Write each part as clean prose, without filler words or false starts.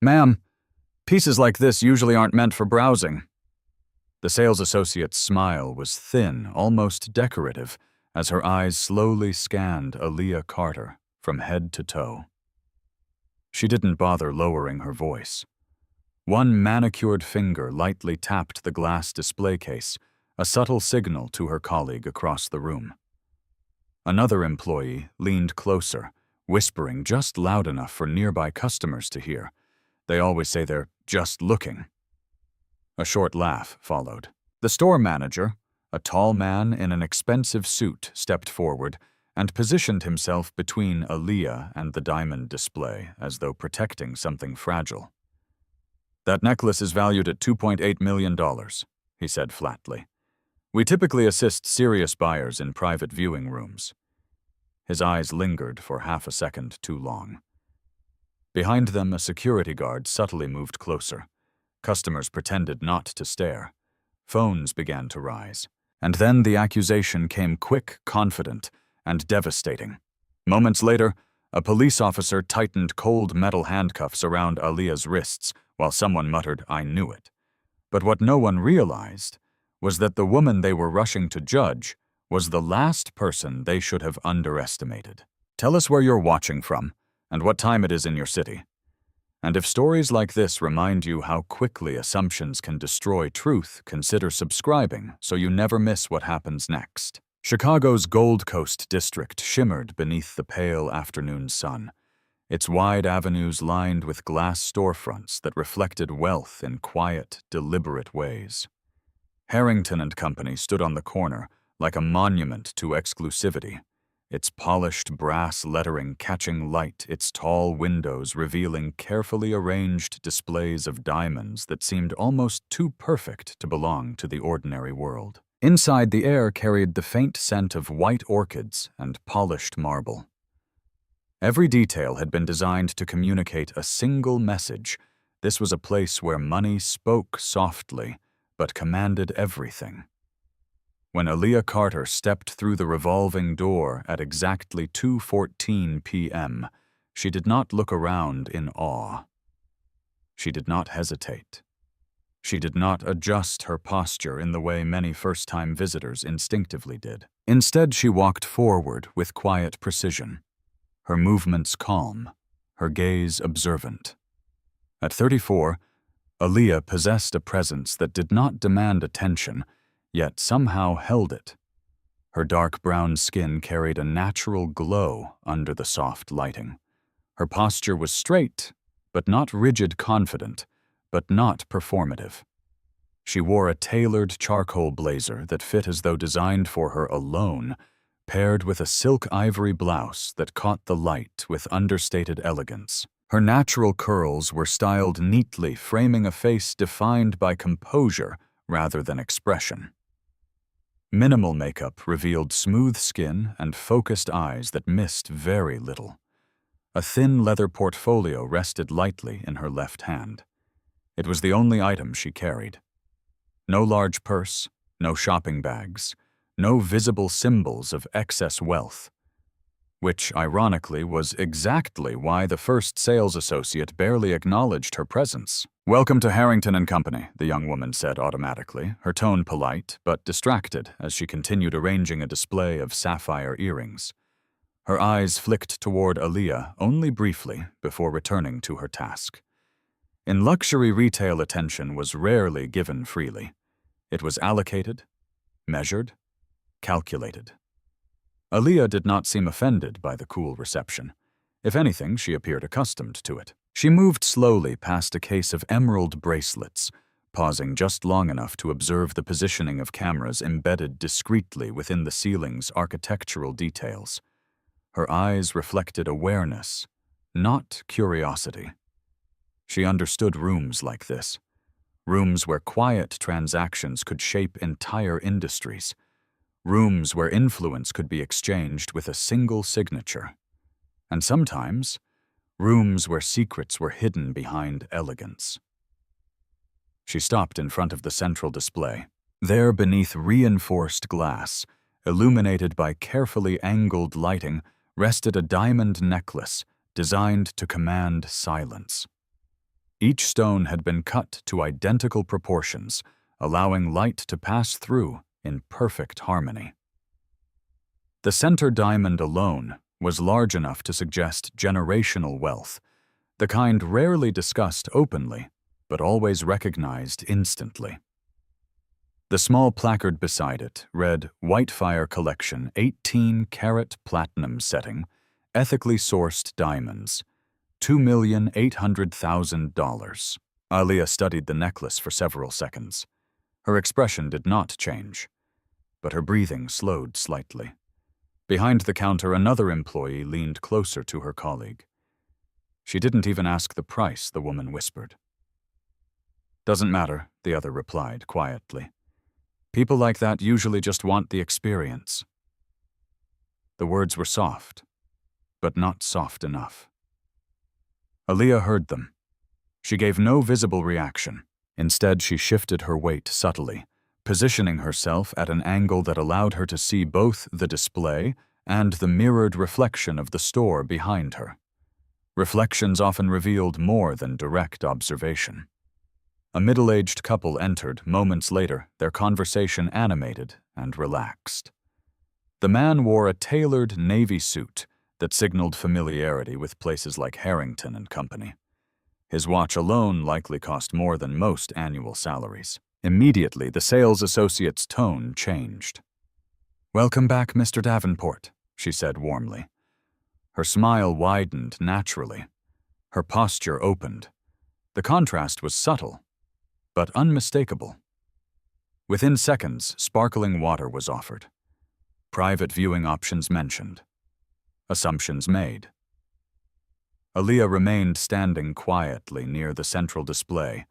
Ma'am, pieces like this usually aren't meant for browsing. The sales associate's smile was thin, almost decorative, as her eyes slowly scanned Aaliyah Carter from head to toe. She didn't bother lowering her voice. One manicured finger lightly tapped the glass display case, a subtle signal to her colleague across the room. Another employee leaned closer, whispering just loud enough for nearby customers to hear. They always say they're just looking. A short laugh followed. The store manager, a tall man in an expensive suit, stepped forward and positioned himself between Aaliyah and the diamond display, as though protecting something fragile. "That necklace is valued at $2.8 million, he said flatly. "We typically assist serious buyers in private viewing rooms." His eyes lingered for half a second too long. Behind them, a security guard subtly moved closer. Customers pretended not to stare. Phones began to rise. And then the accusation came quick, confident, and devastating. Moments later, a police officer tightened cold metal handcuffs around Aaliyah's wrists while someone muttered, "I knew it." But what no one realized was that the woman they were rushing to judge was the last person they should have underestimated. "Tell us where you're watching from and what time it is in your city. And if stories like this remind you how quickly assumptions can destroy truth, consider subscribing so you never miss what happens next." Chicago's Gold Coast district shimmered beneath the pale afternoon sun, its wide avenues lined with glass storefronts that reflected wealth in quiet, deliberate ways. Harrington and Company stood on the corner like a monument to exclusivity, its polished brass lettering catching light, its tall windows revealing carefully arranged displays of diamonds that seemed almost too perfect to belong to the ordinary world. Inside, the air carried the faint scent of white orchids and polished marble. Every detail had been designed to communicate a single message. This was a place where money spoke softly, but commanded everything. When Aaliyah Carter stepped through the revolving door at exactly 2:14 p.m., she did not look around in awe. She did not hesitate. She did not adjust her posture in the way many first-time visitors instinctively did. Instead, she walked forward with quiet precision, her movements calm, her gaze observant. At 34, Aaliyah possessed a presence that did not demand attention, yet somehow held it. Her dark brown skin carried a natural glow under the soft lighting. Her posture was straight, but not rigid, confident, but not performative. She wore a tailored charcoal blazer that fit as though designed for her alone, paired with a silk ivory blouse that caught the light with understated elegance. Her natural curls were styled neatly, framing a face defined by composure rather than expression. Minimal makeup revealed smooth skin and focused eyes that missed very little. A thin leather portfolio rested lightly in her left hand. It was the only item she carried. No large purse, no shopping bags, no visible symbols of excess wealth. Which, ironically, was exactly why the first sales associate barely acknowledged her presence. "Welcome to Harrington and Company," the young woman said automatically, her tone polite but distracted as she continued arranging a display of sapphire earrings. Her eyes flicked toward Aaliyah only briefly before returning to her task. In luxury retail, attention was rarely given freely. It was allocated, measured, calculated. Aaliyah did not seem offended by the cool reception. If anything, she appeared accustomed to it. She moved slowly past a case of emerald bracelets, pausing just long enough to observe the positioning of cameras embedded discreetly within the ceiling's architectural details. Her eyes reflected awareness, not curiosity. She understood rooms like this. Rooms where quiet transactions could shape entire industries. Rooms where influence could be exchanged with a single signature. And sometimes, rooms where secrets were hidden behind elegance. She stopped in front of the central display. There, beneath reinforced glass, illuminated by carefully angled lighting, rested a diamond necklace designed to command silence. Each stone had been cut to identical proportions, allowing light to pass through in perfect harmony. The center diamond alone was large enough to suggest generational wealth, the kind rarely discussed openly, but always recognized instantly. The small placard beside it read, "Whitefire Collection 18-carat platinum setting, ethically sourced diamonds, $2,800,000. Aaliyah studied the necklace for several seconds. Her expression did not change, but her breathing slowed slightly. Behind the counter, another employee leaned closer to her colleague. "She didn't even ask the price," the woman whispered. "Doesn't matter," the other replied quietly. "People like that usually just want the experience." The words were soft, but not soft enough. Aaliyah heard them. She gave no visible reaction. Instead, she shifted her weight subtly, positioning herself at an angle that allowed her to see both the display and the mirrored reflection of the store behind her. Reflections often revealed more than direct observation. A middle-aged couple entered moments later, their conversation animated and relaxed. The man wore a tailored navy suit that signaled familiarity with places like Harrington and Company. His watch alone likely cost more than most annual salaries. Immediately, the sales associate's tone changed. "Welcome back, Mr. Davenport," she said warmly. Her smile widened naturally. Her posture opened. The contrast was subtle, but unmistakable. Within seconds, sparkling water was offered. Private viewing options mentioned. Assumptions made. Aaliyah remained standing quietly near the central display,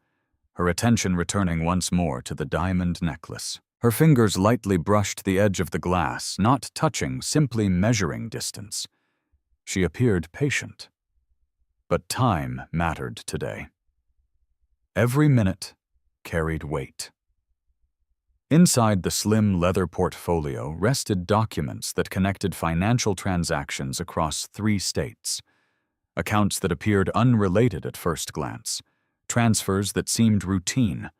her attention returning once more to the diamond necklace. Her fingers lightly brushed the edge of the glass, not touching, simply measuring distance. She appeared patient. But time mattered today. Every minute carried weight. Inside the slim leather portfolio rested documents that connected financial transactions across 3 states. Accounts that appeared unrelated at first glance, transfers that seemed routine,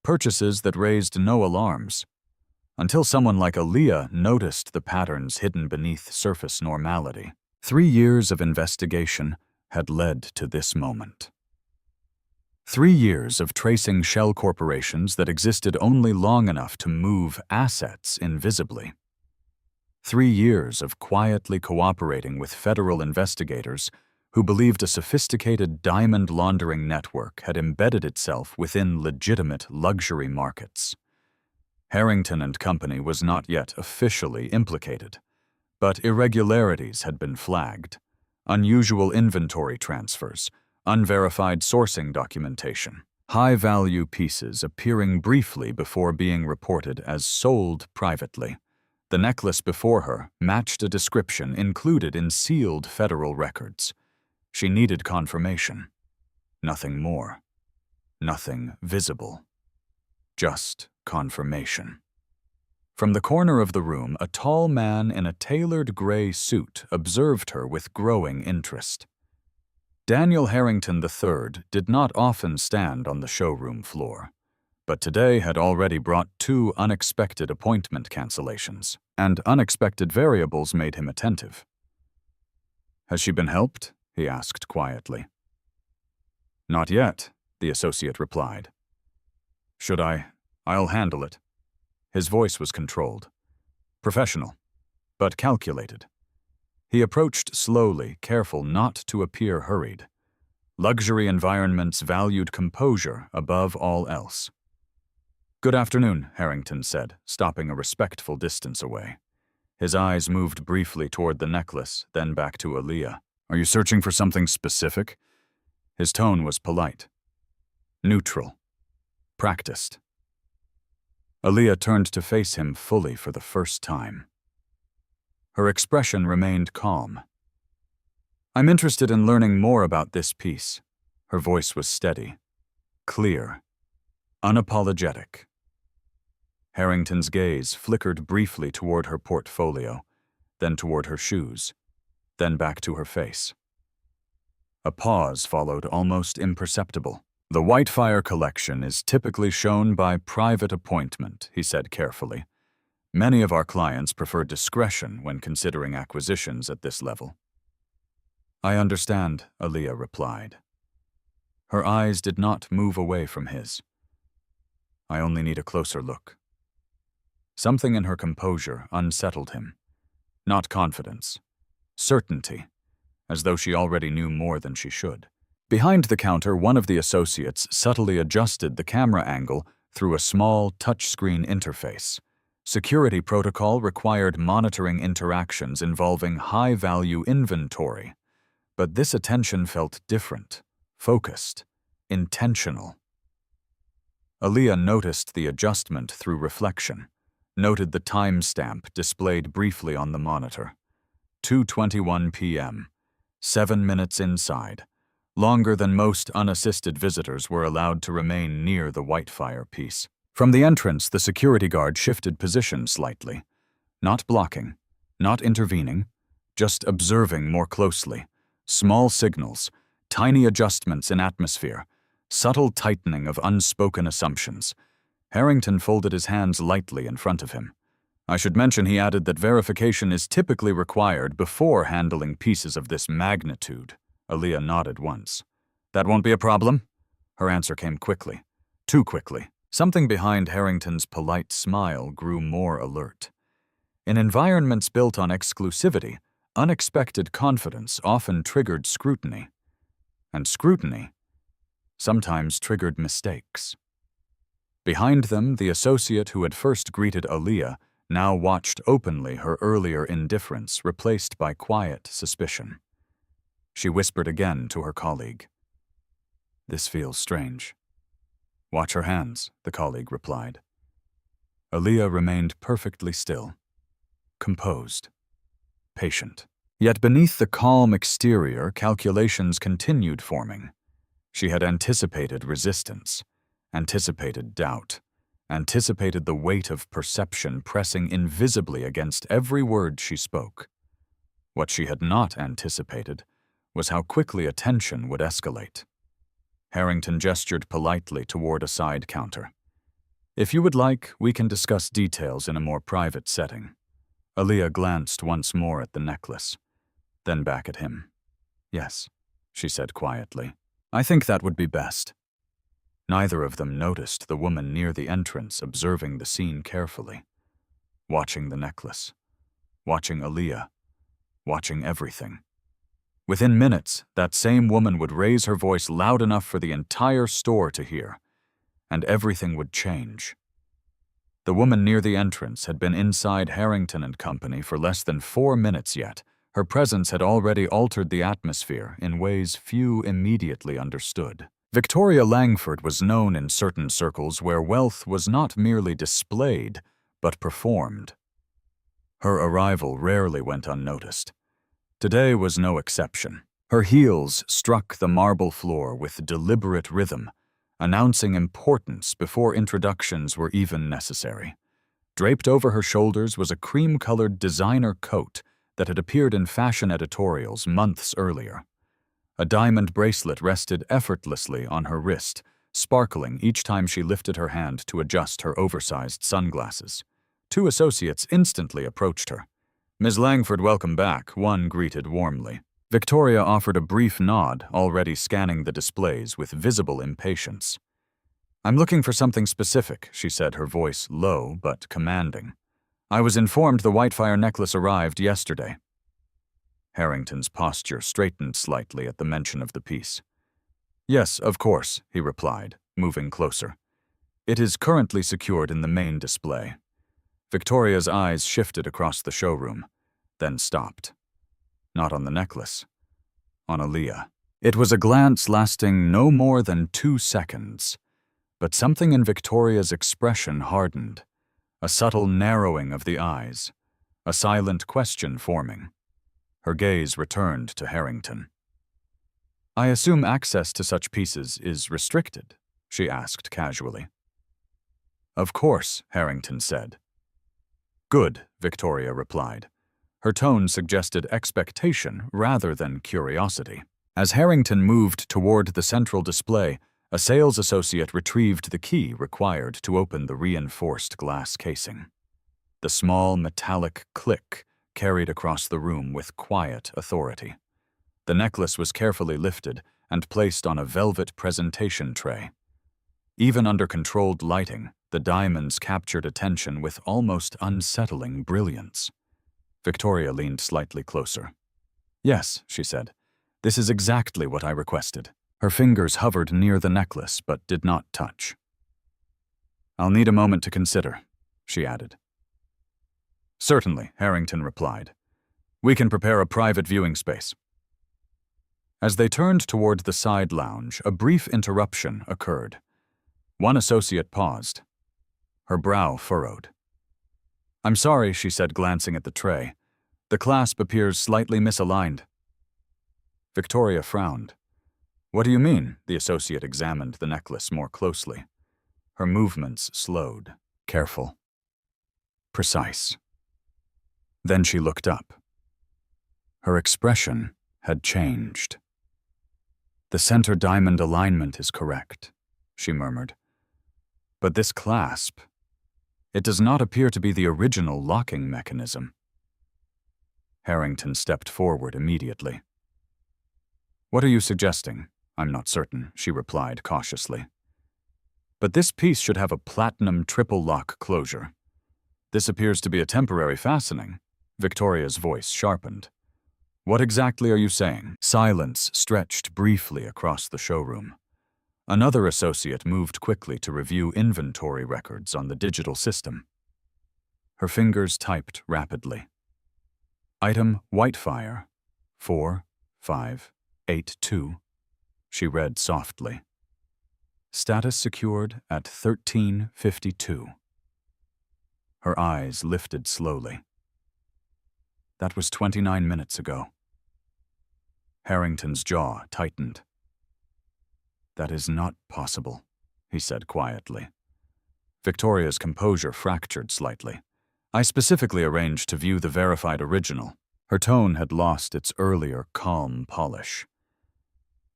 purchases that raised no alarms, until someone like Aaliyah noticed the patterns hidden beneath surface normality. 3 years of investigation had led to this moment. 3 years of tracing shell corporations that existed only long enough to move assets invisibly. 3 years of quietly cooperating with federal investigators who believed a sophisticated diamond laundering network had embedded itself within legitimate luxury markets. Harrington and Company was not yet officially implicated, but irregularities had been flagged. Unusual inventory transfers, unverified sourcing documentation, high-value pieces appearing briefly before being reported as sold privately. The necklace before her matched a description included in sealed federal records. She needed confirmation. Nothing more. Nothing visible. Just confirmation. From the corner of the room, a tall man in a tailored gray suit observed her with growing interest. Daniel Harrington III did not often stand on the showroom floor, but today had already brought 2 unexpected appointment cancellations, and unexpected variables made him attentive. "Has she been helped?" he asked quietly. "Not yet," the associate replied. "Should I? I'll handle it." His voice was controlled. Professional, but calculated. He approached slowly, careful not to appear hurried. Luxury environments valued composure above all else. "Good afternoon," Harrington said, stopping a respectful distance away. His eyes moved briefly toward the necklace, then back to Aaliyah. "Are you searching for something specific?" His tone was polite. Neutral. Practiced. Aaliyah turned to face him fully for the first time. Her expression remained calm. "I'm interested in learning more about this piece." Her voice was steady, clear, unapologetic. Harrington's gaze flickered briefly toward her portfolio, then toward her shoes, then back to her face. A pause followed, almost imperceptible. The Whitefire collection is typically shown by private appointment, he said carefully. Many of our clients prefer discretion when considering acquisitions at this level. I understand, Aaliyah replied. Her eyes did not move away from his. I only need a closer look. Something in her composure unsettled him. Not confidence. Certainty, as though she already knew more than she should. Behind the counter, one of the associates subtly adjusted the camera angle through a small touchscreen interface. Security protocol required monitoring interactions involving high-value inventory, but this attention felt different, focused, intentional. Aaliyah noticed the adjustment through reflection, noted the timestamp displayed briefly on the monitor. 2:21 p.m., 7 minutes inside, longer than most unassisted visitors were allowed to remain near the Whitefire piece. From the entrance, the security guard shifted position slightly, not blocking, not intervening, just observing more closely. Small signals, tiny adjustments in atmosphere, subtle tightening of unspoken assumptions. Harrington folded his hands lightly in front of him. I should mention, he added, that verification is typically required before handling pieces of this magnitude. Aaliyah nodded once. That won't be a problem? Her answer came quickly. Too quickly. Something behind Harrington's polite smile grew more alert. In environments built on exclusivity, unexpected confidence often triggered scrutiny. And scrutiny sometimes triggered mistakes. Behind them, the associate who had first greeted Aaliyah now watched openly her earlier indifference replaced by quiet suspicion. She whispered again to her colleague. This feels strange. Watch her hands, the colleague replied. Aaliyah remained perfectly still, composed, patient. Yet beneath the calm exterior, calculations continued forming. She had anticipated resistance, anticipated doubt, anticipated the weight of perception pressing invisibly against every word she spoke. What she had not anticipated was how quickly attention would escalate. Harrington gestured politely toward a side counter. If you would like, we can discuss details in a more private setting. Aaliyah glanced once more at the necklace, then back at him. Yes, she said quietly. I think that would be best. Neither of them noticed the woman near the entrance observing the scene carefully, watching the necklace, watching Aaliyah, watching everything. Within minutes, that same woman would raise her voice loud enough for the entire store to hear, and everything would change. The woman near the entrance had been inside Harrington and Company for less than 4 minutes yet. Her presence had already altered the atmosphere in ways few immediately understood. Victoria Langford was known in certain circles where wealth was not merely displayed, but performed. Her arrival rarely went unnoticed. Today was no exception. Her heels struck the marble floor with deliberate rhythm, announcing importance before introductions were even necessary. Draped over her shoulders was a cream-colored designer coat that had appeared in fashion editorials months earlier. A diamond bracelet rested effortlessly on her wrist, sparkling each time she lifted her hand to adjust her oversized sunglasses. 2 associates instantly approached her. Ms. Langford, welcome back, one greeted warmly. Victoria offered a brief nod, already scanning the displays with visible impatience. I'm looking for something specific, she said, her voice low but commanding. I was informed the Whitefire necklace arrived yesterday. Harrington's posture straightened slightly at the mention of the piece. Yes, of course, he replied, moving closer. It is currently secured in the main display. Victoria's eyes shifted across the showroom, then stopped. Not on the necklace. On Aaliyah. It was a glance lasting no more than 2 seconds, but something in Victoria's expression hardened. A subtle narrowing of the eyes, a silent question forming. Her gaze returned to Harrington. I assume access to such pieces is restricted, she asked casually. Of course, Harrington said. Good, Victoria replied. Her tone suggested expectation rather than curiosity. As Harrington moved toward the central display, A sales associate retrieved the key required to open the reinforced glass casing. The small metallic click carried across the room with quiet authority. The necklace was carefully lifted and placed on a velvet presentation tray. Even under controlled lighting, the diamonds captured attention with almost unsettling brilliance. Victoria leaned slightly closer. "Yes," she said. "This is exactly what I requested." Her fingers hovered near the necklace but did not touch. "I'll need a moment to consider," she added. "Certainly," Harrington replied. "We can prepare a private viewing space." As they turned toward the side lounge, a brief interruption occurred. One associate paused. Her brow furrowed. "I'm sorry," she said, glancing at the tray. "The clasp appears slightly misaligned." Victoria frowned. "What do you mean?" The associate examined the necklace more closely. Her movements slowed, careful, precise. Then she looked up. Her expression had changed. "The center diamond alignment is correct," she murmured. "But this clasp, it does not appear to be the original locking mechanism." Harrington stepped forward immediately. "What are you suggesting?" "I'm not certain," she replied cautiously. "But this piece should have a platinum triple lock closure. This appears to be a temporary fastening." Victoria's voice sharpened. "What exactly are you saying?" Silence stretched briefly across the showroom. Another associate moved quickly to review inventory records on the digital system. Her fingers typed rapidly. "Item Whitefire, 4582. She read softly. "Status secured at 1352. Her eyes lifted slowly. That was 29 minutes ago. Harrington's jaw tightened. "That is not possible," he said quietly. Victoria's composure fractured slightly. "I specifically arranged to view the verified original." Her tone had lost its earlier calm polish.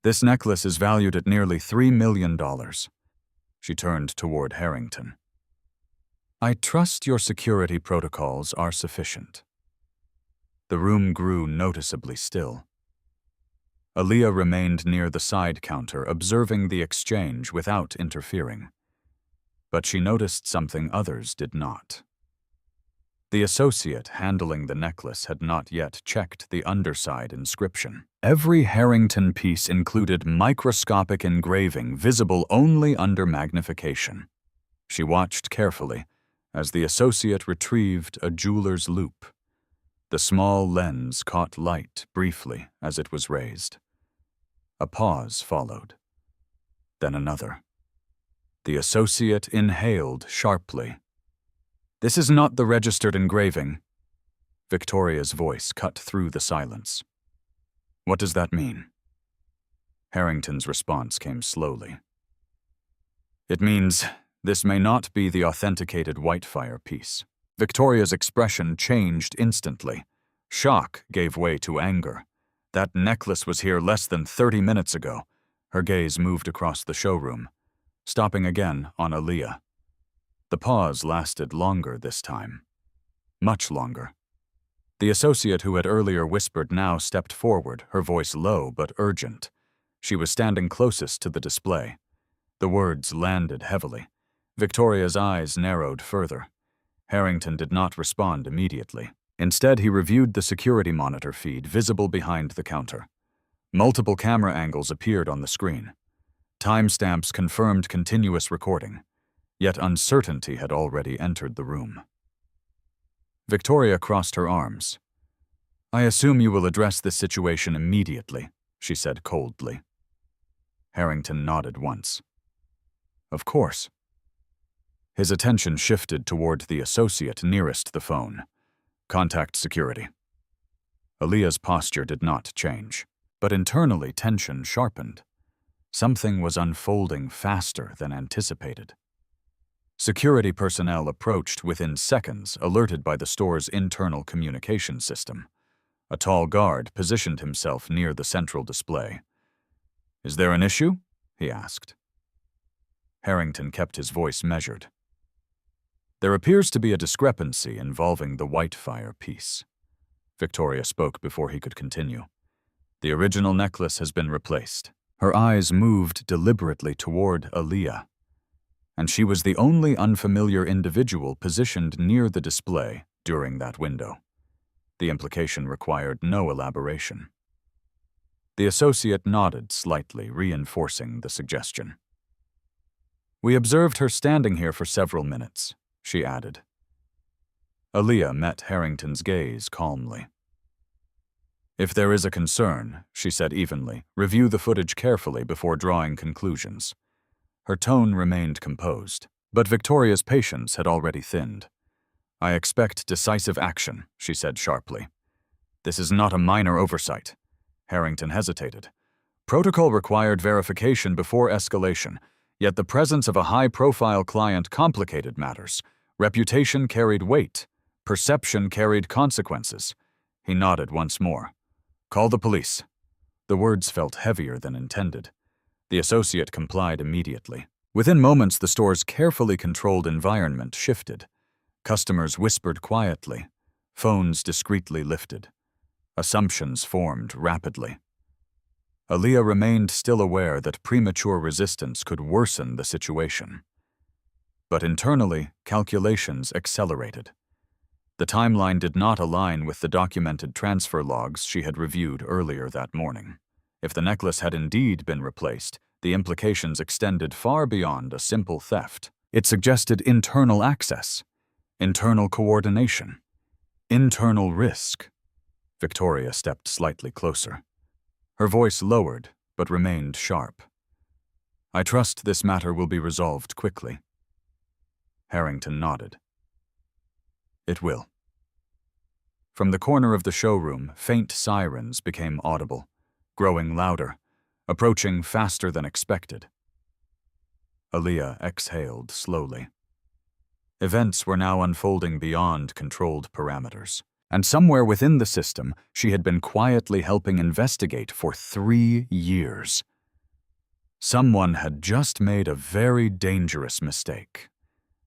"This necklace is valued at nearly $3 million. She turned toward Harrington. "I trust your security protocols are sufficient." The room grew noticeably still. Aaliyah remained near the side counter, observing the exchange without interfering. But she noticed something others did not. The associate handling the necklace had not yet checked the underside inscription. Every Harrington piece included microscopic engraving visible only under magnification. She watched carefully as the associate retrieved a jeweler's loupe. The small lens caught light briefly as it was raised. A pause followed. Then another. The associate inhaled sharply. "This is not the registered engraving." Victoria's voice cut through the silence. "What does that mean?" Harrington's response came slowly. "It means this may not be the authenticated Whitefire piece." Victoria's expression changed instantly. Shock gave way to anger. "That necklace was here less than 30 minutes ago." Her gaze moved across the showroom, stopping again on Aaliyah. The pause lasted longer this time. Much longer. The associate who had earlier whispered now stepped forward, her voice low but urgent. She was standing closest to the display. The words landed heavily. Victoria's eyes narrowed further. Harrington did not respond immediately. Instead, he reviewed the security monitor feed visible behind the counter. Multiple camera angles appeared on the screen. Timestamps confirmed continuous recording, yet uncertainty had already entered the room. Victoria crossed her arms. "I assume you will address this situation immediately," she said coldly. Harrington nodded once. "Of course." His attention shifted toward the associate nearest the phone. "Contact security." Aaliyah's posture did not change, but internally tension sharpened. Something was unfolding faster than anticipated. Security personnel approached within seconds, alerted by the store's internal communication system. A tall guard positioned himself near the central display. "Is there an issue?" he asked. Harrington kept his voice measured. There appears to be a discrepancy involving the Whitefire piece. Victoria spoke before he could continue. The original necklace has been replaced. Her eyes moved deliberately toward Aaliyah, and she was the only unfamiliar individual positioned near the display during that window. The implication required no elaboration. The associate nodded slightly, reinforcing the suggestion. We observed her standing here for several minutes, she added. Aaliyah met Harrington's gaze calmly. If there is a concern, she said evenly, review the footage carefully before drawing conclusions. Her tone remained composed, but Victoria's patience had already thinned. I expect decisive action, she said sharply. This is not a minor oversight. Harrington hesitated. Protocol required verification before escalation, yet the presence of a high-profile client complicated matters. Reputation carried weight. Perception carried consequences. He nodded once more. Call the police. The words felt heavier than intended. The associate complied immediately. Within moments, the store's carefully controlled environment shifted. Customers whispered quietly. Phones discreetly lifted. Assumptions formed rapidly. Aaliyah remained still aware that premature resistance could worsen the situation. But internally, calculations accelerated. The timeline did not align with the documented transfer logs she had reviewed earlier that morning. If the necklace had indeed been replaced, the implications extended far beyond a simple theft. It suggested internal access, internal coordination, internal risk. Victoria stepped slightly closer. Her voice lowered, but remained sharp. I trust this matter will be resolved quickly. Harrington nodded. It will. From the corner of the showroom, faint sirens became audible, growing louder, approaching faster than expected. Aaliyah exhaled slowly. Events were now unfolding beyond controlled parameters, and somewhere within the system, she had been quietly helping investigate for 3 years. Someone had just made a very dangerous mistake.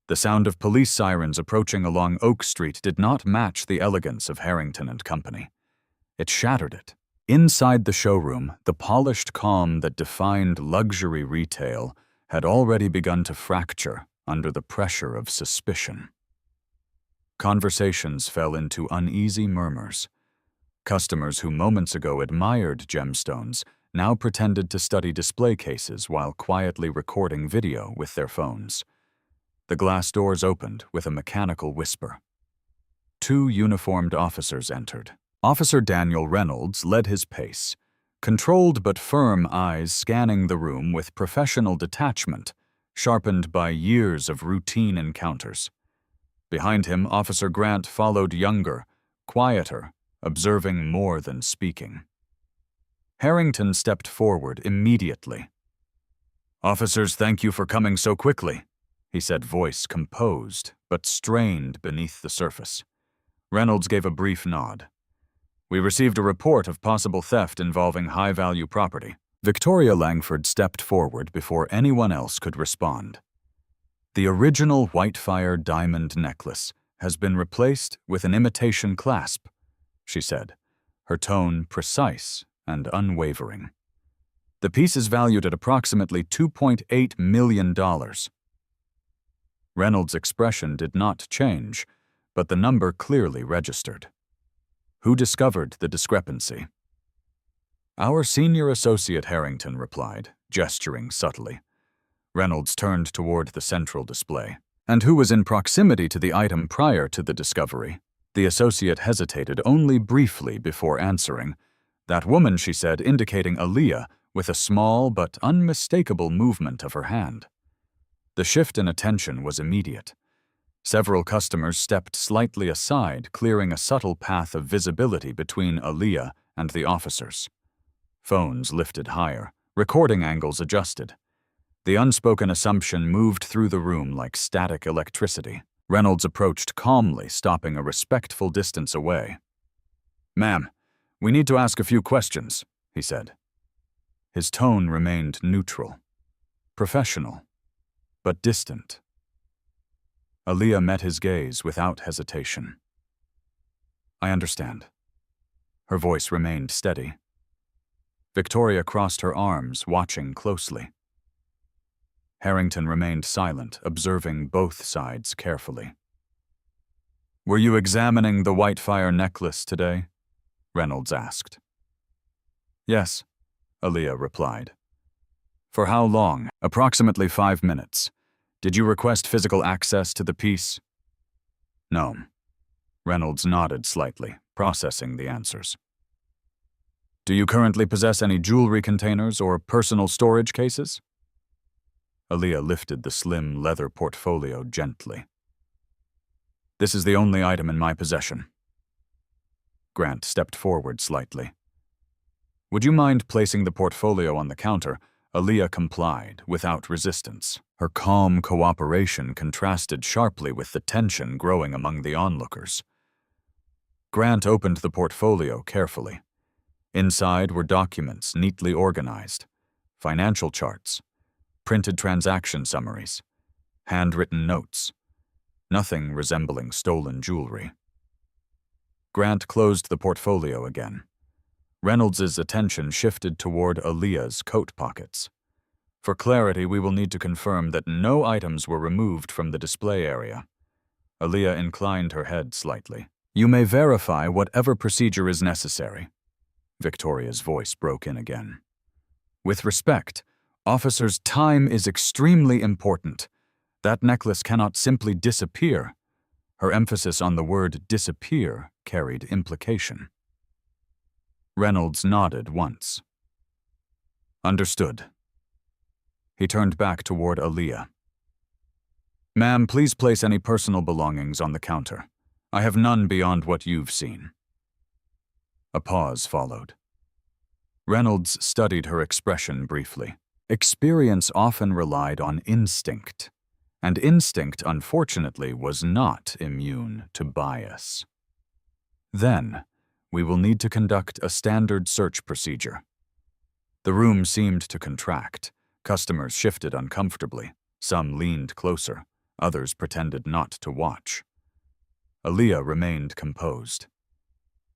The sound of police sirens approaching along Oak Street did not match the elegance of Harrington and Company. It shattered it. Inside the showroom, the polished calm that defined luxury retail had already begun to fracture under the pressure of suspicion. Conversations fell into uneasy murmurs. Customers who moments ago admired gemstones now pretended to study display cases while quietly recording video with their phones. The glass doors opened with a mechanical whisper. 2 uniformed officers entered. Officer Daniel Reynolds led his pace, controlled but firm eyes scanning the room with professional detachment, sharpened by years of routine encounters. Behind him, Officer Grant followed younger, quieter, observing more than speaking. Harrington stepped forward immediately. Officers, thank you for coming so quickly, he said, voice composed but strained beneath the surface. Reynolds gave a brief nod. We received a report of possible theft involving high-value property. Victoria Langford stepped forward before anyone else could respond. The original Whitefire diamond necklace has been replaced with an imitation clasp, she said, her tone precise and unwavering. The piece is valued at approximately $2.8 million. Reynolds' expression did not change, but the number clearly registered. Who discovered the discrepancy? Our senior associate, Harrington replied, gesturing subtly. Reynolds turned toward the central display. And who was in proximity to the item prior to the discovery? The associate hesitated only briefly before answering. That woman, she said, indicating Aaliyah with a small but unmistakable movement of her hand. The shift in attention was immediate. Several customers stepped slightly aside, clearing a subtle path of visibility between Aaliyah and the officers. Phones lifted higher, recording angles adjusted. The unspoken assumption moved through the room like static electricity. Reynolds approached calmly, stopping a respectful distance away. Ma'am, we need to ask a few questions, he said. His tone remained neutral, professional. but distant. Aaliyah met his gaze without hesitation. "I understand." Her voice remained steady. Victoria crossed her arms, watching closely. Harrington remained silent, observing both sides carefully. "Were you examining the Whitefire necklace today?" Reynolds asked. "Yes," Aaliyah replied. "For how long?" "Approximately 5 minutes. Did you request physical access to the piece?" "No." Reynolds nodded slightly, processing the answers. "Do you currently possess any jewelry containers or personal storage cases?" Aaliyah lifted the slim leather portfolio gently. "This is the only item in my possession." Grant stepped forward slightly. "Would you mind placing the portfolio on the counter?" Aaliyah complied, without resistance. Her calm cooperation contrasted sharply with the tension growing among the onlookers. Grant opened the portfolio carefully. Inside were documents neatly organized, financial charts, printed transaction summaries, handwritten notes, nothing resembling stolen jewelry. Grant closed the portfolio again. Reynolds's attention shifted toward Aaliyah's coat pockets. "For clarity, we will need to confirm that no items were removed from the display area." Aaliyah inclined her head slightly. "You may verify whatever procedure is necessary." Victoria's voice broke in again. "With respect, officers, time is extremely important. That necklace cannot simply disappear." Her emphasis on the word disappear carried implication. Reynolds nodded once. "Understood." He turned back toward Aaliyah. "Ma'am, please place any personal belongings on the counter. I have none beyond what you've seen." A pause followed. Reynolds studied her expression briefly. Experience often relied on instinct, and instinct, unfortunately, was not immune to bias. "Then, we will need to conduct a standard search procedure." The room seemed to contract. Customers shifted uncomfortably. Some leaned closer. Others pretended not to watch. Aaliyah remained composed.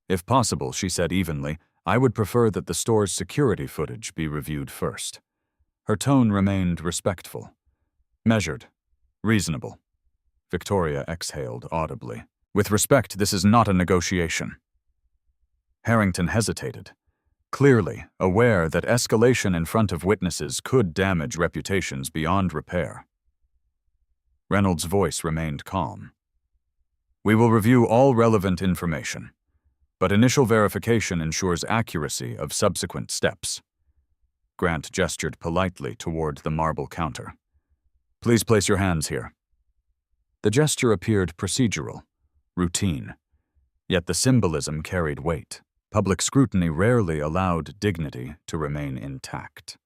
"If possible," she said evenly, "I would prefer that the store's security footage be reviewed first." Her tone remained respectful. "Measured. Reasonable." Victoria exhaled audibly. "With respect, this is not a negotiation." Harrington hesitated, clearly aware that escalation in front of witnesses could damage reputations beyond repair. Reynolds' voice remained calm. "We will review all relevant information, but initial verification ensures accuracy of subsequent steps." Grant gestured politely toward the marble counter. "Please place your hands here." The gesture appeared procedural, routine, yet the symbolism carried weight. Public scrutiny rarely allowed dignity to remain intact.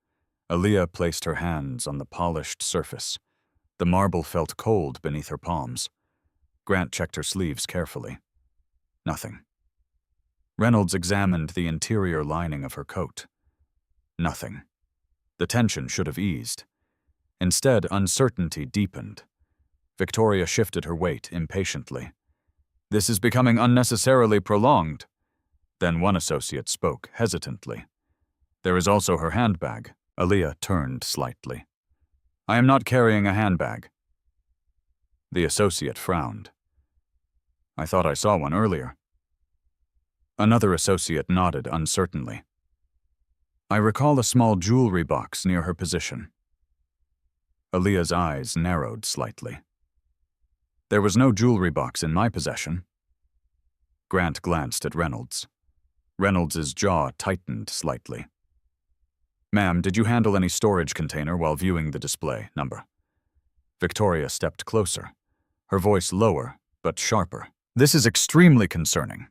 Aaliyah placed her hands on the polished surface. The marble felt cold beneath her palms. Grant checked her sleeves carefully. Nothing. Reynolds examined the interior lining of her coat. Nothing. The tension should have eased. Instead, uncertainty deepened. Victoria shifted her weight impatiently. "This is becoming unnecessarily prolonged." Then one associate spoke hesitantly. "There is also her handbag." Aaliyah turned slightly. "I am not carrying a handbag." The associate frowned. "I thought I saw one earlier." Another associate nodded uncertainly. "I recall a small jewelry box near her position." Aaliyah's eyes narrowed slightly. "There was no jewelry box in my possession." Grant glanced at Reynolds. Reynolds's jaw tightened slightly. "Ma'am, did you handle any storage container while viewing the display number?" Victoria stepped closer, her voice lower but sharper. "This is extremely concerning."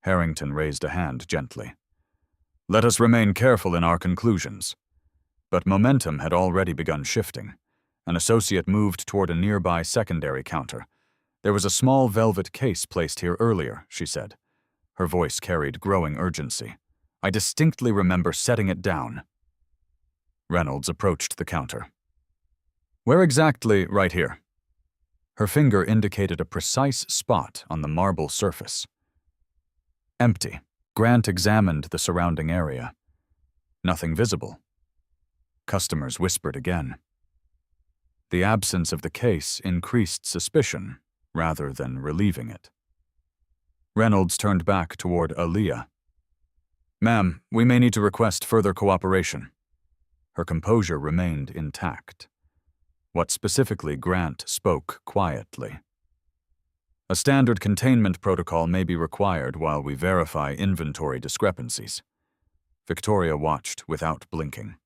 Harrington raised a hand gently. "Let us remain careful in our conclusions." But momentum had already begun shifting. An associate moved toward a nearby secondary counter. "There was a small velvet case placed here earlier," she said. Her voice carried growing urgency. "I distinctly remember setting it down." Reynolds approached the counter. Where exactly? Right here. Her finger indicated a precise spot on the marble surface. Empty. Grant examined the surrounding area. Nothing visible. Customers whispered again. The absence of the case increased suspicion, rather than relieving it. Reynolds turned back toward Aaliyah. "Ma'am, we may need to request further cooperation." Her composure remained intact. What specifically, Grant spoke quietly. "A standard containment protocol may be required while we verify inventory discrepancies." Victoria watched without blinking.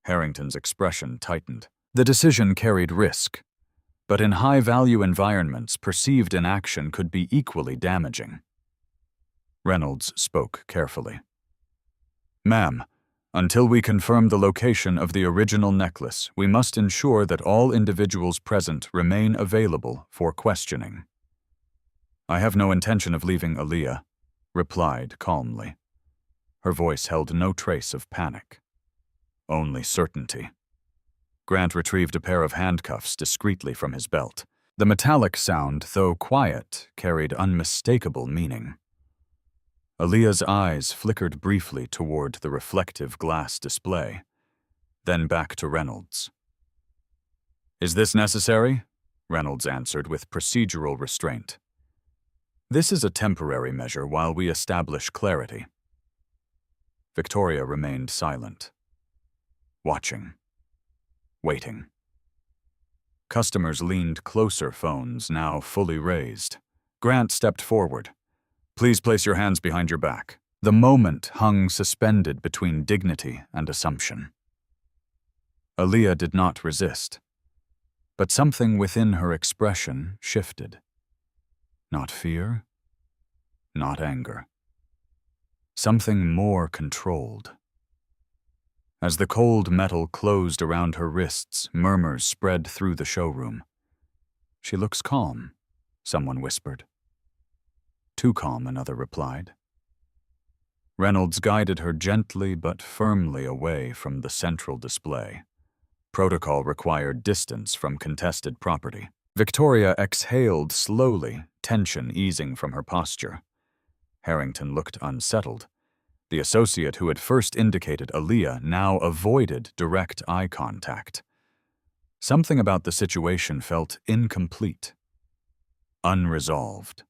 Harrington's expression tightened. The decision carried risk, but in high-value environments, perceived inaction could be equally damaging. Reynolds spoke carefully. "Ma'am, until we confirm the location of the original necklace, we must ensure that all individuals present remain available for questioning." "I have no intention of leaving," Aaliyah replied calmly. Her voice held no trace of panic, only certainty. Grant retrieved a pair of handcuffs discreetly from his belt. The metallic sound, though quiet, carried unmistakable meaning. Aaliyah's eyes flickered briefly toward the reflective glass display, then back to Reynolds. "Is this necessary?" Reynolds answered with procedural restraint. "This is a temporary measure while we establish clarity." Victoria remained silent, watching, waiting. Customers leaned closer, phones now fully raised. Grant stepped forward. "Please place your hands behind your back." The moment hung suspended between dignity and assumption. Aaliyah did not resist, but something within her expression shifted. Not fear, not anger. Something more controlled. As the cold metal closed around her wrists, murmurs spread through the showroom. "She looks calm," someone whispered. "Too calm," another replied. Reynolds guided her gently but firmly away from the central display. Protocol required distance from contested property. Victoria exhaled slowly, tension easing from her posture. Harrington looked unsettled. The associate who had first indicated Aaliyah now avoided direct eye contact. Something about the situation felt incomplete, unresolved.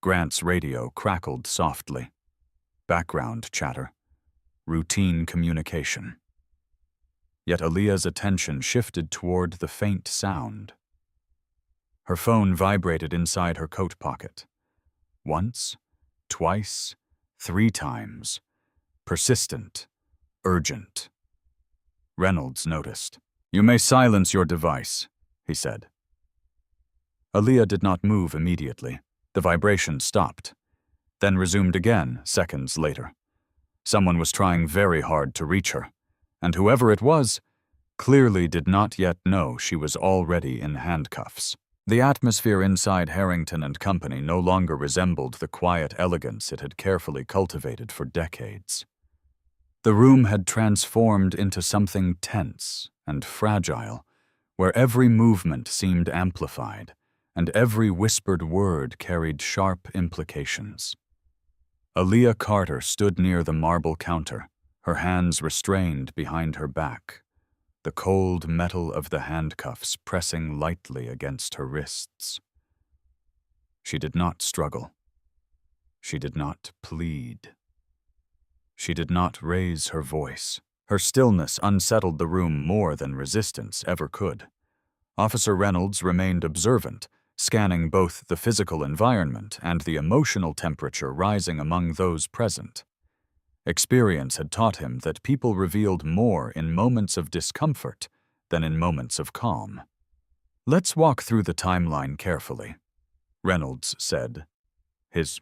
Grant's radio crackled softly. Background chatter. Routine communication. Yet Aaliyah's attention shifted toward the faint sound. Her phone vibrated inside her coat pocket. Once, twice, 3 times. Persistent, urgent. Reynolds noticed. "You may silence your device," he said. Aaliyah did not move immediately. The vibration stopped, then resumed again seconds later. Someone was trying very hard to reach her, and whoever it was clearly did not yet know she was already in handcuffs. The atmosphere inside Harrington and Company no longer resembled the quiet elegance it had carefully cultivated for decades. The room had transformed into something tense and fragile, where every movement seemed amplified, and every whispered word carried sharp implications. Aaliyah Carter stood near the marble counter, her hands restrained behind her back, the cold metal of the handcuffs pressing lightly against her wrists. She did not struggle. She did not plead. She did not raise her voice. Her stillness unsettled the room more than resistance ever could. Officer Reynolds remained observant, scanning both the physical environment and the emotional temperature rising among those present. Experience had taught him that people revealed more in moments of discomfort than in moments of calm. "Let's walk through the timeline carefully," Reynolds said, his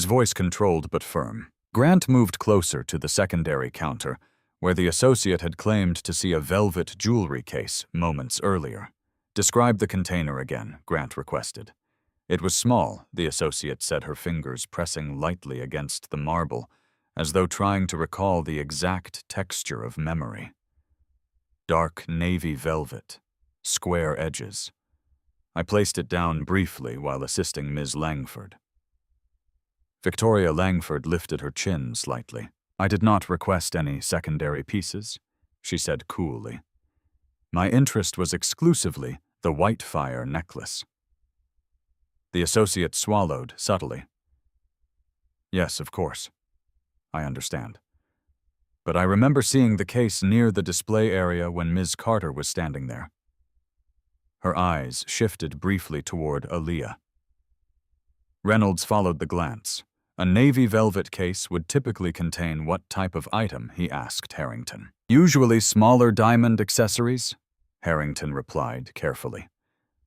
voice controlled but firm. Grant moved closer to the secondary counter, where the associate had claimed to see a velvet jewelry case moments earlier. "Describe the container again," Grant requested. It was small, the associate said, her fingers pressing lightly against the marble, as though trying to recall the exact texture of memory. Dark navy velvet, square edges. I placed it down briefly while assisting Ms. Langford. Victoria Langford lifted her chin slightly. I did not request any secondary pieces, she said coolly. My interest was exclusively the Whitefire necklace. The associate swallowed subtly. Yes, of course. I understand. But I remember seeing the case near the display area when Ms. Carter was standing there. Her eyes shifted briefly toward Aaliyah. Reynolds followed the glance. A navy velvet case would typically contain what type of item, he asked Harrington. Usually smaller diamond accessories, Harrington replied carefully.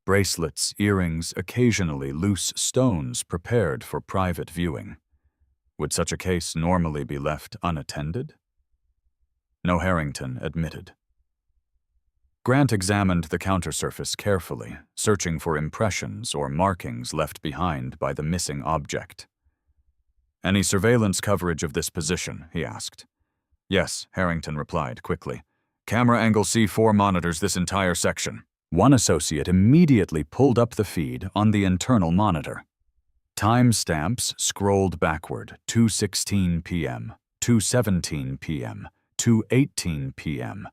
Bracelets, earrings, occasionally loose stones prepared for private viewing. Would such a case normally be left unattended? No, Harrington admitted. Grant examined the countersurface carefully, searching for impressions or markings left behind by the missing object. Any surveillance coverage of this position, he asked. Yes, Harrington replied quickly. Camera angle C4 monitors this entire section. One associate immediately pulled up the feed on the internal monitor. Timestamps scrolled backward, 2:16 p.m., 2:17 p.m., 2:18 p.m.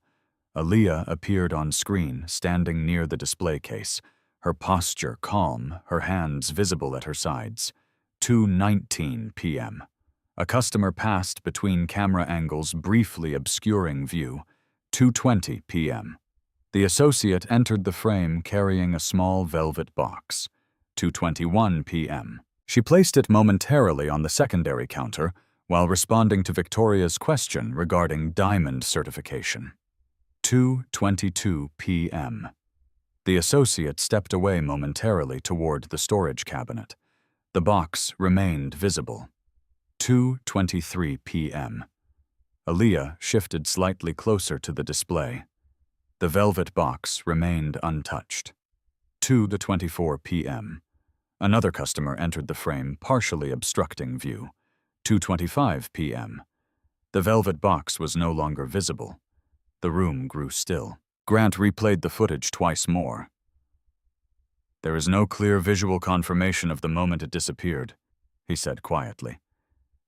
Aaliyah appeared on screen, standing near the display case, her posture calm, her hands visible at her sides. 2:19 p.m. A customer passed between camera angles, briefly obscuring view. 2:20 p.m. The associate entered the frame carrying a small velvet box. 2:21 p.m. She placed it momentarily on the secondary counter while responding to Victoria's question regarding diamond certification. 2:22 p.m. The associate stepped away momentarily toward the storage cabinet. The box remained visible. 2:23 p.m. Aaliyah shifted slightly closer to the display. The velvet box remained untouched. 2:24 p.m. Another customer entered the frame, partially obstructing view. 2:25 p.m. The velvet box was no longer visible. The room grew still. Grant replayed the footage twice more. There is no clear visual confirmation of the moment it disappeared, he said quietly.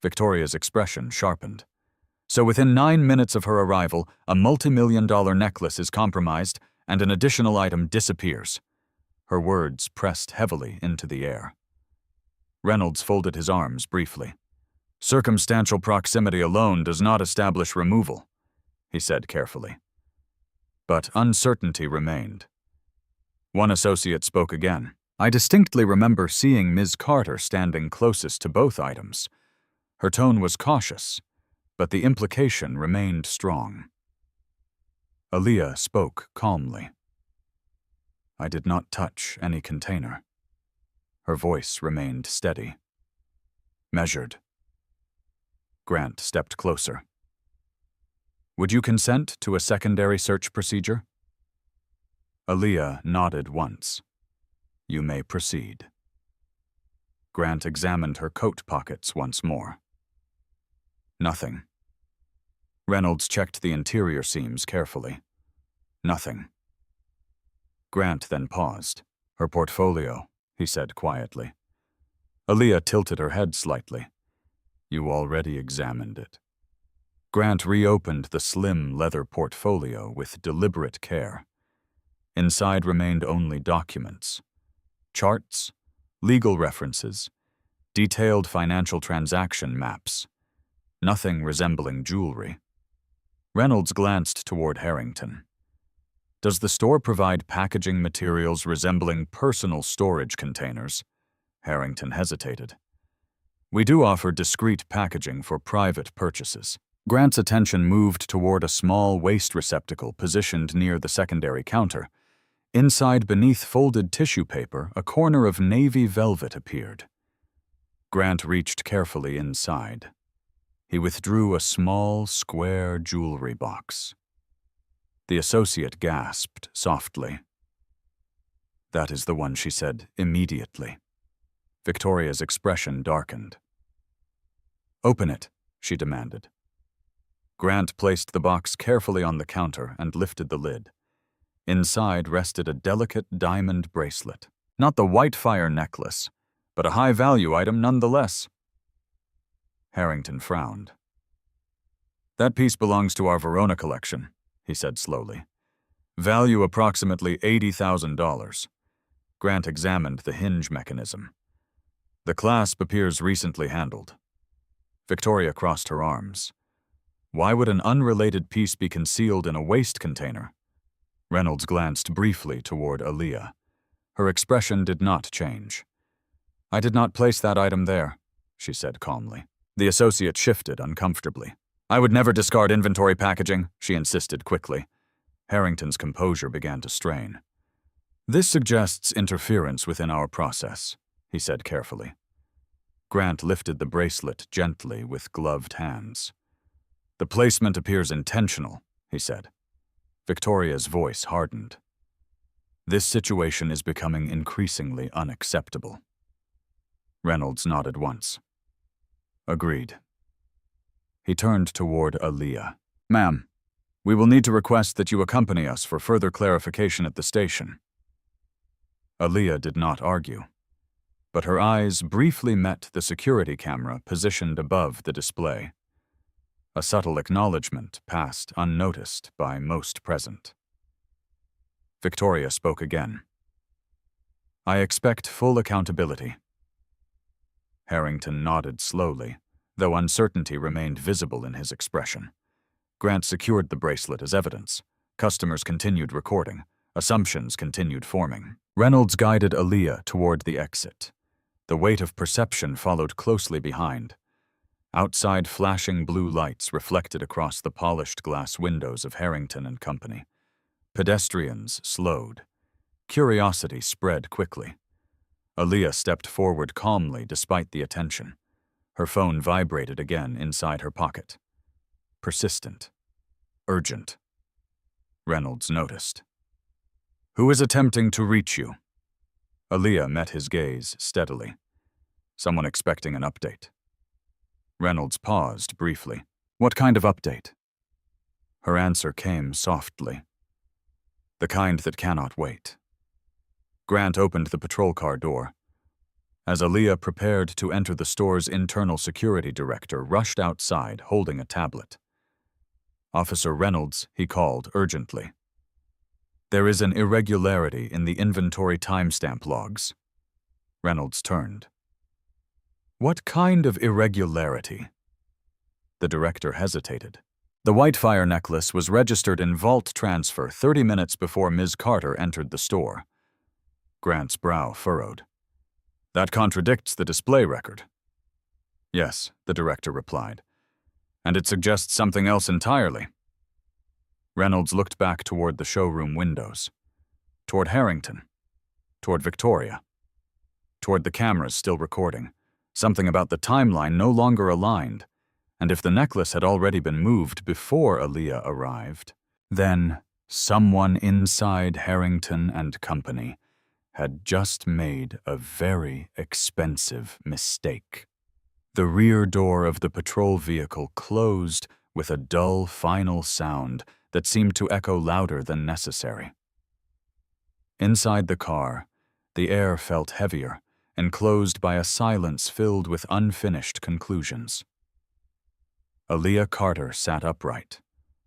Victoria's expression sharpened. So within 9 minutes of her arrival, a multimillion-dollar necklace is compromised and an additional item disappears. Her words pressed heavily into the air. Reynolds folded his arms briefly. Circumstantial proximity alone does not establish removal, he said carefully. But uncertainty remained. One associate spoke again. I distinctly remember seeing Ms. Carter standing closest to both items. Her tone was cautious, but the implication remained strong. Aaliyah spoke calmly. I did not touch any container. Her voice remained steady. Measured. Grant stepped closer. Would you consent to a secondary search procedure? Aaliyah nodded once. You may proceed. Grant examined her coat pockets once more. Nothing. Reynolds checked the interior seams carefully. Nothing. Grant then paused. Her portfolio, he said quietly. Aaliyah tilted her head slightly. You already examined it. Grant reopened the slim leather portfolio with deliberate care. Inside remained only documents. Charts, legal references, detailed financial transaction maps. Nothing resembling jewelry. Reynolds glanced toward Harrington. Does the store provide packaging materials resembling personal storage containers? Harrington hesitated. We do offer discreet packaging for private purchases. Grant's attention moved toward a small waste receptacle positioned near the secondary counter. Inside, beneath folded tissue paper, a corner of navy velvet appeared. Grant reached carefully inside. He withdrew a small, square jewelry box. The associate gasped softly. That is the one, she said immediately. Victoria's expression darkened. Open it, she demanded. Grant placed the box carefully on the counter and lifted the lid. Inside rested a delicate diamond bracelet. Not the Whitefire necklace, but a high-value item nonetheless. Harrington frowned. "That piece belongs to our Verona collection," he said slowly. "Value approximately $80,000. Grant examined the hinge mechanism. The clasp appears recently handled. Victoria crossed her arms. Why would an unrelated piece be concealed in a waste container? Reynolds glanced briefly toward Aaliyah. Her expression did not change. "I did not place that item there," she said calmly. The associate shifted uncomfortably. "I would never discard inventory packaging," she insisted quickly. Harrington's composure began to strain. "This suggests interference within our process," he said carefully. Grant lifted the bracelet gently with gloved hands. "The placement appears intentional," he said. Victoria's voice hardened. "This situation is becoming increasingly unacceptable." Reynolds nodded once. "Agreed." He turned toward Aaliyah. "Ma'am, we will need to request that you accompany us for further clarification at the station." Aaliyah did not argue, but her eyes briefly met the security camera positioned above the display. A subtle acknowledgement passed unnoticed by most present. Victoria spoke again. "I expect full accountability." Harrington nodded slowly, though uncertainty remained visible in his expression. Grant secured the bracelet as evidence. Customers continued recording. Assumptions continued forming. Reynolds guided Aaliyah toward the exit. The weight of perception followed closely behind. Outside, flashing blue lights reflected across the polished glass windows of Harrington and Company. Pedestrians slowed. Curiosity spread quickly. Aaliyah stepped forward calmly despite the attention. Her phone vibrated again inside her pocket. Persistent. Urgent. Reynolds noticed. "Who is attempting to reach you?" Aaliyah met his gaze steadily. "Someone expecting an update." Reynolds paused briefly. "What kind of update?" Her answer came softly. "The kind that cannot wait." Grant opened the patrol car door. As Aaliyah prepared to enter the store's internal security director rushed outside holding a tablet. "Officer Reynolds," he called urgently. "There is an irregularity in the inventory timestamp logs." Reynolds turned. "What kind of irregularity?" The director hesitated. "The Whitefire necklace was registered in vault transfer 30 minutes before Ms. Carter entered the store." Grant's brow furrowed. "That contradicts the display record." "Yes," the director replied. "And it suggests something else entirely." Reynolds looked back toward the showroom windows. Toward Harrington. Toward Victoria. Toward the cameras still recording. Something about the timeline no longer aligned, and if the necklace had already been moved before Aaliyah arrived, then someone inside Harrington and Company had just made a very expensive mistake. The rear door of the patrol vehicle closed with a dull final sound that seemed to echo louder than necessary. Inside the car, the air felt heavier, enclosed by a silence filled with unfinished conclusions. Aaliyah Carter sat upright,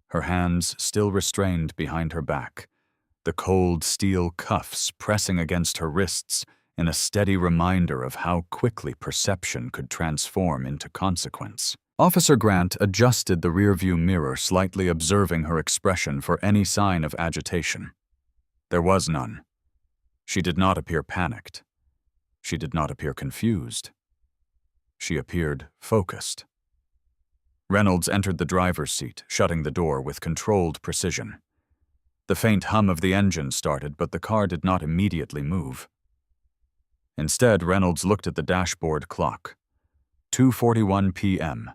her hands still restrained behind her back, the cold steel cuffs pressing against her wrists in a steady reminder of how quickly perception could transform into consequence. Officer Grant adjusted the rearview mirror, slightly observing her expression for any sign of agitation. There was none. She did not appear panicked. She did not appear confused. She appeared focused. Reynolds entered the driver's seat, shutting the door with controlled precision. The faint hum of the engine started, but the car did not immediately move. Instead, Reynolds looked at the dashboard clock. 2:41 p.m.,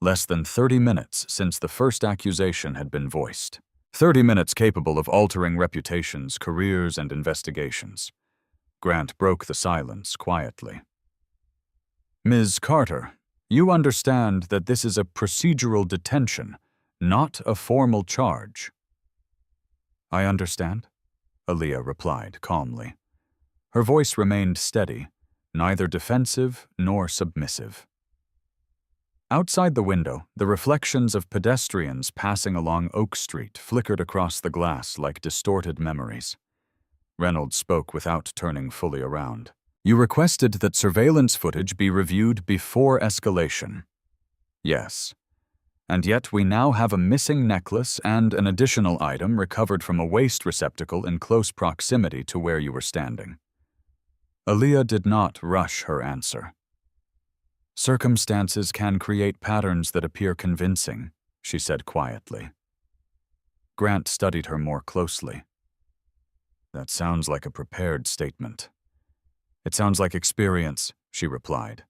less than 30 minutes since the first accusation had been voiced. 30 minutes capable of altering reputations, careers, and investigations. Grant broke the silence quietly. "Ms. Carter, you understand that this is a procedural detention not a formal charge. I understand, Aaliyah replied calmly. Her voice remained steady, neither defensive nor submissive. Outside the window, the reflections of pedestrians passing along Oak Street flickered across the glass like distorted memories. Reynolds spoke without turning fully around. You requested that surveillance footage be reviewed before escalation. Yes. And yet we now have a missing necklace and an additional item recovered from a waste receptacle in close proximity to where you were standing. Aaliyah did not rush her answer. Circumstances can create patterns that appear convincing, she said quietly. Grant studied her more closely. That sounds like a prepared statement. It sounds like experience, she replied.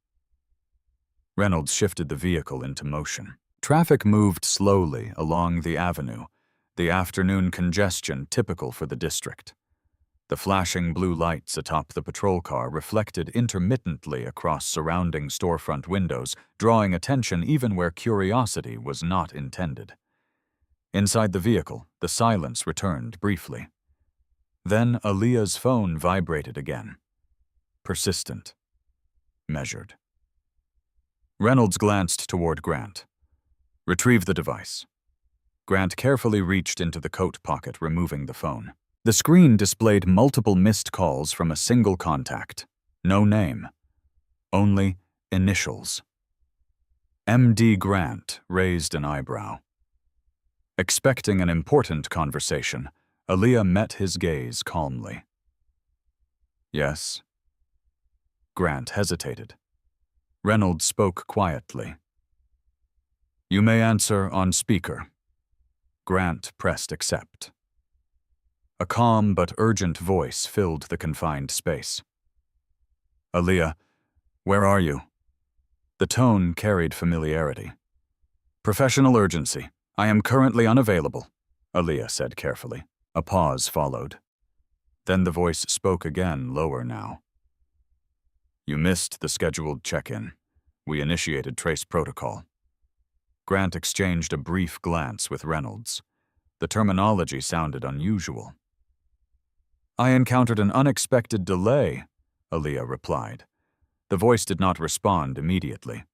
Reynolds shifted the vehicle into motion. Traffic moved slowly along the avenue, the afternoon congestion typical for the district. The flashing blue lights atop the patrol car reflected intermittently across surrounding storefront windows, drawing attention even where curiosity was not intended. Inside the vehicle, the silence returned briefly. Then Aaliyah's phone vibrated again. Persistent. Measured. Reynolds glanced toward Grant. Retrieve the device. Grant carefully reached into the coat pocket, removing the phone. The screen displayed multiple missed calls from a single contact. No name. Only initials. M.D. Grant raised an eyebrow. Expecting an important conversation, Aaliyah met his gaze calmly. Yes. Grant hesitated. Reynolds spoke quietly. You may answer on speaker. Grant pressed accept. A calm but urgent voice filled the confined space. Aaliyah, where are you? The tone carried familiarity. Professional urgency. I am currently unavailable, Aaliyah said carefully. A pause followed. Then the voice spoke again, lower now. You missed the scheduled check-in. We initiated trace protocol. Grant exchanged a brief glance with Reynolds. The terminology sounded unusual. I encountered an unexpected delay, Aaliyah replied. The voice did not respond immediately.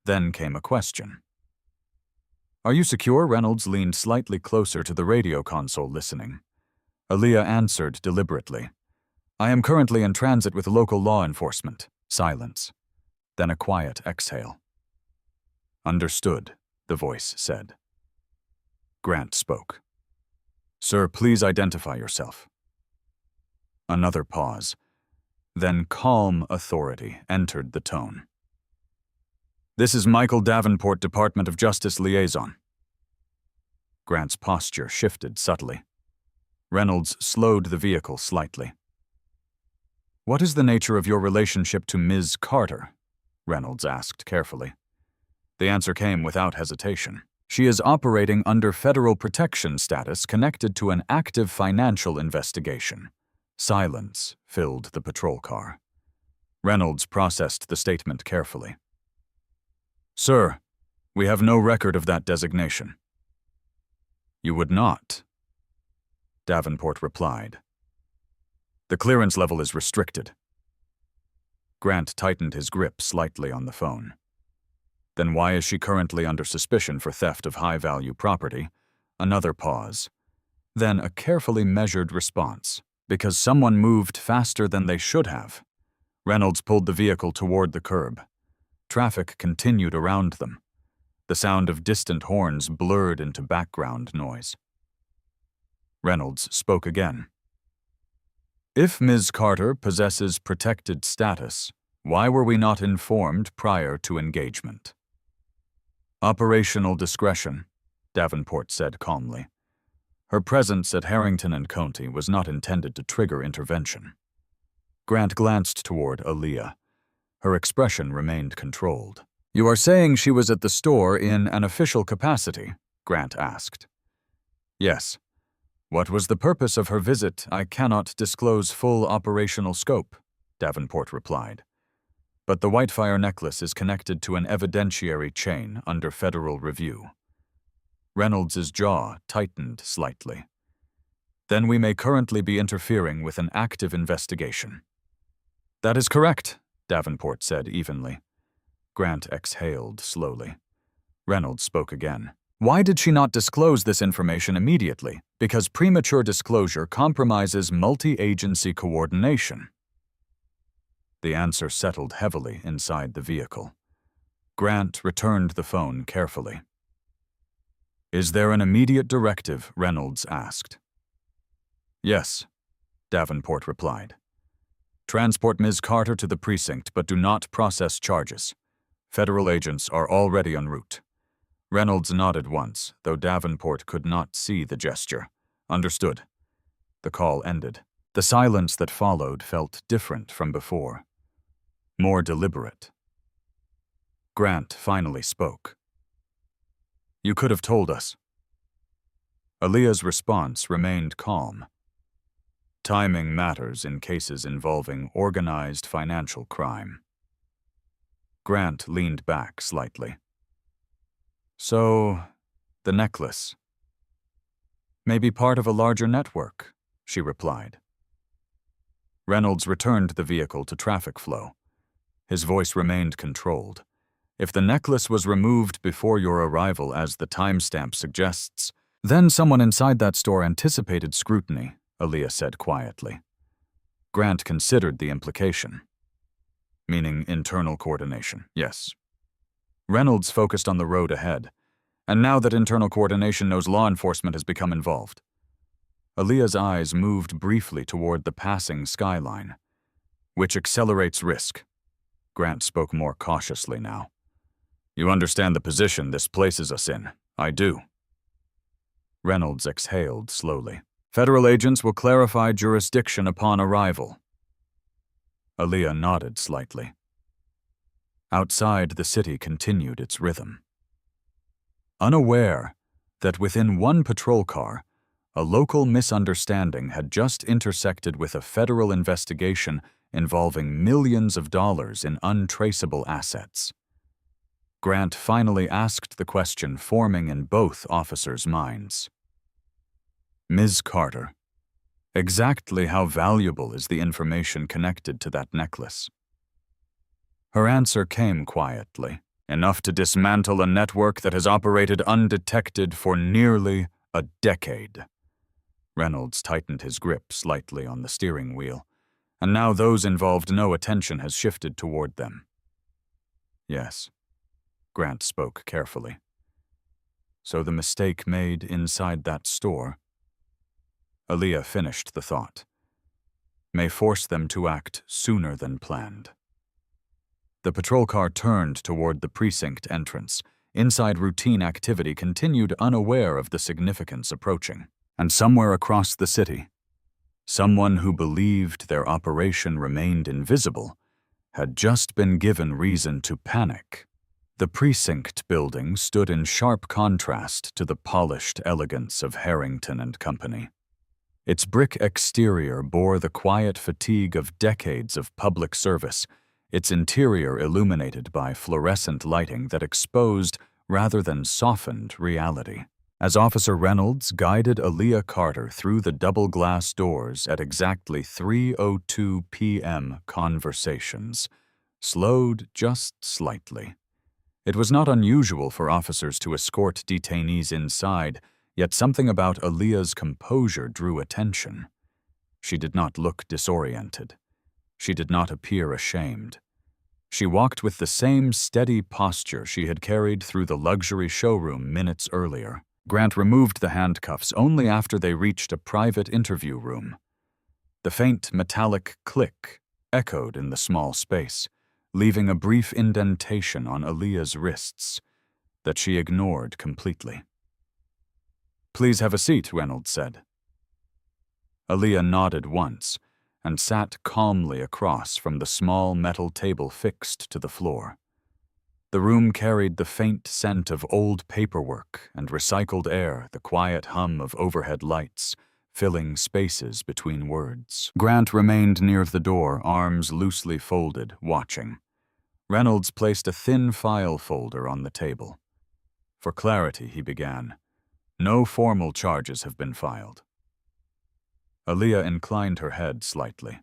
Then came a question. Are you secure? Reynolds leaned slightly closer to the radio console, listening. Aaliyah answered deliberately. I am currently in transit with local law enforcement. Silence. Then a quiet exhale. Understood, the voice said. Grant spoke. Sir, please identify yourself. Another pause. Then calm authority entered the tone. This is Michael Davenport, Department of Justice Liaison. Grant's posture shifted subtly. Reynolds slowed the vehicle slightly. What is the nature of your relationship to Ms. Carter? Reynolds asked carefully. The answer came without hesitation. She is operating under federal protection status connected to an active financial investigation. Silence filled the patrol car. Reynolds processed the statement carefully. Sir, we have no record of that designation. You would not, Davenport replied. The clearance level is restricted. Grant tightened his grip slightly on the phone. Then why is she currently under suspicion for theft of high-value property? Another pause. Then a carefully measured response. Because someone moved faster than they should have. Reynolds pulled the vehicle toward the curb. Traffic continued around them. The sound of distant horns blurred into background noise. Reynolds spoke again. If Ms. Carter possesses protected status, why were we not informed prior to engagement? Operational discretion, Davenport said calmly. Her presence at Harrington and County was not intended to trigger intervention. Grant glanced toward Aaliyah. Her expression remained controlled. You are saying she was at the store in an official capacity? Grant asked. Yes. What was the purpose of her visit? I cannot disclose full operational scope, Davenport replied. But the Whitefire necklace is connected to an evidentiary chain under federal review. Reynolds's jaw tightened slightly. Then we may currently be interfering with an active investigation. That is correct, Davenport said evenly. Grant exhaled slowly. Reynolds spoke again. Why did she not disclose this information immediately? Because premature disclosure compromises multi-agency coordination. The answer settled heavily inside the vehicle. Grant returned the phone carefully. Is there an immediate directive? Reynolds asked. Yes, Davenport replied. Transport Ms. Carter to the precinct, but do not process charges. Federal agents are already en route. Reynolds nodded once, though Davenport could not see the gesture. Understood. The call ended. The silence that followed felt different from before. More deliberate. Grant finally spoke. You could have told us. Aaliyah's response remained calm. Timing matters in cases involving organized financial crime. Grant leaned back slightly. So, the necklace. Maybe part of a larger network, she replied. Reynolds returned the vehicle to traffic flow. His voice remained controlled. If the necklace was removed before your arrival, as the timestamp suggests, then someone inside that store anticipated scrutiny, Aaliyah said quietly. Grant considered the implication. Meaning internal coordination, yes. Reynolds focused on the road ahead, and now that internal coordination knows law enforcement has become involved. Aaliyah's eyes moved briefly toward the passing skyline, which accelerates risk. Grant spoke more cautiously now. You understand the position this places us in. I do. Reynolds exhaled slowly. Federal agents will clarify jurisdiction upon arrival. Aaliyah nodded slightly. Outside, the city continued its rhythm. Unaware that within one patrol car, a local misunderstanding had just intersected with a federal investigation involving millions of dollars in untraceable assets. Grant finally asked the question forming in both officers' minds. Ms. Carter, exactly how valuable is the information connected to that necklace? Her answer came quietly, enough to dismantle a network that has operated undetected for nearly a decade. Reynolds tightened his grip slightly on the steering wheel, and now those involved no attention has shifted toward them. Yes, Grant spoke carefully. So the mistake made inside that store, Aaliyah finished the thought, may force them to act sooner than planned. The patrol car turned toward the precinct entrance. Inside, routine activity continued, unaware of the significance approaching. And somewhere across the city, someone who believed their operation remained invisible had just been given reason to panic. The precinct building stood in sharp contrast to the polished elegance of Harrington and Company. Its brick exterior bore the quiet fatigue of decades of public service, its interior illuminated by fluorescent lighting that exposed rather than softened reality. As Officer Reynolds guided Aaliyah Carter through the double-glass doors at exactly 3:02 p.m., conversations slowed just slightly. It was not unusual for officers to escort detainees inside, yet something about Aaliyah's composure drew attention. She did not look disoriented. She did not appear ashamed. She walked with the same steady posture she had carried through the luxury showroom minutes earlier. Grant removed the handcuffs only after they reached a private interview room. The faint metallic click echoed in the small space, leaving a brief indentation on Aaliyah's wrists that she ignored completely. "Please have a seat," Reynolds said. Aaliyah nodded once and sat calmly across from the small metal table fixed to the floor. The room carried the faint scent of old paperwork and recycled air, the quiet hum of overhead lights, filling spaces between words. Grant remained near the door, arms loosely folded, watching. Reynolds placed a thin file folder on the table. For clarity, he began. No formal charges have been filed. Aaliyah inclined her head slightly.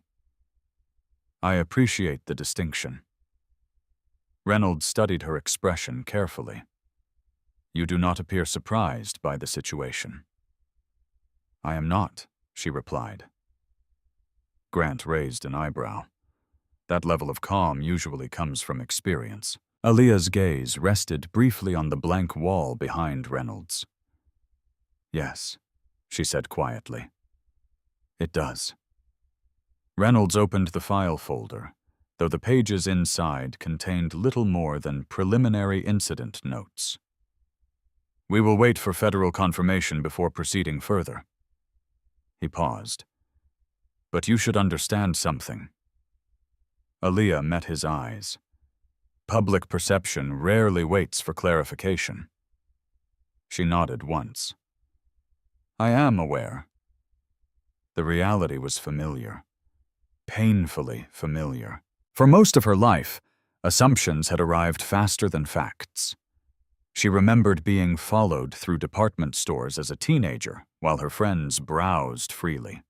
I appreciate the distinction. Reynolds studied her expression carefully. You do not appear surprised by the situation. I am not, she replied. Grant raised an eyebrow. That level of calm usually comes from experience. Aaliyah's gaze rested briefly on the blank wall behind Reynolds. Yes, she said quietly. It does. Reynolds opened the file folder, though the pages inside contained little more than preliminary incident notes. We will wait for federal confirmation before proceeding further. He paused. But you should understand something. Aaliyah met his eyes. Public perception rarely waits for clarification. She nodded once. I am aware. The reality was familiar. Painfully familiar. For most of her life, assumptions had arrived faster than facts. She remembered being followed through department stores as a teenager while her friends browsed freely.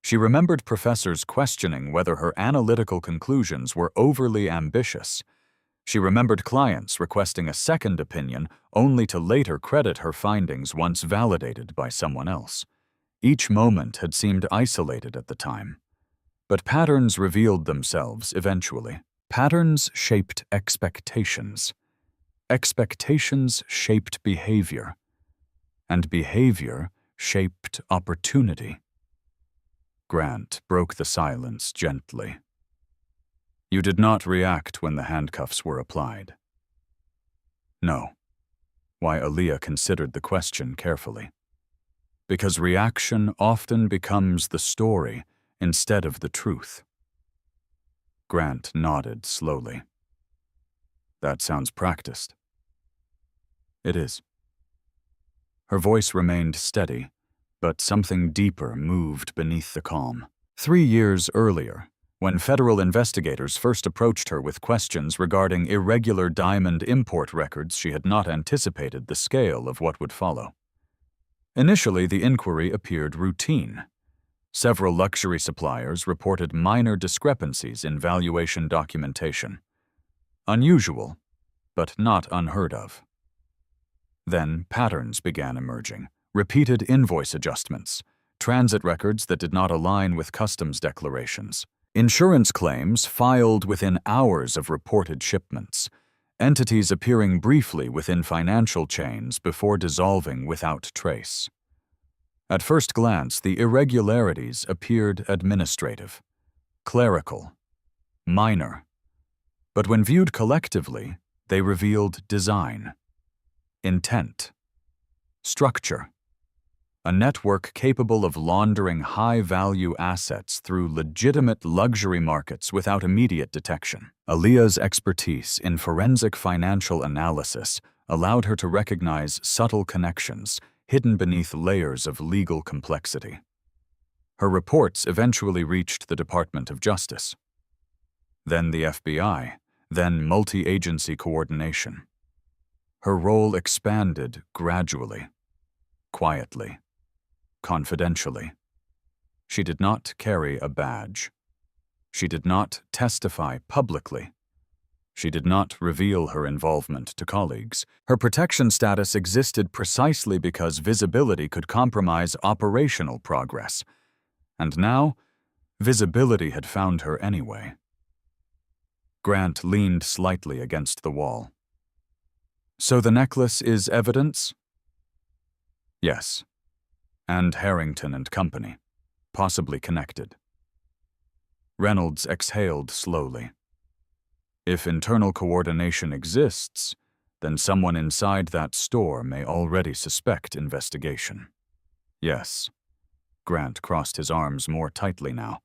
She remembered professors questioning whether her analytical conclusions were overly ambitious. She remembered clients requesting a second opinion only to later credit her findings once validated by someone else. Each moment had seemed isolated at the time. But patterns revealed themselves eventually. Patterns shaped expectations. Expectations shaped behavior. And behavior shaped opportunity. Grant broke the silence gently. You did not react when the handcuffs were applied. No. Why, Aaliyah considered the question carefully. Because reaction often becomes the story instead of the truth. Grant nodded slowly. That sounds practiced. It is. Her voice remained steady, but something deeper moved beneath the calm. 3 years earlier, when federal investigators first approached her with questions regarding irregular diamond import records, she had not anticipated the scale of what would follow. Initially, the inquiry appeared routine. Several luxury suppliers reported minor discrepancies in valuation documentation. Unusual, but not unheard of. Then patterns began emerging. Repeated invoice adjustments, transit records that did not align with customs declarations, insurance claims filed within hours of reported shipments, entities appearing briefly within financial chains before dissolving without trace. At first glance, the irregularities appeared administrative, clerical, minor, but when viewed collectively, they revealed design, intent, structure, a network capable of laundering high-value assets through legitimate luxury markets without immediate detection. Aaliyah's expertise in forensic financial analysis allowed her to recognize subtle connections hidden beneath layers of legal complexity. Her reports eventually reached the Department of Justice, then the FBI, then multi-agency coordination. Her role expanded gradually, quietly, confidentially. She did not carry a badge. She did not testify publicly. She did not reveal her involvement to colleagues. Her protection status existed precisely because visibility could compromise operational progress. And now, visibility had found her anyway. Grant leaned slightly against the wall. So the necklace is evidence? Yes. And Harrington and Company, possibly connected. Reynolds exhaled slowly. If internal coordination exists, then someone inside that store may already suspect investigation. Yes. Grant crossed his arms more tightly now,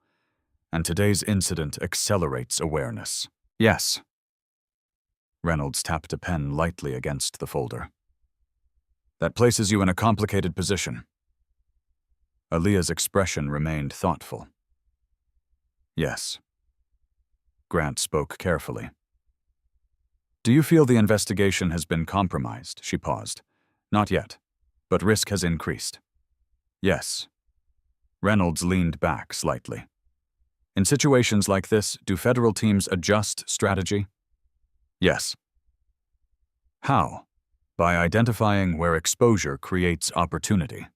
and today's incident accelerates awareness. Yes. Reynolds tapped a pen lightly against the folder. That places you in a complicated position. Aaliyah's expression remained thoughtful. Yes. Grant spoke carefully. Do you feel the investigation has been compromised? She paused. Not yet. but risk has increased. Yes. Reynolds leaned back slightly. In situations like this, do federal teams adjust strategy? Yes. How? By identifying where exposure creates opportunity.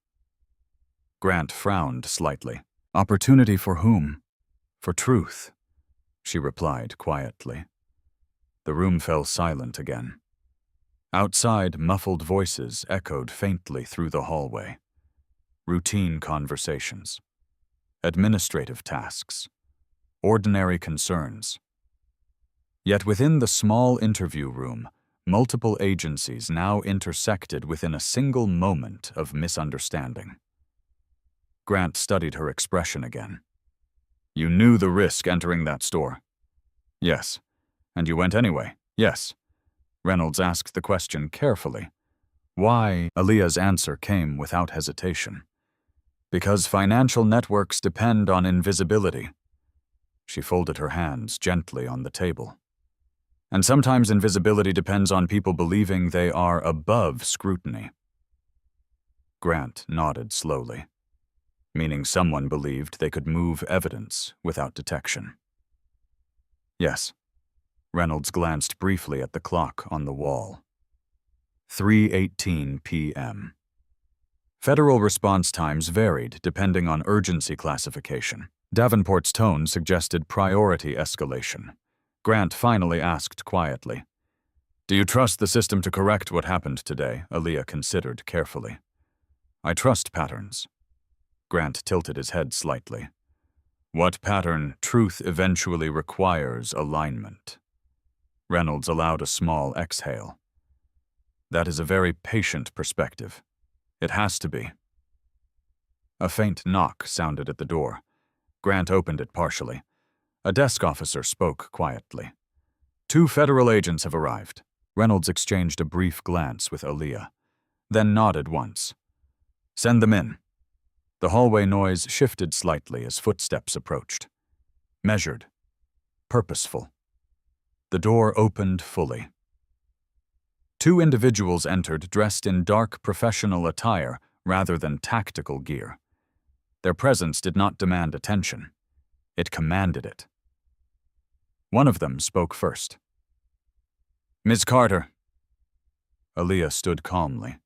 Grant frowned slightly. Opportunity for whom? For truth, she replied quietly. The room fell silent again. Outside, muffled voices echoed faintly through the hallway. Routine conversations. Administrative tasks. Ordinary concerns. Yet within the small interview room, multiple agencies now intersected within a single moment of misunderstanding. Grant studied her expression again. You knew the risk entering that store? Yes. And you went anyway? Yes. Reynolds asked the question carefully. Why? Aaliyah's answer came without hesitation. Because financial networks depend on invisibility. She folded her hands gently on the table. And sometimes invisibility depends on people believing they are above scrutiny. Grant nodded slowly, meaning someone believed they could move evidence without detection. Yes. Reynolds glanced briefly at the clock on the wall. 3:18 p.m. Federal response times varied depending on urgency classification. Davenport's tone suggested priority escalation. Grant finally asked quietly, Do you trust the system to correct what happened today? Aaliyah considered carefully. I trust patterns. Grant tilted his head slightly. What pattern? Truth eventually requires alignment. Reynolds allowed a small exhale. That is a very patient perspective. It has to be. A faint knock sounded at the door. Grant opened it partially. A desk officer spoke quietly. 2 federal agents have arrived. Reynolds exchanged a brief glance with Aaliyah, then nodded once. Send them in. The hallway noise shifted slightly as footsteps approached. Measured. Purposeful. The door opened fully. 2 individuals entered dressed in dark professional attire rather than tactical gear. Their presence did not demand attention. It commanded it. One of them spoke first. Ms. Carter. Aaliyah stood calmly.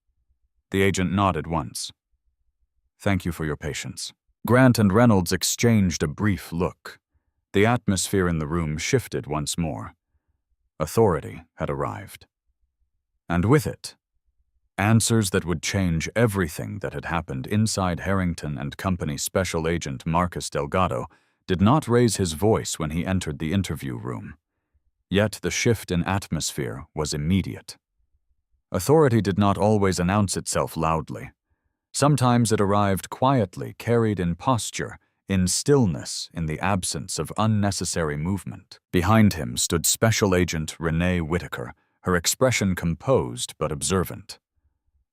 The agent nodded once. Thank you for your patience. Grant and Reynolds exchanged a brief look. The atmosphere in the room shifted once more. Authority had arrived. And with it, answers that would change everything that had happened inside Harrington and Company Special Agent Marcus Delgado did not raise his voice when he entered the interview room. Yet the shift in atmosphere was immediate. Authority did not always announce itself loudly. Sometimes it arrived quietly, carried in posture, in stillness, in the absence of unnecessary movement. Behind him stood Special Agent Renee Whitaker, her expression composed but observant.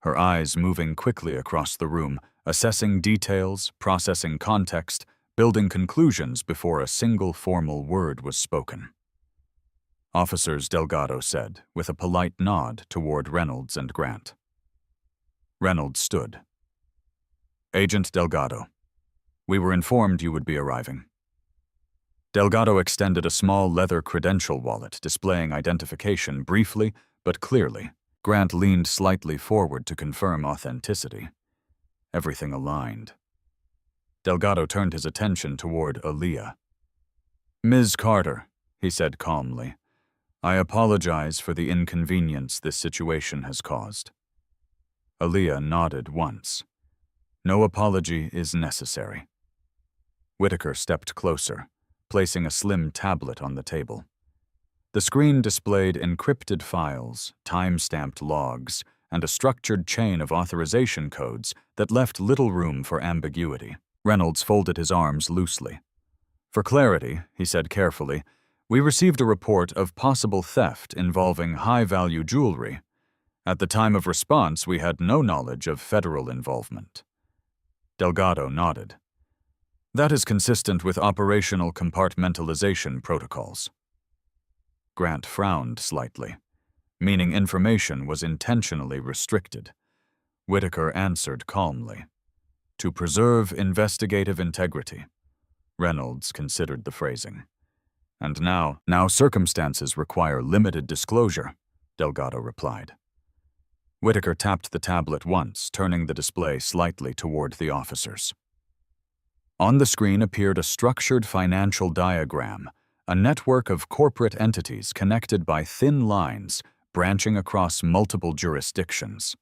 Her eyes moving quickly across the room, assessing details, processing context, building conclusions before a single formal word was spoken. Officers, Delgado said, with a polite nod toward Reynolds and Grant. Reynolds stood. Agent Delgado, we were informed you would be arriving. Delgado extended a small leather credential wallet displaying identification briefly but clearly. Grant leaned slightly forward to confirm authenticity. Everything aligned. Delgado turned his attention toward Aaliyah. Ms. Carter, he said calmly, I apologize for the inconvenience this situation has caused. Aaliyah nodded once. No apology is necessary. Whitaker stepped closer, placing a slim tablet on the table. The screen displayed encrypted files, time-stamped logs, and a structured chain of authorization codes that left little room for ambiguity. Reynolds folded his arms loosely. For clarity, he said carefully, we received a report of possible theft involving high-value jewelry. At the time of response, we had no knowledge of federal involvement. Delgado nodded. That is consistent with operational compartmentalization protocols. Grant frowned slightly, meaning information was intentionally restricted. Whitaker answered calmly. To preserve investigative integrity. Reynolds considered the phrasing. And now circumstances require limited disclosure, Delgado replied. Whitaker tapped the tablet once, turning the display slightly toward the officers. On the screen appeared a structured financial diagram, a network of corporate entities connected by thin lines branching across multiple jurisdictions.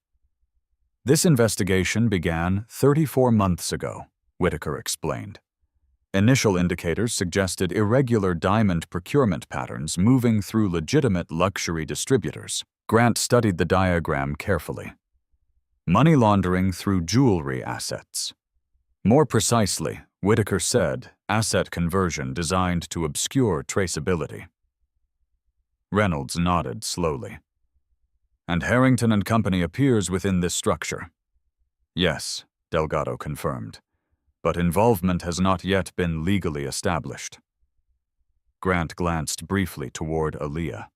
This investigation began 34 months ago, Whitaker explained. Initial indicators suggested irregular diamond procurement patterns moving through legitimate luxury distributors. Grant studied the diagram carefully. Money laundering through jewelry assets. More precisely, Whitaker said, asset conversion designed to obscure traceability. Reynolds nodded slowly. And Harrington and Company appears within this structure. Yes, Delgado confirmed, but involvement has not yet been legally established. Grant glanced briefly toward Aaliyah.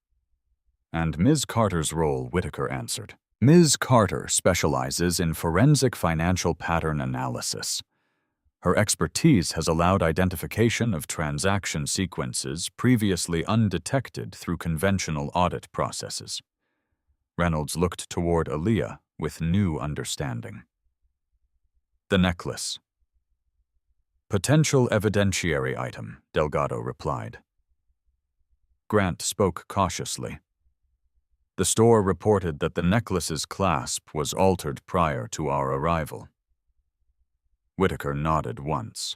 And Ms. Carter's role, Whitaker answered. Ms. Carter specializes in forensic financial pattern analysis. Her expertise has allowed identification of transaction sequences previously undetected through conventional audit processes. Reynolds looked toward Aaliyah with new understanding. The necklace. Potential evidentiary item, Delgado replied. Grant spoke cautiously. The store reported that the necklace's clasp was altered prior to our arrival. Whitaker nodded once.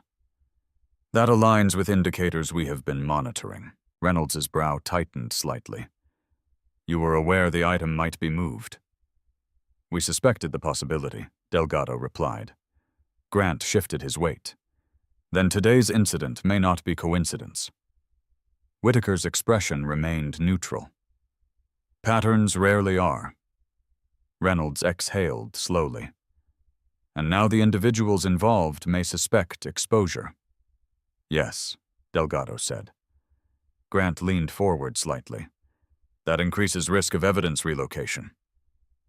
That aligns with indicators we have been monitoring. Reynolds's brow tightened slightly. You were aware the item might be moved. We suspected the possibility, Delgado replied. Grant shifted his weight. Then today's incident may not be coincidence. Whitaker's expression remained neutral. Patterns rarely are. Reynolds exhaled slowly. And now the individuals involved may suspect exposure. Yes, Delgado said. Grant leaned forward slightly. That increases risk of evidence relocation.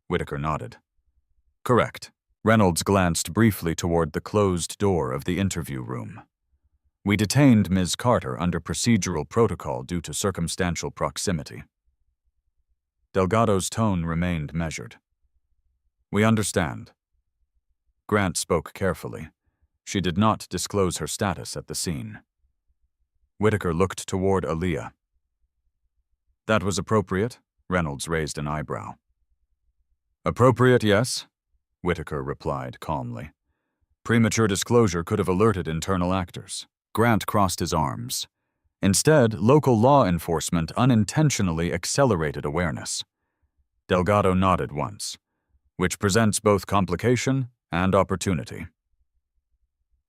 Whitaker nodded. Correct. Reynolds glanced briefly toward the closed door of the interview room. We detained Ms. Carter under procedural protocol due to circumstantial proximity. Delgado's tone remained measured. We understand. Grant spoke carefully. She did not disclose her status at the scene. Whitaker looked toward Aaliyah. That was appropriate? Reynolds raised an eyebrow. Appropriate, yes, Whitaker replied calmly. Premature disclosure could have alerted internal actors. Grant crossed his arms. Instead, local law enforcement unintentionally accelerated awareness. Delgado nodded once, which presents both complication and opportunity.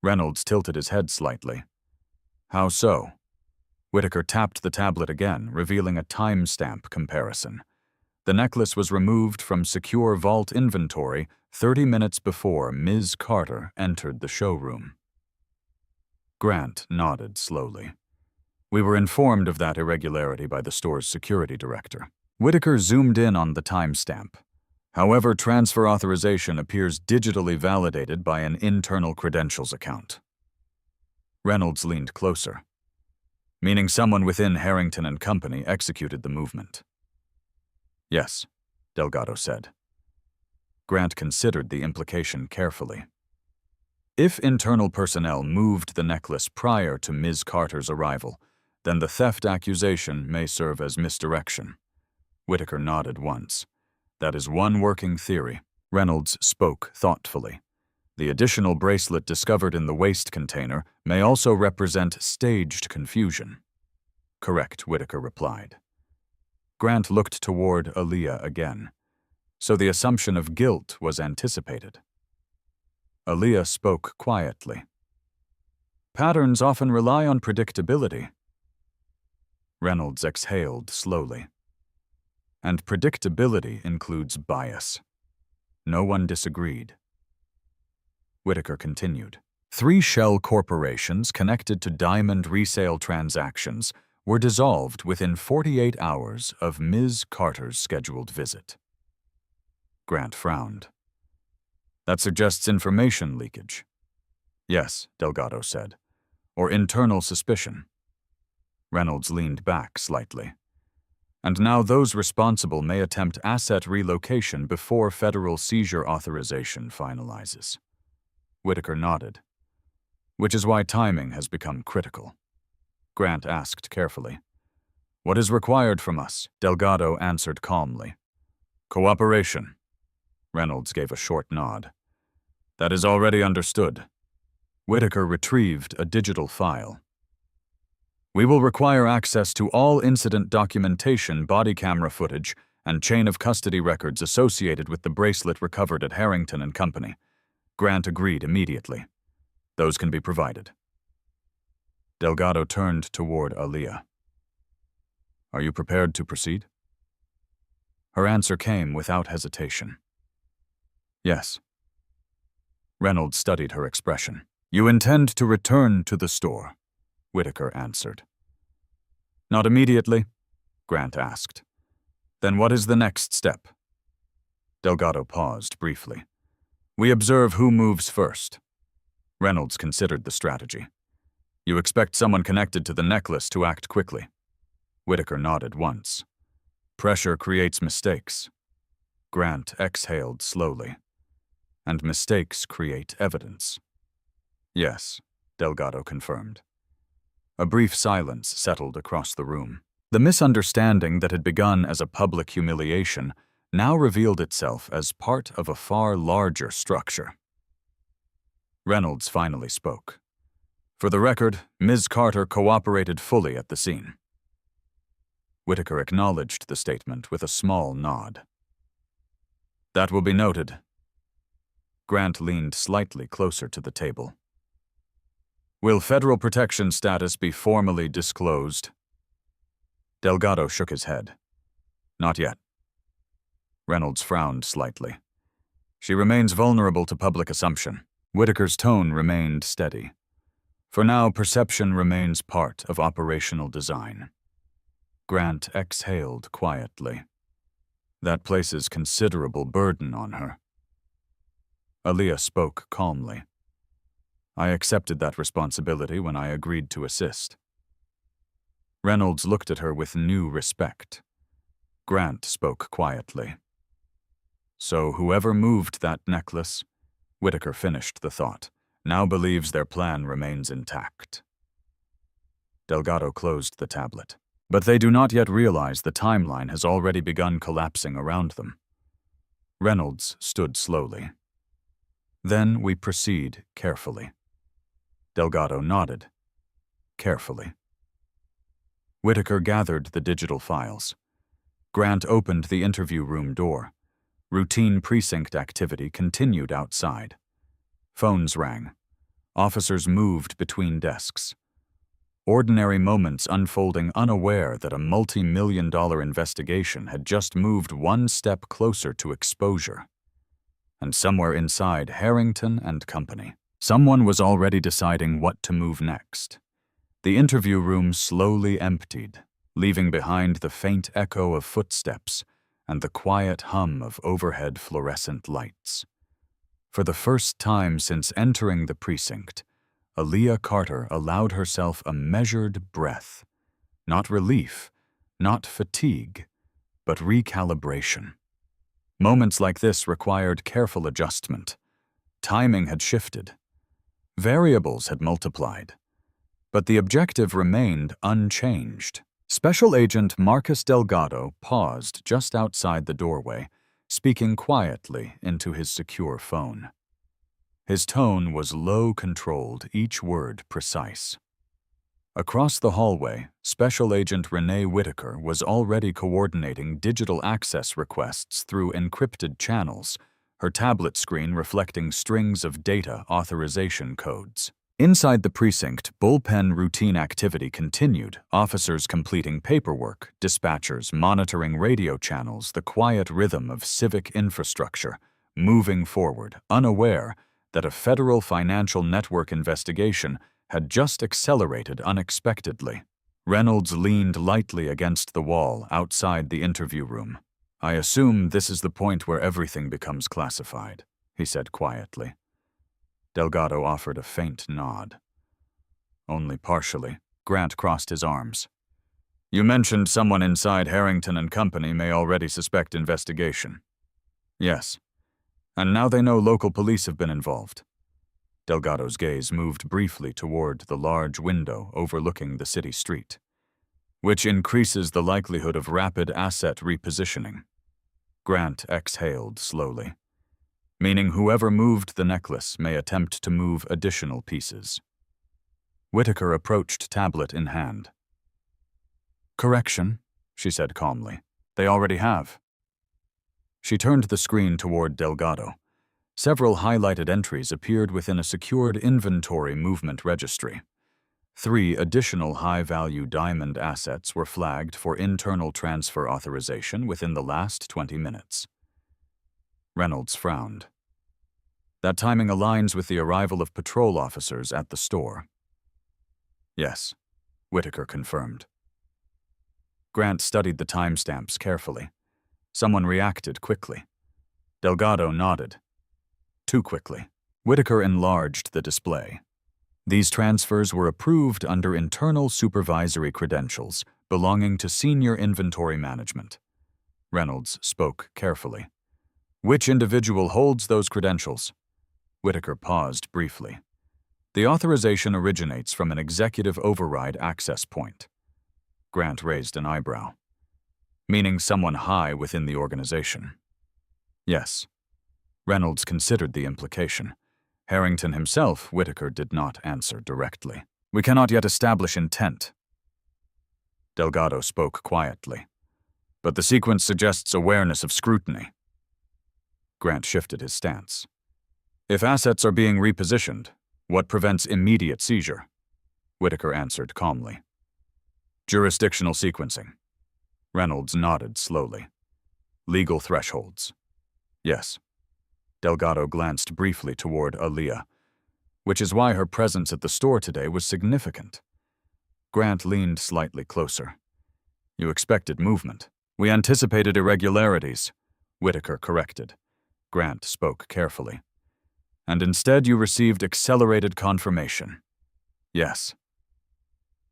Reynolds tilted his head slightly. How so? Whitaker tapped the tablet again, revealing a timestamp comparison. The necklace was removed from secure vault inventory 30 minutes before Ms. Carter entered the showroom. Grant nodded slowly. We were informed of that irregularity by the store's security director. Whitaker zoomed in on the timestamp. However, transfer authorization appears digitally validated by an internal credentials account. Reynolds leaned closer. Meaning someone within Harrington and Company executed the movement. Yes, Delgado said. Grant considered the implication carefully. If internal personnel moved the necklace prior to Ms. Carter's arrival, then the theft accusation may serve as misdirection. Whitaker nodded once. That is one working theory. Reynolds spoke thoughtfully. The additional bracelet discovered in the waste container may also represent staged confusion. Correct, Whitaker replied. Grant looked toward Aaliyah again. So the assumption of guilt was anticipated. Aaliyah spoke quietly. Patterns often rely on predictability. Reynolds exhaled slowly. And predictability includes bias. No one disagreed. Whitaker continued. 3 shell corporations connected to diamond resale transactions were dissolved within 48 hours of Ms. Carter's scheduled visit. Grant frowned. That suggests information leakage. Yes, Delgado said. Or internal suspicion. Reynolds leaned back slightly. And now those responsible may attempt asset relocation before federal seizure authorization finalizes. Whitaker nodded. Which is why timing has become critical. Grant asked carefully. What is required from us? Delgado answered calmly. Cooperation. Reynolds gave a short nod. That is already understood. Whitaker retrieved a digital file. We will require access to all incident documentation, body camera footage, and chain of custody records associated with the bracelet recovered at Harrington and Company. Grant agreed immediately. Those can be provided. Delgado turned toward Aaliyah. Are you prepared to proceed? Her answer came without hesitation. Yes. Reynolds studied her expression. You intend to return to the store, Whitaker answered. Not immediately, Grant asked. Then what is the next step? Delgado paused briefly. We observe who moves first. Reynolds considered the strategy. You expect someone connected to the necklace to act quickly. Whitaker nodded once. Pressure creates mistakes. Grant exhaled slowly. And mistakes create evidence. Yes, Delgado confirmed. A brief silence settled across the room. The misunderstanding that had begun as a public humiliation now revealed itself as part of a far larger structure. Reynolds finally spoke. For the record, Ms. Carter cooperated fully at the scene. Whitaker acknowledged the statement with a small nod. That will be noted. Grant leaned slightly closer to the table. Will federal protection status be formally disclosed? Delgado shook his head. Not yet. Reynolds frowned slightly. She remains vulnerable to public assumption. Whitaker's tone remained steady. For now, perception remains part of operational design. Grant exhaled quietly. That places considerable burden on her. Aaliyah spoke calmly. I accepted that responsibility when I agreed to assist. Reynolds looked at her with new respect. Grant spoke quietly. So whoever moved that necklace, Whitaker finished the thought, now believes their plan remains intact. Delgado closed the tablet. But they do not yet realize the timeline has already begun collapsing around them. Reynolds stood slowly. Then we proceed carefully. Delgado nodded. Carefully. Whitaker gathered the digital files. Grant opened the interview room door. Routine precinct activity continued outside. Phones rang. Officers moved between desks. Ordinary moments unfolding unaware that a multi-million-dollar investigation had just moved one step closer to exposure. And somewhere inside Harrington and Company, someone was already deciding what to move next. The interview room slowly emptied, leaving behind the faint echo of footsteps and the quiet hum of overhead fluorescent lights. For the first time since entering the precinct, Aaliyah Carter allowed herself a measured breath. Not relief, not fatigue, but recalibration. Moments like this required careful adjustment. Timing had shifted. Variables had multiplied. But the objective remained unchanged. Special Agent Marcus Delgado paused just outside the doorway, speaking quietly into his secure phone. His tone was low-controlled, each word precise. Across the hallway, Special Agent Renee Whitaker was already coordinating digital access requests through encrypted channels, her tablet screen reflecting strings of data authorization codes. Inside the precinct, bullpen routine activity continued, officers completing paperwork, dispatchers monitoring radio channels, the quiet rhythm of civic infrastructure, moving forward, unaware that a federal financial network investigation had just accelerated unexpectedly. Reynolds leaned lightly against the wall outside the interview room. I assume this is the point where everything becomes classified. he said quietly. Delgado offered a faint nod. Only partially. Grant crossed his arms. You mentioned someone inside Harrington and Company may already suspect investigation. Yes. And now they know local police have been involved. Delgado's gaze moved briefly toward the large window overlooking the city street, which increases the likelihood of rapid asset repositioning. Grant exhaled slowly, meaning whoever moved the necklace may attempt to move additional pieces. Whitaker approached tablet in hand. Correction, she said calmly. They already have. She turned the screen toward Delgado. Several highlighted entries appeared within a secured inventory movement registry. 3 additional high-value diamond assets were flagged for internal transfer authorization within the last 20 minutes. Reynolds frowned. That timing aligns with the arrival of patrol officers at the store. Yes, Whitaker confirmed. Grant studied the timestamps carefully. Someone reacted quickly. Delgado nodded. Too quickly. Whitaker enlarged the display. These transfers were approved under internal supervisory credentials belonging to senior inventory management. Reynolds spoke carefully. Which individual holds those credentials? Whitaker paused briefly. The authorization originates from an executive override access point. Grant raised an eyebrow. Meaning someone high within the organization. Yes. Reynolds considered the implication. Harrington himself, Whitaker did not answer directly. We cannot yet establish intent. Delgado spoke quietly. But the sequence suggests awareness of scrutiny. Grant shifted his stance. If assets are being repositioned, what prevents immediate seizure? Whitaker answered calmly. Jurisdictional sequencing. Reynolds nodded slowly. Legal thresholds. Yes. Delgado glanced briefly toward Aaliyah, which is why her presence at the store today was significant. Grant leaned slightly closer. You expected movement. We anticipated irregularities, Whitaker corrected. Grant spoke carefully. And instead you received accelerated confirmation. Yes.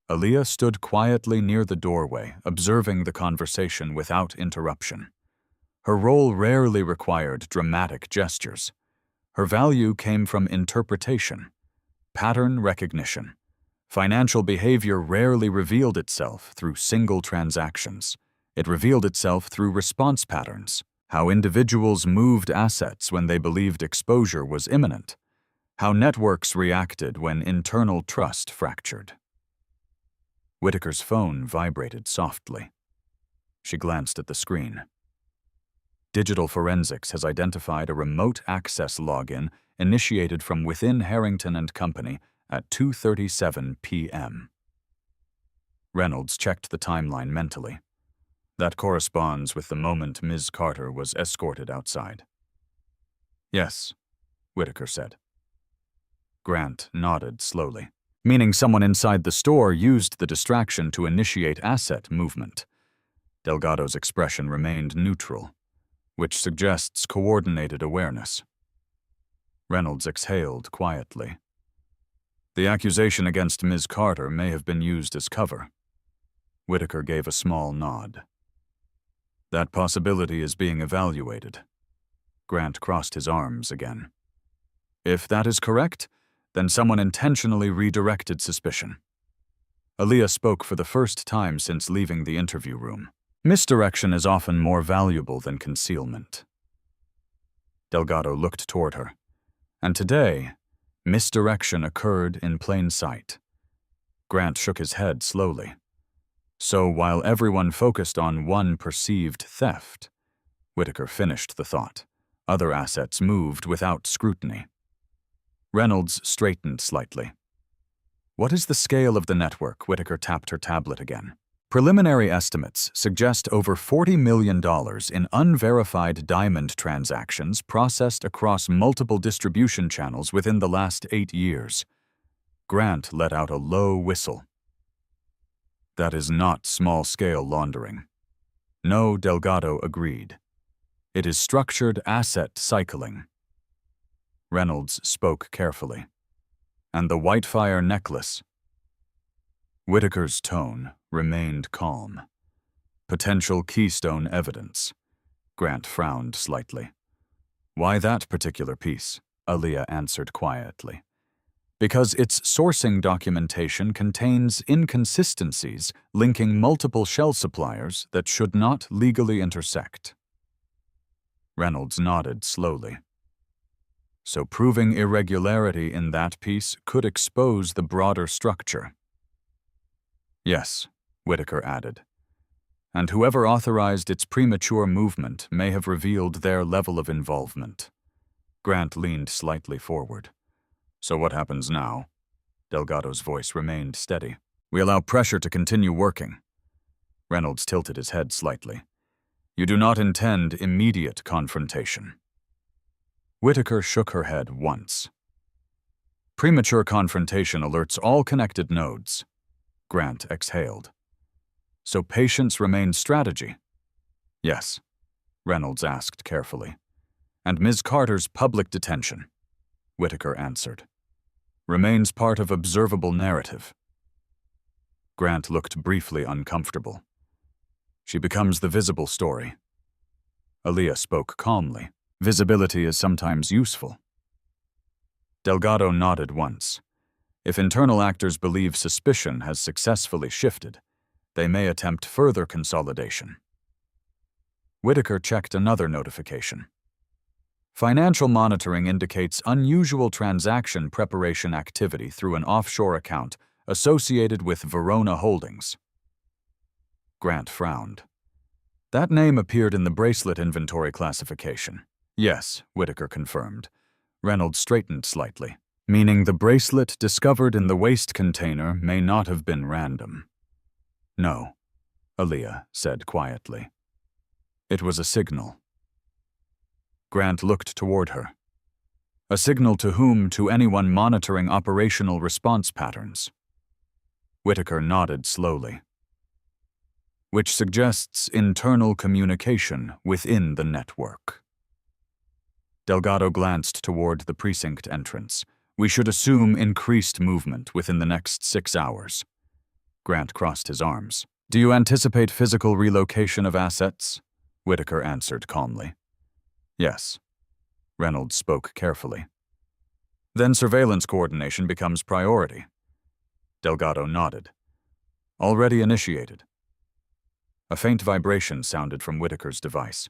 Aaliyah stood quietly near the doorway, observing the conversation without interruption. Her role rarely required dramatic gestures. Her value came from interpretation, pattern recognition. Financial behavior rarely revealed itself through single transactions. It revealed itself through response patterns, how individuals moved assets when they believed exposure was imminent, how networks reacted when internal trust fractured. Whitaker's phone vibrated softly. She glanced at the screen. Digital forensics has identified a remote access login initiated from within Harrington and Company at 2:37 p.m. Reynolds checked the timeline mentally. That corresponds with the moment Ms. Carter was escorted outside. Yes, Whitaker said. Grant nodded slowly, meaning someone inside the store used the distraction to initiate asset movement. Delgado's expression remained neutral, which suggests coordinated awareness. Reynolds exhaled quietly. The accusation against Ms. Carter may have been used as cover. Whitaker gave a small nod. That possibility is being evaluated. Grant crossed his arms again. If that is correct, then someone intentionally redirected suspicion. Aaliyah spoke for the first time since leaving the interview room. Misdirection is often more valuable than concealment. Delgado looked toward her, and today, misdirection occurred in plain sight. Grant shook his head slowly. So while everyone focused on one perceived theft, Whitaker finished the thought. Other assets moved without scrutiny. Reynolds straightened slightly. What is the scale of the network? Whitaker tapped her tablet again. Preliminary estimates suggest over $40 million in unverified diamond transactions processed across multiple distribution channels within the last 8 years. Grant let out a low whistle. That is not small-scale laundering. No, Delgado agreed. It is structured asset cycling. Reynolds spoke carefully. And the Whitefire necklace? Whitaker's tone remained calm. Potential keystone evidence. Grant frowned slightly. Why that particular piece? Aaliyah answered quietly. Because its sourcing documentation contains inconsistencies linking multiple shell suppliers that should not legally intersect. Reynolds nodded slowly. So proving irregularity in that piece could expose the broader structure. Yes, Whitaker added. And whoever authorized its premature movement may have revealed their level of involvement. Grant leaned slightly forward. So what happens now? Delgado's voice remained steady. We allow pressure to continue working. Reynolds tilted his head slightly. You do not intend immediate confrontation. Whitaker shook her head once. Premature confrontation alerts all connected nodes. Grant exhaled. So patience remains strategy? Yes, Reynolds asked carefully. And Ms. Carter's public detention? Whitaker answered. Remains part of observable narrative. Grant looked briefly uncomfortable. She becomes the visible story. Aaliyah spoke calmly. Visibility is sometimes useful. Delgado nodded once. If internal actors believe suspicion has successfully shifted, they may attempt further consolidation. Whitaker checked another notification. Financial monitoring indicates unusual transaction preparation activity through an offshore account associated with Verona Holdings. Grant frowned. That name appeared in the bracelet inventory classification. Yes, Whitaker confirmed. Reynolds straightened slightly, meaning the bracelet discovered in the waste container may not have been random. No, Aaliyah said quietly. It was a signal. Grant looked toward her. A signal to whom? To anyone monitoring operational response patterns. Whitaker nodded slowly. Which suggests internal communication within the network. Delgado glanced toward the precinct entrance. We should assume increased movement within the next 6 hours. Grant crossed his arms. Do you anticipate physical relocation of assets? Whitaker answered calmly. Yes. Reynolds spoke carefully. Then surveillance coordination becomes priority. Delgado nodded. Already initiated. A faint vibration sounded from Whitaker's device.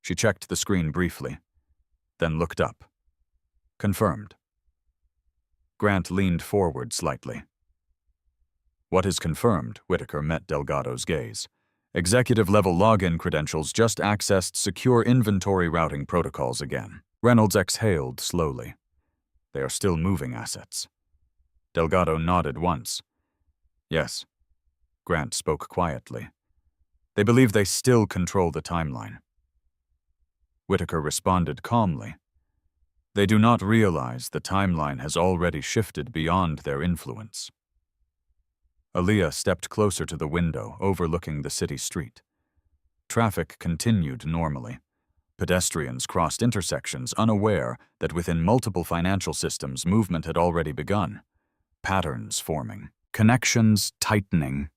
She checked the screen briefly, then looked up. Confirmed. Grant leaned forward slightly. What is confirmed? Whitaker met Delgado's gaze. Executive-level login credentials just accessed secure inventory routing protocols again. Reynolds exhaled slowly. They are still moving assets. Delgado nodded once. Yes. Grant spoke quietly. They believe they still control the timeline. Whitaker responded calmly. They do not realize the timeline has already shifted beyond their influence. Aaliyah stepped closer to the window overlooking the city street. Traffic continued normally. Pedestrians crossed intersections unaware that within multiple financial systems movement had already begun. Patterns forming, connections tightening.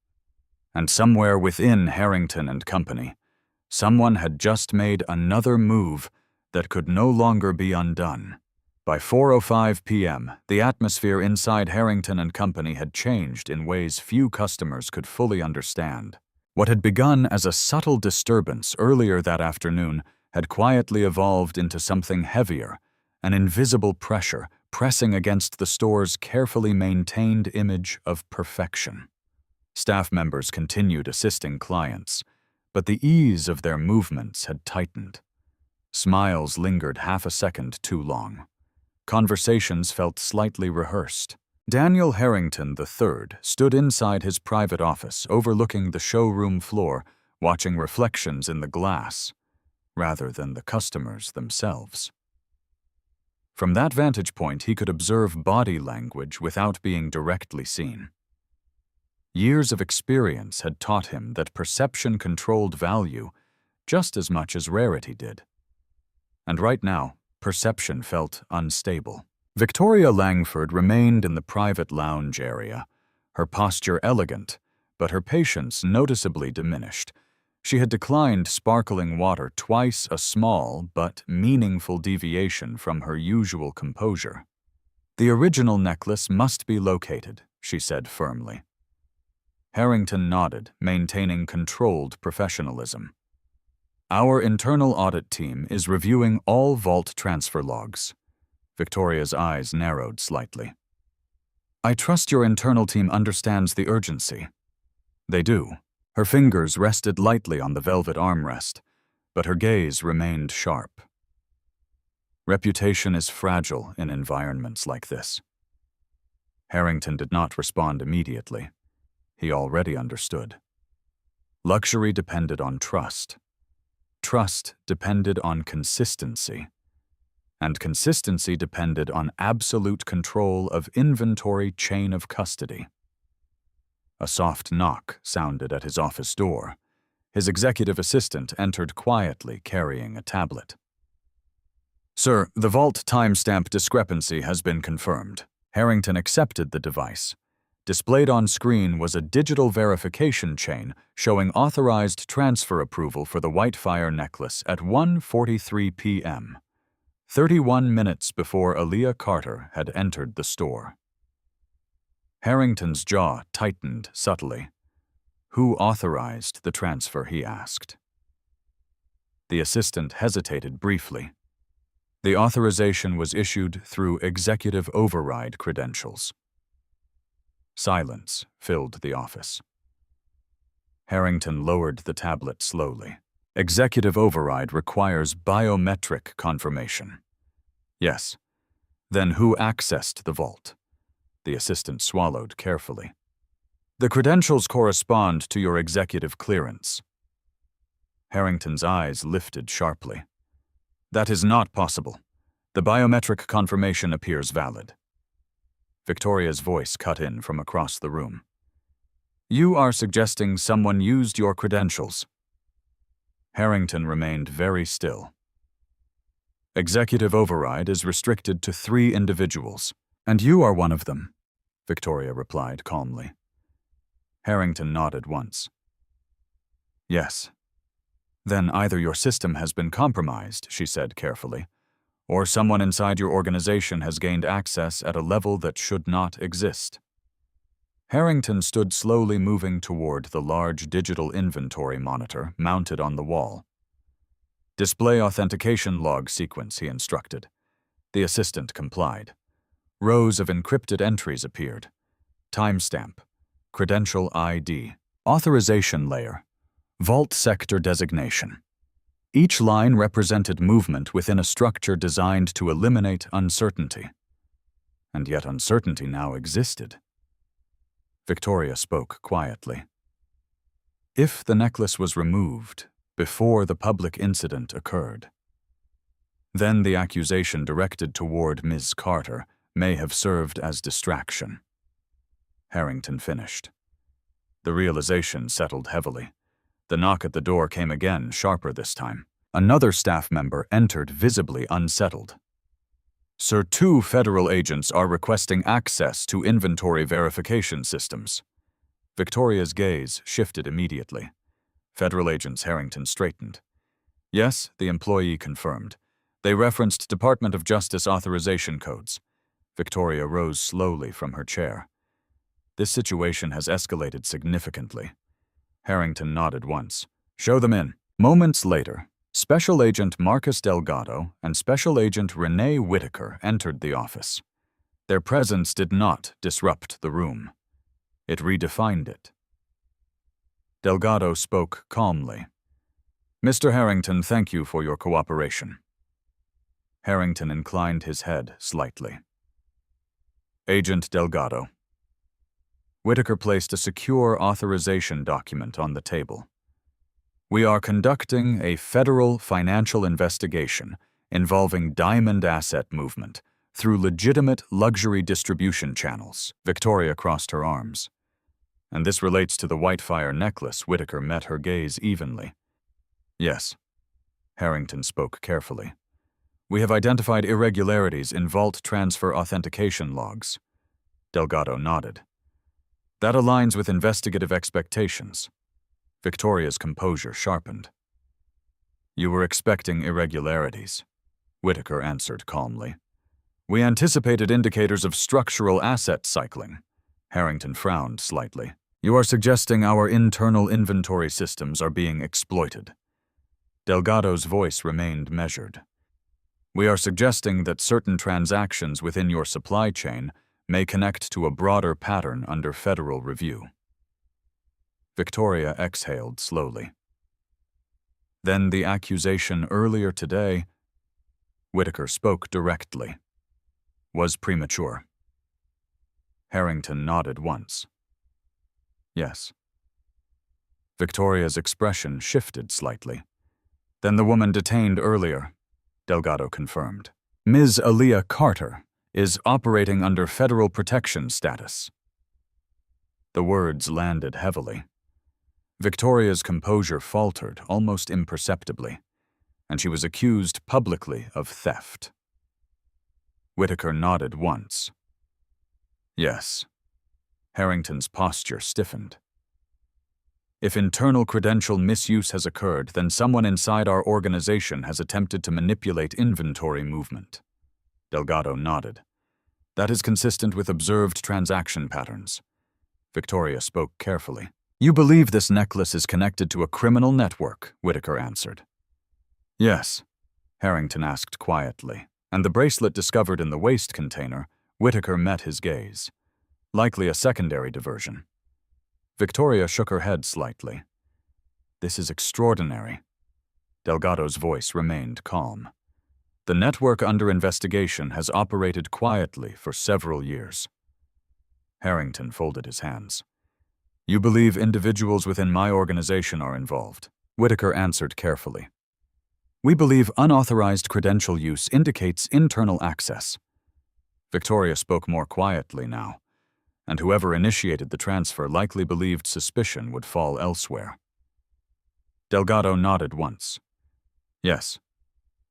And somewhere within Harrington and Company, someone had just made another move that could no longer be undone. By 4:05 p.m., the atmosphere inside Harrington and Company had changed in ways few customers could fully understand. What had begun as a subtle disturbance earlier that afternoon had quietly evolved into something heavier, an invisible pressure pressing against the store's carefully maintained image of perfection. Staff members continued assisting clients, but the ease of their movements had tightened. Smiles lingered half a second too long. Conversations felt slightly rehearsed. Daniel Harrington III stood inside his private office overlooking the showroom floor, watching reflections in the glass, rather than the customers themselves. From that vantage point, he could observe body language without being directly seen. Years of experience had taught him that perception controlled value just as much as rarity did. And right now, Perception felt unstable. Victoria Langford remained in the private lounge area, her posture elegant, but her patience noticeably diminished. She had declined sparkling water twice, a small but meaningful deviation from her usual composure. "The original necklace must be located," she said firmly. Harrington nodded, maintaining controlled professionalism. "Our internal audit team is reviewing all vault transfer logs." Victoria's eyes narrowed slightly. "I trust your internal team understands the urgency." They do. Her fingers rested lightly on the velvet armrest, but her gaze remained sharp. Reputation is fragile in environments like this. Harrington did not respond immediately. He already understood. Luxury depended on trust. Trust depended on consistency. And consistency depended on absolute control of inventory chain of custody. A soft knock sounded at his office door. His executive assistant entered quietly, carrying a tablet. "Sir, the vault timestamp discrepancy has been confirmed." Harrington accepted the device. Displayed on screen was a digital verification chain showing authorized transfer approval for the Whitefire necklace at 1:43 p.m., 31 minutes before Naomi Carter had entered the store. Harrington's jaw tightened subtly. "Who authorized the transfer?" he asked. The assistant hesitated briefly. "The authorization was issued through executive override credentials." Silence filled the office. Harrington lowered the tablet slowly. "Executive override requires biometric confirmation." "Yes. Then who accessed the vault?" The assistant swallowed carefully. "The credentials correspond to your executive clearance." Harrington's eyes lifted sharply. "That is not possible. The biometric confirmation appears valid." Victoria's voice cut in from across the room. "You are suggesting someone used your credentials?" Harrington remained very still. "Executive override is restricted to 3 individuals, and you are one of them," Victoria replied calmly. Harrington nodded once. "Yes. Then either your system has been compromised," she said carefully, "or someone inside your organization has gained access at a level that should not exist." Harrington stood slowly moving toward the large digital inventory monitor mounted on the wall. "Display authentication log sequence," he instructed. The assistant complied. Rows of encrypted entries appeared. Timestamp, credential ID, authorization layer, vault sector designation. Each line represented movement within a structure designed to eliminate uncertainty. And yet uncertainty now existed. Victoria spoke quietly. "If the necklace was removed before the public incident occurred, then the accusation directed toward Ms. Carter may have served as distraction." Harrington finished. The realization settled heavily. The knock at the door came again, sharper this time. Another staff member entered, visibly unsettled. "Sir, 2 federal agents are requesting access to inventory verification systems." Victoria's gaze shifted immediately. "Federal agents," Harrington straightened. "Yes," the employee confirmed. "They referenced Department of Justice authorization codes." Victoria rose slowly from her chair. "This situation has escalated significantly." Harrington nodded once. "Show them in." Moments later, Special Agent Marcus Delgado and Special Agent Renee Whitaker entered the office. Their presence did not disrupt the room. It redefined it. Delgado spoke calmly. "Mr. Harrington, thank you for your cooperation." Harrington inclined his head slightly. "Agent Delgado." Whitaker placed a secure authorization document on the table. "We are conducting a federal financial investigation involving diamond asset movement through legitimate luxury distribution channels." Victoria crossed her arms. "And this relates to the Whitefire necklace." Whitaker met her gaze evenly. "Yes." Harrington spoke carefully. We have identified irregularities in vault transfer authentication logs. Delgado nodded. That aligns with investigative expectations. Victoria's composure sharpened. You were expecting irregularities, Whitaker answered calmly. We anticipated indicators of structural asset cycling. Harrington frowned slightly. You are suggesting our internal inventory systems are being exploited. Delgado's voice remained measured. We are suggesting that certain transactions within your supply chain may connect to a broader pattern under federal review. Victoria exhaled slowly. Then the accusation earlier today, Whitaker spoke directly, was premature. Harrington nodded once. Yes. Victoria's expression shifted slightly. Then the woman detained earlier, Delgado confirmed. Ms. Naomi Carter is operating under federal protection status. The words landed heavily. Victoria's composure faltered almost imperceptibly, and she was accused publicly of theft. Whitaker nodded once. Yes. Harrington's posture stiffened. If internal credential misuse has occurred, then someone inside our organization has attempted to manipulate inventory movement. Delgado nodded. That is consistent with observed transaction patterns. Victoria spoke carefully. You believe this necklace is connected to a criminal network, Whitaker answered. Yes, Harrington asked quietly, and the bracelet discovered in the waste container, Whitaker met his gaze. Likely a secondary diversion. Victoria shook her head slightly. This is extraordinary. Delgado's voice remained calm. The network under investigation has operated quietly for several years. Harrington folded his hands. You believe individuals within my organization are involved? Whitaker answered carefully. We believe unauthorized credential use indicates internal access. Victoria spoke more quietly now, and whoever initiated the transfer likely believed suspicion would fall elsewhere. Delgado nodded once. Yes.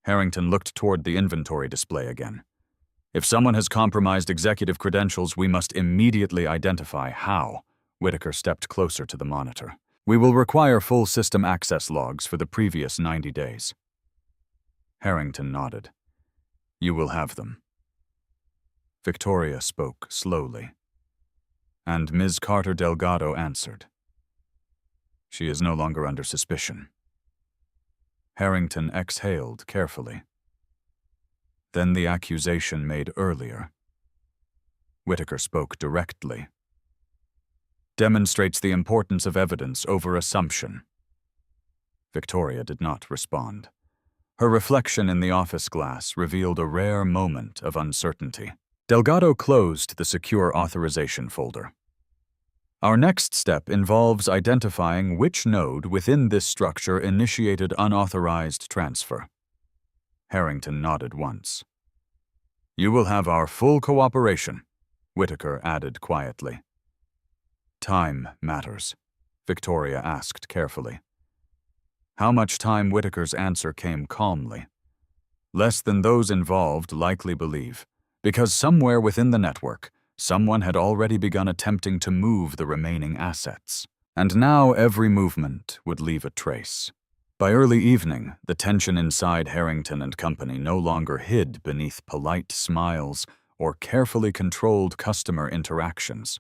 Harrington looked toward the inventory display again. If someone has compromised executive credentials, we must immediately identify how. Whitaker stepped closer to the monitor. We will require full system access logs for the previous 90 days. Harrington nodded. You will have them. Victoria spoke slowly. And Ms. Carter Delgado answered. She is no longer under suspicion. Harrington exhaled carefully. Then the accusation made earlier. Whitaker spoke directly. Demonstrates the importance of evidence over assumption. Victoria did not respond. Her reflection in the office glass revealed a rare moment of uncertainty. Delgado closed the secure authorization folder. Our next step involves identifying which node within this structure initiated unauthorized transfer. Harrington nodded once. You will have our full cooperation, Whitaker added quietly. Time matters, Victoria asked carefully. How much time? Whitaker's answer came calmly. Less than those involved likely believe, because somewhere within the network, someone had already begun attempting to move the remaining assets, and now every movement would leave a trace. By early evening, the tension inside Harrington and Company no longer hid beneath polite smiles or carefully controlled customer interactions.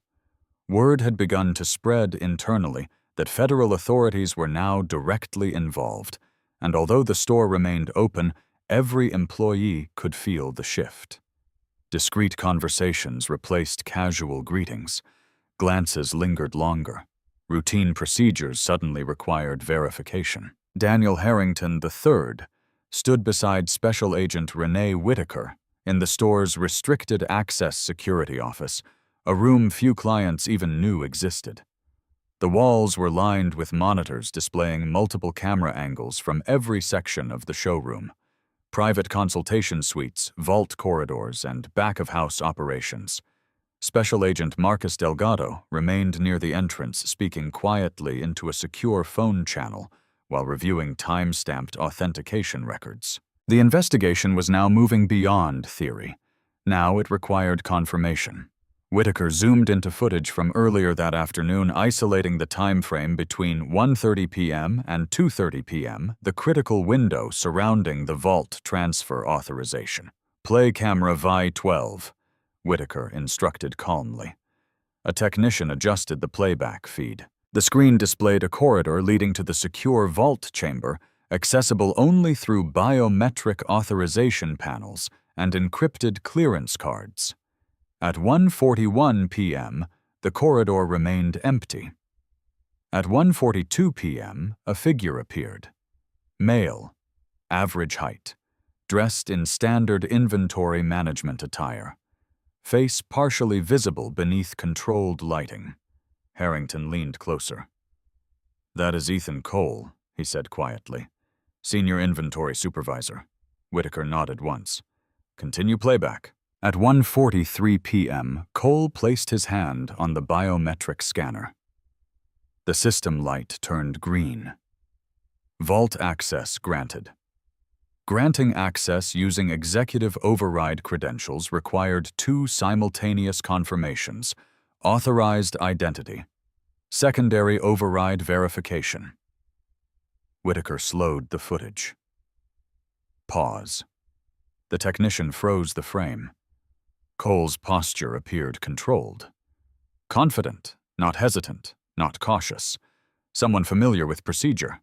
Word had begun to spread internally that federal authorities were now directly involved, and although the store remained open, every employee could feel the shift. Discreet conversations replaced casual greetings. Glances lingered longer. Routine procedures suddenly required verification. Daniel Harrington III stood beside Special Agent Renee Whitaker in the store's restricted access security office, a room few clients even knew existed. The walls were lined with monitors displaying multiple camera angles from every section of the showroom. Private consultation suites, vault corridors, and back-of-house operations. Special Agent Marcus Delgado remained near the entrance, speaking quietly into a secure phone channel while reviewing time-stamped authentication records. The investigation was now moving beyond theory. Now it required confirmation. Whitaker zoomed into footage from earlier that afternoon, isolating the time frame between 1:30 p.m. and 2:30 p.m., the critical window surrounding the vault transfer authorization. "Play camera Vi-12, Whitaker instructed calmly. A technician adjusted the playback feed. The screen displayed a corridor leading to the secure vault chamber, accessible only through biometric authorization panels and encrypted clearance cards. At 1:41 p.m., the corridor remained empty. At 1:42 p.m., a figure appeared. Male, average height, dressed in standard inventory management attire. Face partially visible beneath controlled lighting. Harrington leaned closer. "That is Ethan Cole," he said quietly. "Senior inventory supervisor." Whitaker nodded once. "Continue playback." At 1:43 p.m., Cole placed his hand on the biometric scanner. The system light turned green. Vault access granted. Granting access using executive override credentials required 2 simultaneous confirmations: authorized identity, secondary override verification. Whitaker slowed the footage. Pause. The technician froze the frame. Cole's posture appeared controlled. Confident, not hesitant, not cautious. Someone familiar with procedure.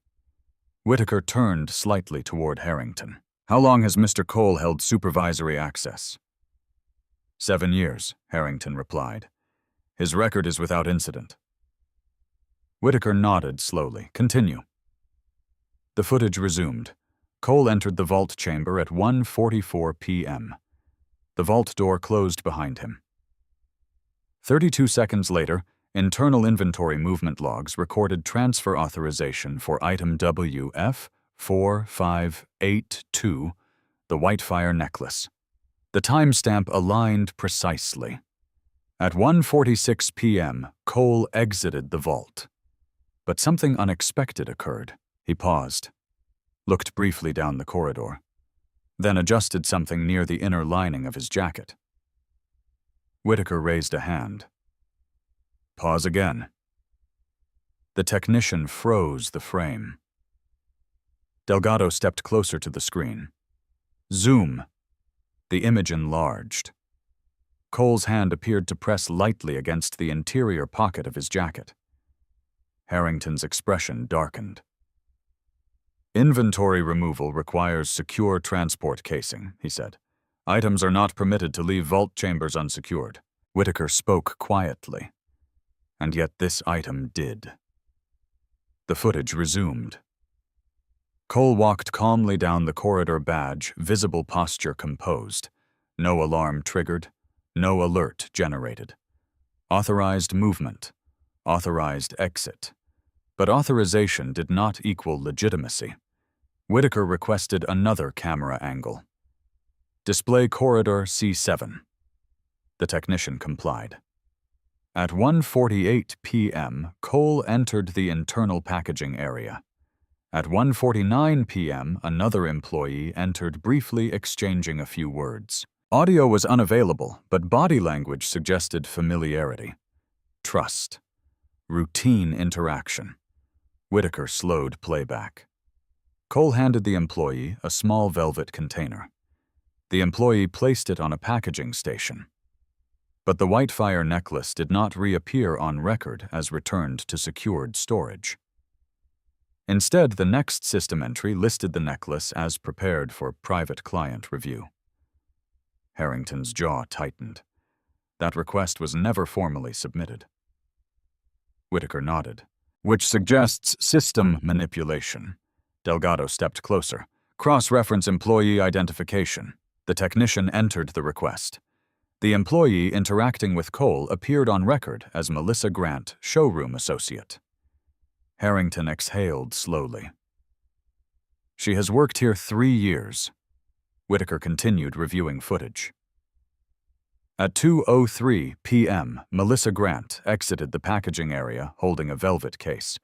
Whitaker turned slightly toward Harrington. "How long has Mr. Cole held supervisory access?" 7 years, Harrington replied. "His record is without incident." Whitaker nodded slowly. "Continue." The footage resumed. Cole entered the vault chamber at 1:44 p.m. The vault door closed behind him. 32 seconds later, internal inventory movement logs recorded transfer authorization for item WF4582, the Whitefire necklace. The timestamp aligned precisely. At 1:46 p.m., Cole exited the vault. But something unexpected occurred. He paused, looked briefly down the corridor, then adjusted something near the inner lining of his jacket. Whitaker raised a hand. "Pause again." The technician froze the frame. Delgado stepped closer to the screen. Zoom. The image enlarged. Cole's hand appeared to press lightly against the interior pocket of his jacket. Harrington's expression darkened. "Inventory removal requires secure transport casing," he said. "Items are not permitted to leave vault chambers unsecured." Whitaker spoke quietly. And yet this item did. The footage resumed. Cole walked calmly down the corridor, badge, visible posture composed. No alarm triggered, no alert generated. Authorized movement, authorized exit. But authorization did not equal legitimacy. Whitaker requested another camera angle. "Display corridor C7. The technician complied. At 1:48 p.m., Cole entered the internal packaging area. At 1:49 p.m., another employee entered, briefly exchanging a few words. Audio was unavailable, but body language suggested familiarity, trust, routine interaction. Whitaker slowed playback. Cole handed the employee a small velvet container. The employee placed it on a packaging station. But the Whitefire necklace did not reappear on record as returned to secured storage. Instead, the next system entry listed the necklace as prepared for private client review. Harrington's jaw tightened. That request was never formally submitted. Whitaker nodded. "Which suggests system manipulation." Delgado stepped closer. "Cross-reference employee identification." The technician entered the request. The employee interacting with Cole appeared on record as Melissa Grant, showroom associate. Harrington exhaled slowly. "She has worked here 3 years." Whitaker continued reviewing footage. At 2:03 p.m., Melissa Grant exited the packaging area holding a velvet case.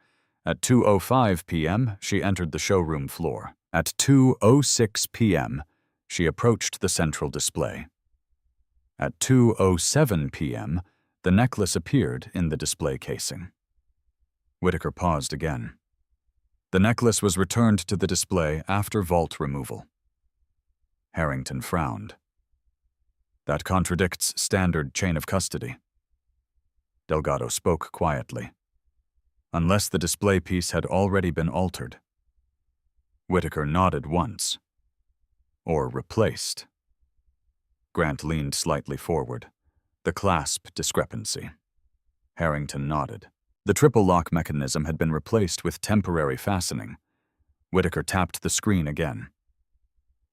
At 2:05 p.m., she entered the showroom floor. At 2:06 p.m., she approached the central display. At 2:07 p.m., the necklace appeared in the display casing. Whitaker paused again. The necklace was returned to the display after vault removal. Harrington frowned. That contradicts standard chain of custody. Delgado spoke quietly. Unless the display piece had already been altered. Whitaker nodded once. Or replaced. Grant leaned slightly forward. The clasp discrepancy. Harrington nodded. The triple lock mechanism had been replaced with temporary fastening. Whitaker tapped the screen again.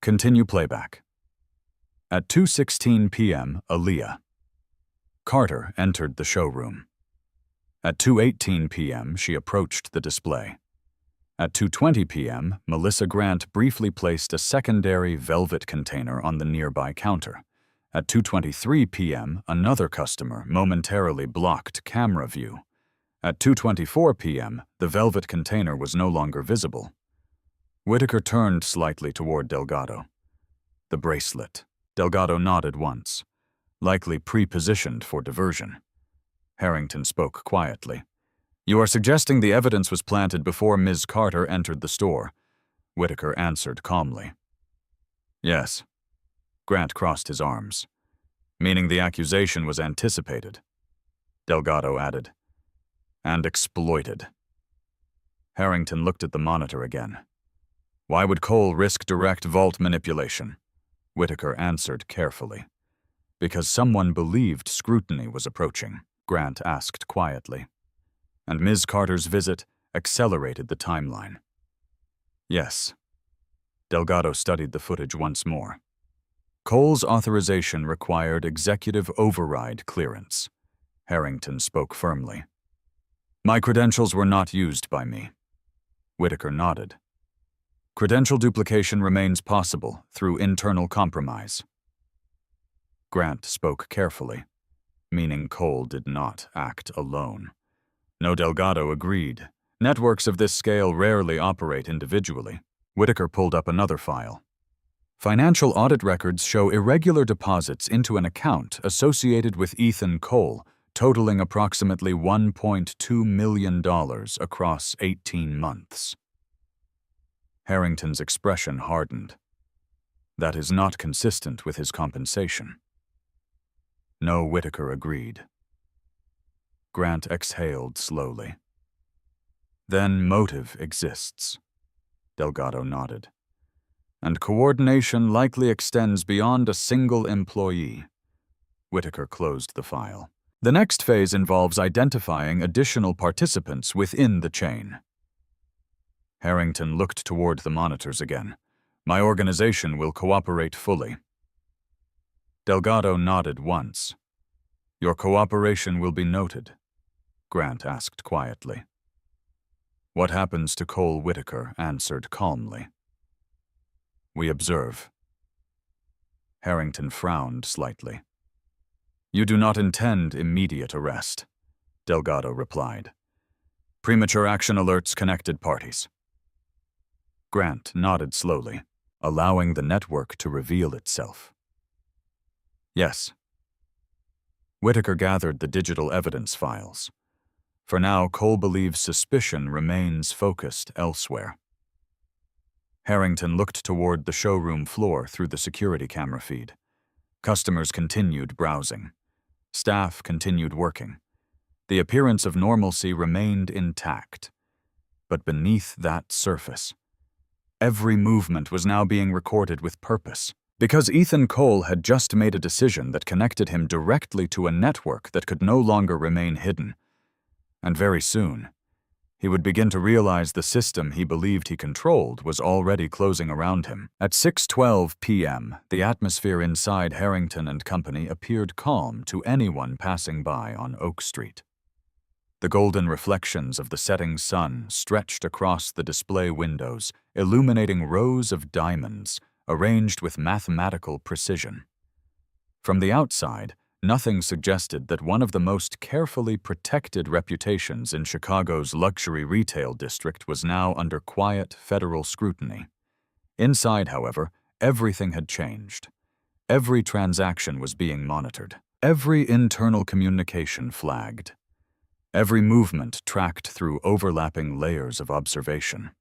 Continue playback. At 2:16 p.m., Aaliyah. Carter entered the showroom. At 2:18 p.m., she approached the display. At 2:20 p.m., Melissa Grant briefly placed a secondary velvet container on the nearby counter. At 2:23 p.m., another customer momentarily blocked camera view. At 2:24 p.m., the velvet container was no longer visible. Whitaker turned slightly toward Delgado. The bracelet. Delgado nodded once, likely pre-positioned for diversion. Harrington spoke quietly. You are suggesting the evidence was planted before Ms. Carter entered the store. Whitaker answered calmly. Yes. Grant crossed his arms. Meaning the accusation was anticipated. Delgado added. And exploited. Harrington looked at the monitor again. Why would Cole risk direct vault manipulation? Whitaker answered carefully. Because someone believed scrutiny was approaching, Grant asked quietly. And Ms. Carter's visit accelerated the timeline. Yes. Delgado studied the footage once more. Cole's authorization required executive override clearance. Harrington spoke firmly. My credentials were not used by me. Whitaker nodded. Credential duplication remains possible through internal compromise. Grant spoke carefully, meaning Cole did not act alone. No, Delgado agreed. Networks of this scale rarely operate individually. Whitaker pulled up another file. Financial audit records show irregular deposits into an account associated with Ethan Cole, totaling approximately $1.2 million across 18 months. Harrington's expression hardened. That is not consistent with his compensation. No, Whitaker agreed. Grant exhaled slowly. Then motive exists. Delgado nodded. And coordination likely extends beyond a single employee. Whitaker closed the file. The next phase involves identifying additional participants within the chain. Harrington looked toward the monitors again. My organization will cooperate fully. Delgado nodded once. Your cooperation will be noted, Grant asked quietly. What happens to Cole? Whitaker answered calmly. We observe. Harrington frowned slightly. You do not intend immediate arrest, Delgado replied. Premature action alerts connected parties. Grant nodded slowly, allowing the network to reveal itself. Yes. Whitaker gathered the digital evidence files. For now, Cole believes suspicion remains focused elsewhere. Harrington looked toward the showroom floor through the security camera feed. Customers continued browsing. Staff continued working. The appearance of normalcy remained intact. But beneath that surface, every movement was now being recorded with purpose. Because Ethan Cole had just made a decision that connected him directly to a network that could no longer remain hidden. And very soon, he would begin to realize the system he believed he controlled was already closing around him. At 6:12 p.m., the atmosphere inside Harrington and Company appeared calm to anyone passing by on Oak Street. The golden reflections of the setting sun stretched across the display windows, illuminating rows of diamonds arranged with mathematical precision. From the outside, nothing suggested that one of the most carefully protected reputations in Chicago's luxury retail district was now under quiet federal scrutiny. Inside, however, everything had changed. Every transaction was being monitored. Every internal communication flagged. Every movement tracked through overlapping layers of observation.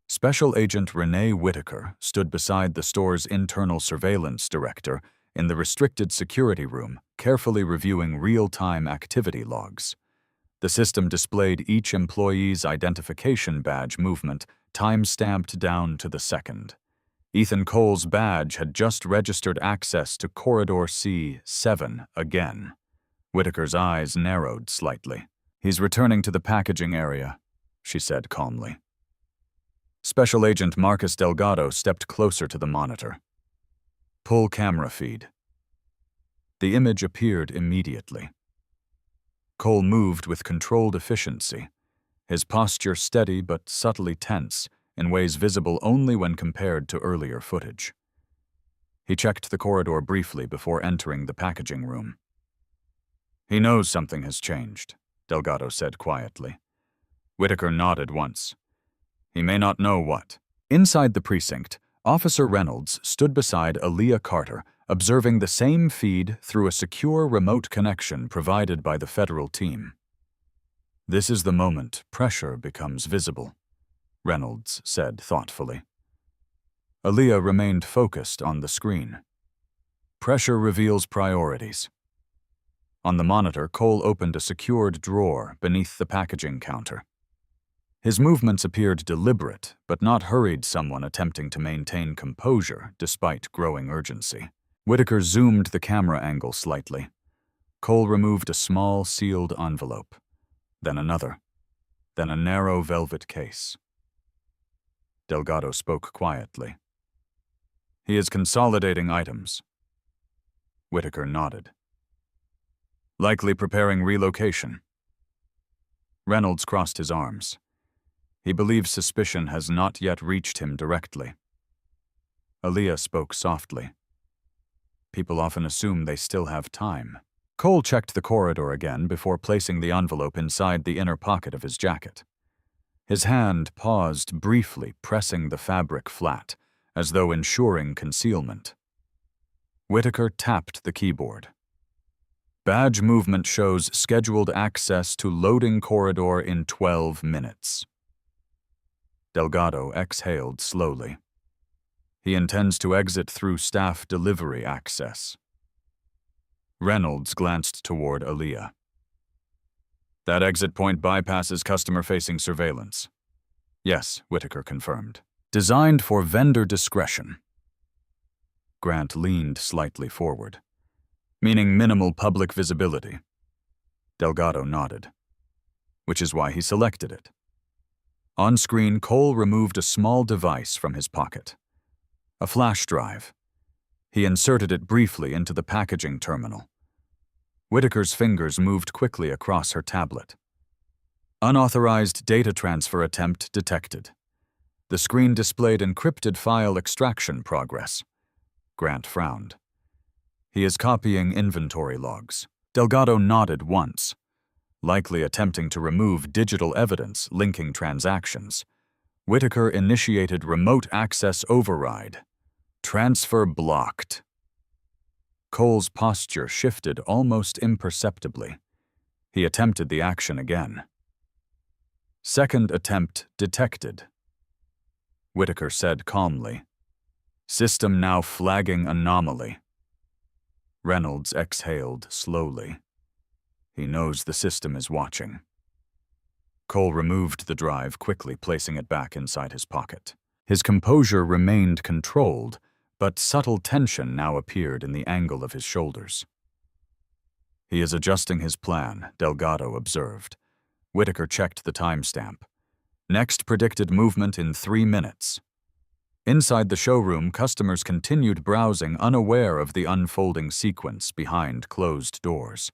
Special Agent Renee Whitaker stood beside the store's internal surveillance director in the restricted security room, carefully reviewing real-time activity logs. The system displayed each employee's identification badge movement, time-stamped down to the second. Ethan Cole's badge had just registered access to Corridor C7 again. Whitaker's eyes narrowed slightly. "He's returning to the packaging area," she said calmly. Special Agent Marcus Delgado stepped closer to the monitor. "Pull camera feed." The image appeared immediately. Cole moved with controlled efficiency, his posture steady but subtly tense, in ways visible only when compared to earlier footage. He checked the corridor briefly before entering the packaging room. "He knows something has changed," Delgado said quietly. Whitaker nodded once. "He may not know what." Inside the precinct, Officer Reynolds stood beside Aaliyah Carter, observing the same feed through a secure remote connection provided by the federal team. "This is the moment pressure becomes visible," Reynolds said thoughtfully. Aaliyah remained focused on the screen. "Pressure reveals priorities." On the monitor, Cole opened a secured drawer beneath the packaging counter. His movements appeared deliberate, but not hurried someone attempting to maintain composure despite growing urgency. Whitaker zoomed the camera angle slightly. Cole removed a small sealed envelope, then another, then a narrow velvet case. Delgado spoke quietly. "He is consolidating items." Whitaker nodded. "Likely preparing relocation." Reynolds crossed his arms. He believes suspicion has not yet reached him directly. Aaliyah spoke softly. "People often assume they still have time." Cole checked the corridor again before placing the envelope inside the inner pocket of his jacket. His hand paused briefly, pressing the fabric flat, as though ensuring concealment. Whitaker tapped the keyboard. "Badge movement shows scheduled access to loading corridor in 12 minutes. Delgado exhaled slowly. He intends to exit through staff delivery access. Reynolds glanced toward Aaliyah. "That exit point bypasses customer-facing surveillance." "Yes," Whitaker confirmed. "Designed for vendor discretion." Grant leaned slightly forward. "Meaning minimal public visibility." Delgado nodded. "Which is why he selected it." On screen, Cole removed a small device from his pocket. A flash drive. He inserted it briefly into the packaging terminal. Whitaker's fingers moved quickly across her tablet. "Unauthorized data transfer attempt detected." The screen displayed encrypted file extraction progress. Grant frowned. "He is copying inventory logs." Delgado nodded once, likely attempting to remove digital evidence linking transactions. Whitaker initiated remote access override. "Transfer blocked." Cole's posture shifted almost imperceptibly. He attempted the action again. "Second attempt detected." Whitaker said calmly. "System now flagging anomaly." Reynolds exhaled slowly. He knows the system is watching. Cole removed the drive, quickly placing it back inside his pocket. His composure remained controlled, but subtle tension now appeared in the angle of his shoulders. "He is adjusting his plan," Delgado observed. Whitaker checked the timestamp. Next predicted movement in 3 minutes. Inside the showroom, customers continued browsing, unaware of the unfolding sequence behind closed doors.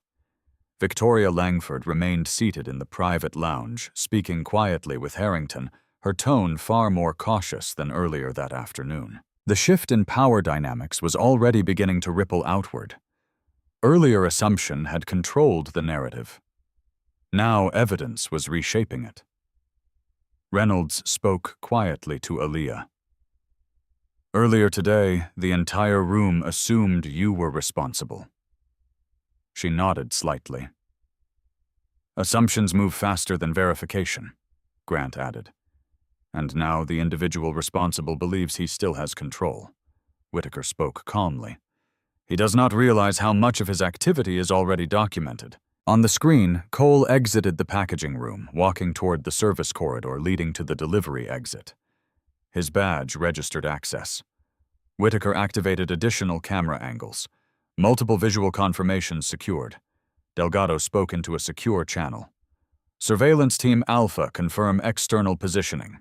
Victoria Langford remained seated in the private lounge, speaking quietly with Harrington, her tone far more cautious than earlier that afternoon. The shift in power dynamics was already beginning to ripple outward. Earlier assumption had controlled the narrative. Now evidence was reshaping it. Reynolds spoke quietly to Aaliyah. Earlier today, the entire room assumed you were responsible. She nodded slightly. Assumptions move faster than verification, Grant added. And now the individual responsible believes he still has control. Whitaker spoke calmly. He does not realize how much of his activity is already documented. On the screen, Cole exited the packaging room, walking toward the service corridor leading to the delivery exit. His badge registered access. Whitaker activated additional camera angles. Multiple visual confirmations secured. Delgado spoke into a secure channel. Surveillance Team Alpha, confirm external positioning.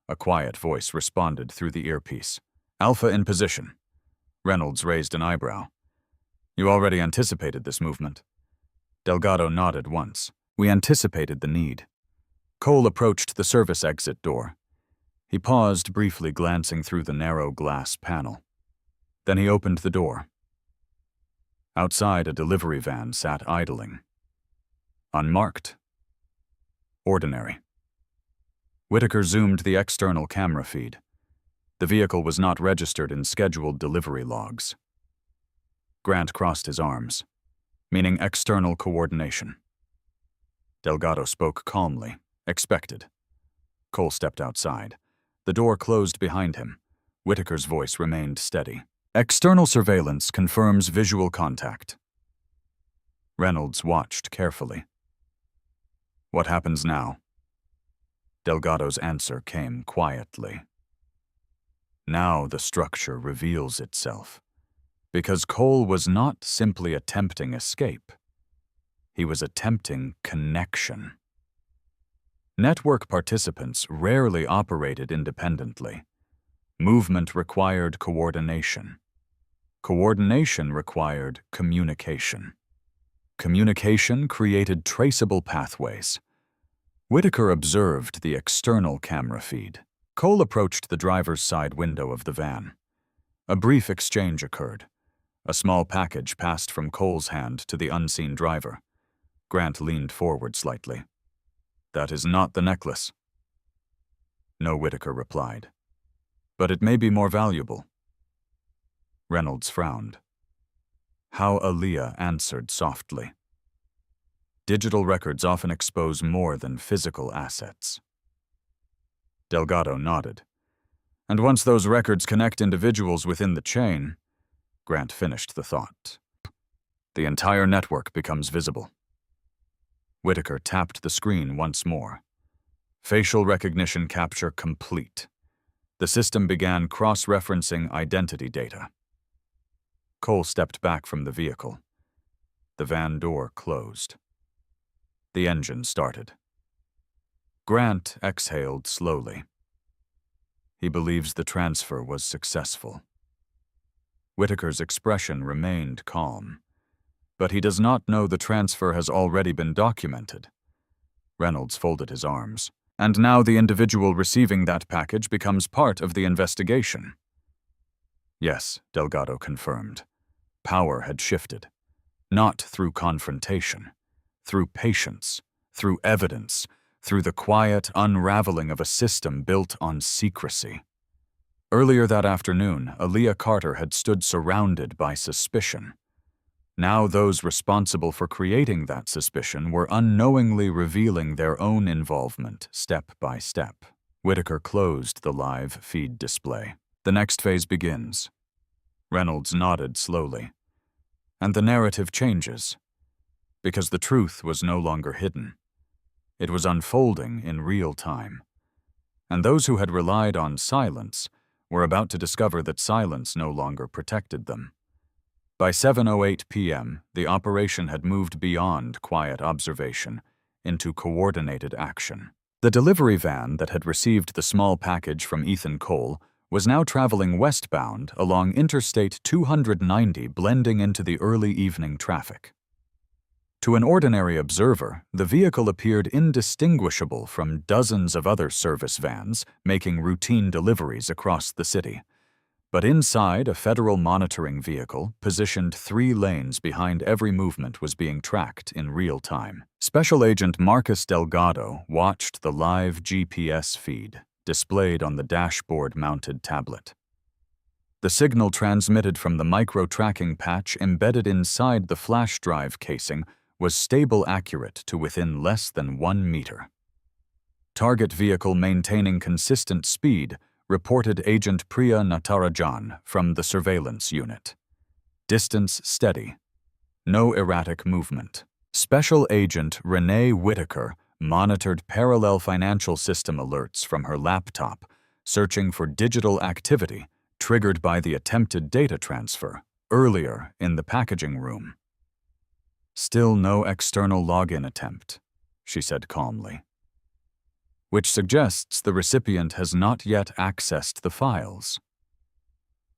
A quiet voice responded through the earpiece. Alpha in position. Reynolds raised an eyebrow. You already anticipated this movement. Delgado nodded once. We anticipated the need. Cole approached the service exit door. He paused briefly, glancing through the narrow glass panel. Then he opened the door. Outside, a delivery van sat idling. Unmarked. Ordinary. Whitaker zoomed the external camera feed. The vehicle was not registered in scheduled delivery logs. Grant crossed his arms, meaning external coordination. Delgado spoke calmly, expected. Cole stepped outside. The door closed behind him. Whitaker's voice remained steady. External surveillance confirms visual contact. Reynolds watched carefully. What happens now? Delgado's answer came quietly. Now the structure reveals itself, because Cole was not simply attempting escape. He was attempting connection. Network participants rarely operated independently. Movement required coordination. Coordination required communication. Communication created traceable pathways. Whitaker observed the external camera feed. Cole approached the driver's side window of the van. A brief exchange occurred. A small package passed from Cole's hand to the unseen driver. Grant leaned forward slightly. That is not the necklace. No, Whitaker replied. But it may be more valuable. Reynolds frowned. How Aaliyah answered softly. Digital records often expose more than physical assets. Delgado nodded. And once those records connect individuals within the chain, Grant finished the thought. The entire network becomes visible. Whitaker tapped the screen once more. Facial recognition capture complete. The system began cross-referencing identity data. Cole stepped back from the vehicle. The van door closed. The engine started. Grant exhaled slowly. He believes the transfer was successful. Whitaker's expression remained calm, but he does not know the transfer has already been documented. Reynolds folded his arms. And now the individual receiving that package becomes part of the investigation. Yes, Delgado confirmed. Power had shifted. Not through confrontation. Through patience. Through evidence. Through the quiet unraveling of a system built on secrecy. Earlier that afternoon, Naomi Carter had stood surrounded by suspicion. Now those responsible for creating that suspicion were unknowingly revealing their own involvement step by step. Whitaker closed the live feed display. The next phase begins. Reynolds nodded slowly. And the narrative changes. Because the truth was no longer hidden. It was unfolding in real time. And those who had relied on silence were about to discover that silence no longer protected them. By 7:08 p.m., the operation had moved beyond quiet observation into coordinated action. The delivery van that had received the small package from Ethan Cole was now traveling westbound along Interstate 290, blending into the early evening traffic. To an ordinary observer, the vehicle appeared indistinguishable from dozens of other service vans making routine deliveries across the city. But inside, a federal monitoring vehicle, positioned 3 lanes behind every movement, was being tracked in real time. Special Agent Marcus Delgado watched the live GPS feed, displayed on the dashboard-mounted tablet. The signal transmitted from the micro-tracking patch embedded inside the flash drive casing was stable accurate to within less than 1 meter. Target vehicle maintaining consistent speed, reported Agent Priya Natarajan from the surveillance unit. Distance steady. No erratic movement. Special Agent Renee Whitaker monitored parallel financial system alerts from her laptop, searching for digital activity triggered by the attempted data transfer earlier in the packaging room. Still no external login attempt, she said calmly, which suggests the recipient has not yet accessed the files.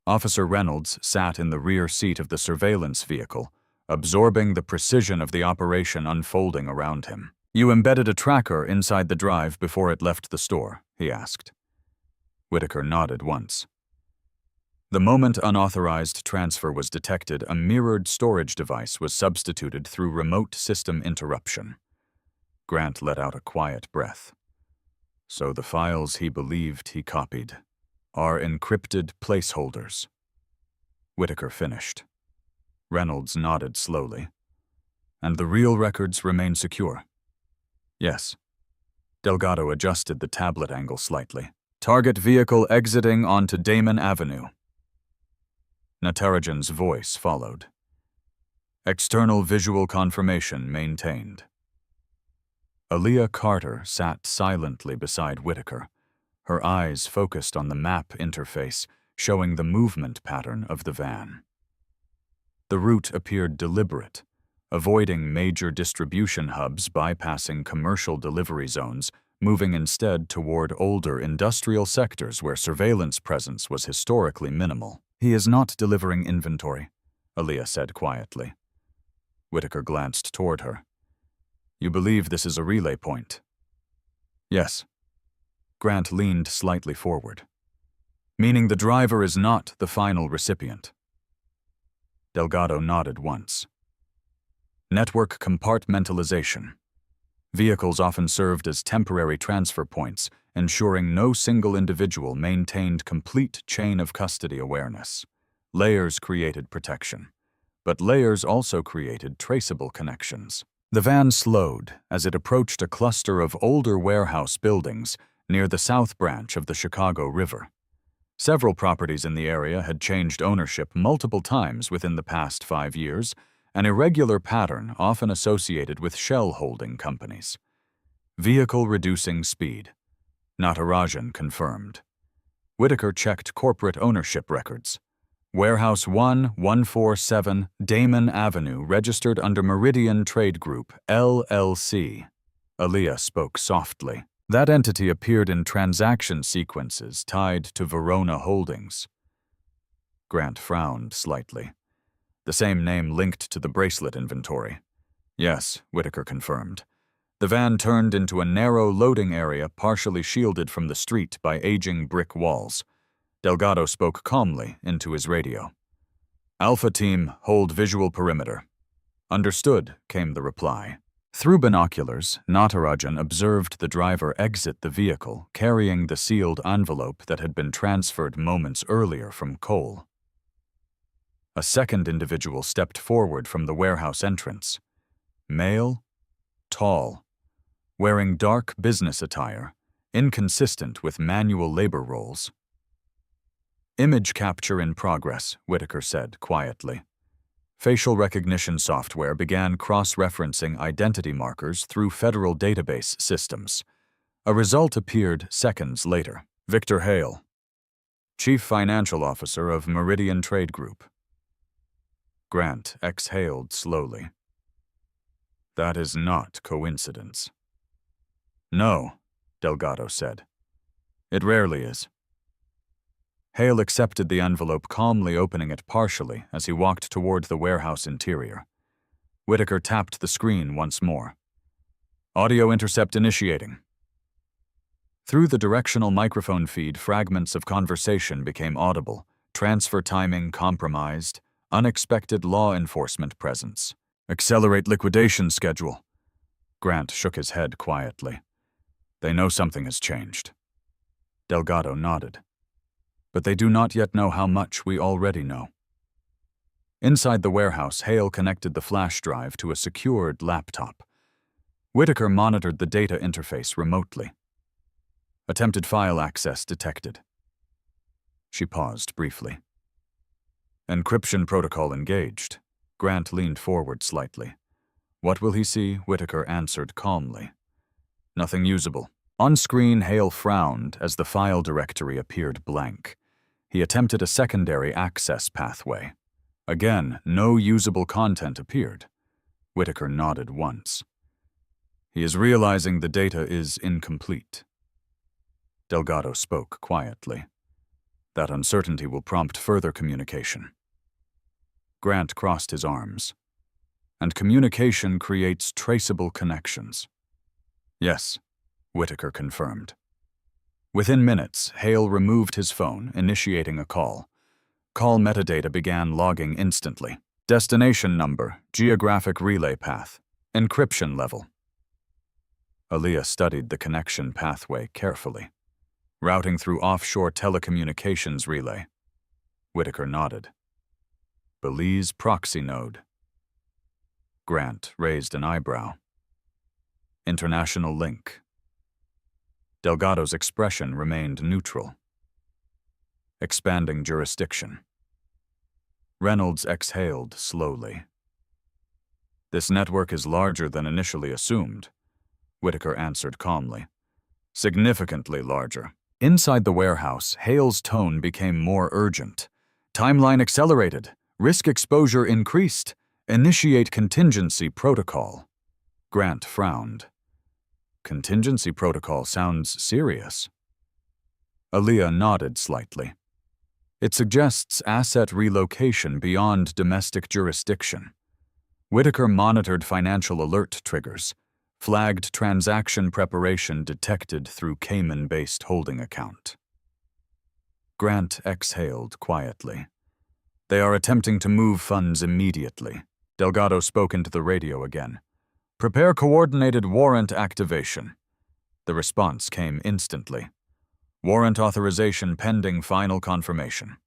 Officer Reynolds sat in the rear seat of the surveillance vehicle, absorbing the precision of the operation unfolding around him. "You embedded a tracker inside the drive before it left the store?" he asked. Whitaker nodded once. The moment unauthorized transfer was detected, a mirrored storage device was substituted through remote system interruption. Grant let out a quiet breath. So the files he believed he copied are encrypted placeholders. Whitaker finished. Reynolds nodded slowly. "And the real records remain secure?" "Yes." Delgado adjusted the tablet angle slightly. "Target vehicle exiting onto Damon Avenue." Natarajan's voice followed. "External visual confirmation maintained." Aaliyah Carter sat silently beside Whitaker, her eyes focused on the map interface, showing the movement pattern of the van. The route appeared deliberate, avoiding major distribution hubs, bypassing commercial delivery zones, moving instead toward older industrial sectors where surveillance presence was historically minimal. "He is not delivering inventory," Aaliyah said quietly. Whitaker glanced toward her. "You believe this is a relay point?" "Yes." Grant leaned slightly forward. "Meaning the driver is not the final recipient?" Delgado nodded once. Network compartmentalization. Vehicles often served as temporary transfer points, ensuring no single individual maintained complete chain of custody awareness. Layers created protection, but layers also created traceable connections. The van slowed as it approached a cluster of older warehouse buildings near the south branch of the Chicago River. Several properties in the area had changed ownership multiple times within the past 5 years, an irregular pattern often associated with shell holding companies. Vehicle reducing speed. Natarajan confirmed. Whitaker checked corporate ownership records. Warehouse 1147 Damon Avenue registered under Meridian Trade Group, LLC. Aaliyah spoke softly. That entity appeared in transaction sequences tied to Verona Holdings. Grant frowned slightly. The same name linked to the bracelet inventory. "Yes," Whitaker confirmed. The van turned into a narrow loading area partially shielded from the street by aging brick walls. Delgado spoke calmly into his radio. "Alpha Team, hold visual perimeter." "Understood," came the reply. Through binoculars, Natarajan observed the driver exit the vehicle, carrying the sealed envelope that had been transferred moments earlier from Cole. A second individual stepped forward from the warehouse entrance. Male, tall, wearing dark business attire, inconsistent with manual labor roles. "Image capture in progress," Whitaker said quietly. Facial recognition software began cross-referencing identity markers through federal database systems. A result appeared seconds later. "Victor Hale, Chief Financial Officer of Meridian Trade Group." Grant exhaled slowly. "That is not coincidence." "No," Delgado said. "It rarely is." Hale accepted the envelope, calmly opening it partially as he walked toward the warehouse interior. Whitaker tapped the screen once more. "Audio intercept initiating." Through the directional microphone feed, fragments of conversation became audible, transfer timing compromised, unexpected law enforcement presence. "Accelerate liquidation schedule." Grant shook his head quietly. "They know something has changed." Delgado nodded. but they do not yet know how much we already know. Inside the warehouse, Hale connected the flash drive to a secured laptop. Whitaker monitored the data interface remotely. Attempted file access detected. She paused briefly. Encryption protocol engaged. Grant leaned forward slightly. What will he see? Whitaker answered calmly. Nothing usable. On screen, Hale frowned as the file directory appeared blank. He attempted a secondary access pathway. Again, no usable content appeared. Whitaker nodded once. He is realizing the data is incomplete. Delgado spoke quietly. That uncertainty will prompt further communication. Grant crossed his arms. And communication creates traceable connections. Yes, Whitaker confirmed. Within minutes, Hale removed his phone, initiating a call. Call metadata began logging instantly. Destination number, geographic relay path, encryption level. Aaliyah studied the connection pathway carefully. Routing through offshore telecommunications relay. Whitaker nodded. Belize proxy node. Grant raised an eyebrow. International link. Delgado's expression remained neutral. Expanding jurisdiction. Reynolds exhaled slowly. This network is larger than initially assumed, Whitaker answered calmly. Significantly larger. Inside the warehouse, Hale's tone became more urgent. Timeline accelerated. Risk exposure increased. Initiate contingency protocol. Grant frowned. Contingency protocol sounds serious. Aaliyah nodded slightly. It suggests asset relocation beyond domestic jurisdiction. Whitaker monitored financial alert triggers, flagged transaction preparation detected through Cayman-based holding account. Grant exhaled quietly. They are attempting to move funds immediately. Delgado spoke into the radio again. Prepare coordinated warrant activation. The response came instantly. Warrant authorization pending final confirmation.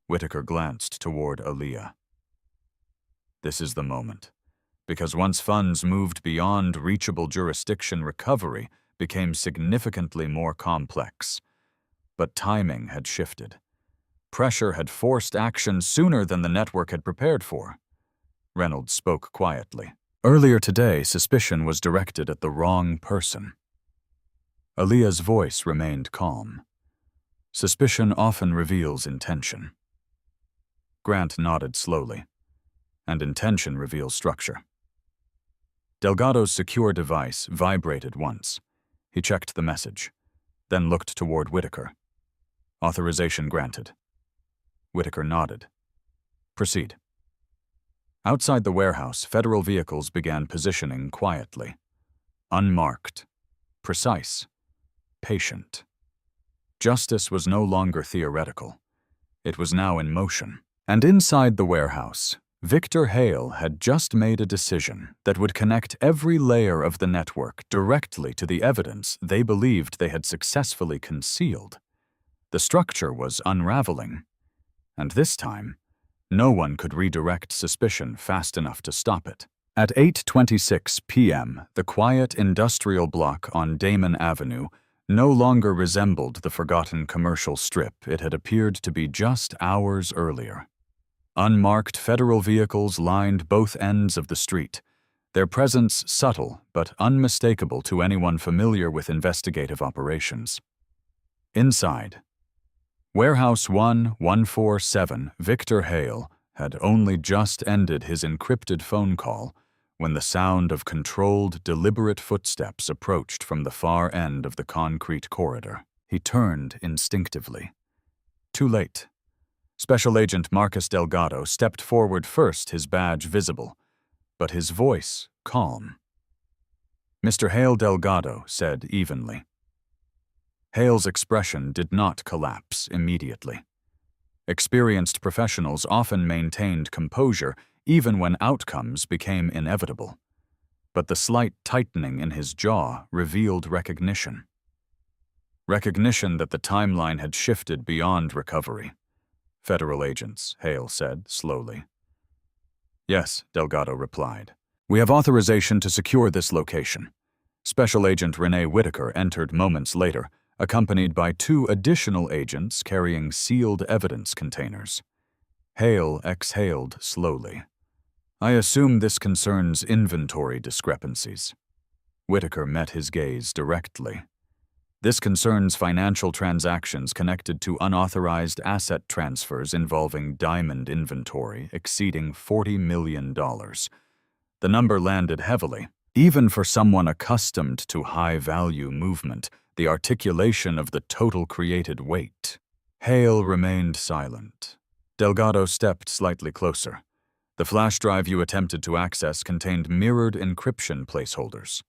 Whitaker glanced toward Aaliyah. This is the moment, because once funds moved beyond reachable jurisdiction, recovery became significantly more complex. But timing had shifted. Pressure had forced action sooner than the network had prepared for. Reynolds spoke quietly. Earlier today, suspicion was directed at the wrong person. Aaliyah's voice remained calm. Suspicion often reveals intention. Grant nodded slowly, and intention reveals structure. Delgado's secure device vibrated once. He checked the message, then looked toward Whitaker. Authorization granted. Whitaker nodded. Proceed. Outside the warehouse, federal vehicles began positioning quietly. Unmarked. Precise. Patient. Justice was no longer theoretical. It was now in motion. And inside the warehouse, Victor Hale had just made a decision that would connect every layer of the network directly to the evidence they believed they had successfully concealed. The structure was unraveling, and this time, no one could redirect suspicion fast enough to stop it. At 8:26 p.m., the quiet industrial block on Damon Avenue no longer resembled the forgotten commercial strip it had appeared to be just hours earlier. Unmarked federal vehicles lined both ends of the street, their presence subtle but unmistakable to anyone familiar with investigative operations. Inside, Warehouse 1147, Victor Hale, had only just ended his encrypted phone call when the sound of controlled, deliberate footsteps approached from the far end of the concrete corridor. He turned instinctively. Too late. Special Agent Marcus Delgado stepped forward first, his badge visible, but his voice calm. Mr. Hale Delgado said evenly. Hale's expression did not collapse immediately. Experienced professionals often maintained composure even when outcomes became inevitable. But the slight tightening in his jaw revealed recognition. Recognition that the timeline had shifted beyond recovery. Federal agents, Hale said slowly. Yes, Delgado replied. We have authorization to secure this location. Special Agent Renee Whitaker entered moments later, accompanied by 2 additional agents carrying sealed evidence containers. Hale exhaled slowly. I assume this concerns inventory discrepancies. Whitaker met his gaze directly. This concerns financial transactions connected to unauthorized asset transfers involving diamond inventory exceeding $40 million. The number landed heavily. Even for someone accustomed to high-value movement, the articulation of the total created weight. Hale remained silent. Delgado stepped slightly closer. The flash drive you attempted to access contained mirrored encryption placeholders.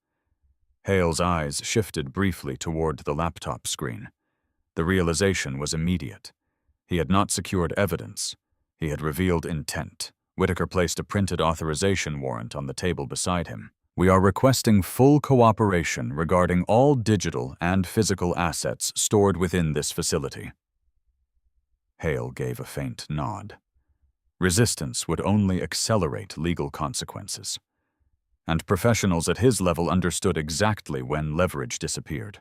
Hale's eyes shifted briefly toward the laptop screen. The realization was immediate. He had not secured evidence. He had revealed intent. Whitaker placed a printed authorization warrant on the table beside him. We are requesting full cooperation regarding all digital and physical assets stored within this facility. Hale gave a faint nod. Resistance would only accelerate legal consequences. And professionals at his level understood exactly when leverage disappeared.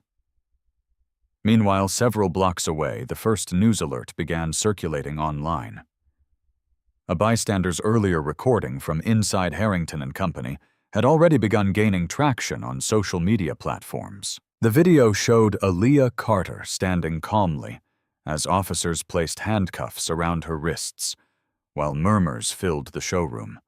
Meanwhile, several blocks away, the first news alert began circulating online. A bystander's earlier recording from inside Harrington and Company had already begun gaining traction on social media platforms. The video showed Naomi Carter standing calmly as officers placed handcuffs around her wrists, while murmurs filled the showroom.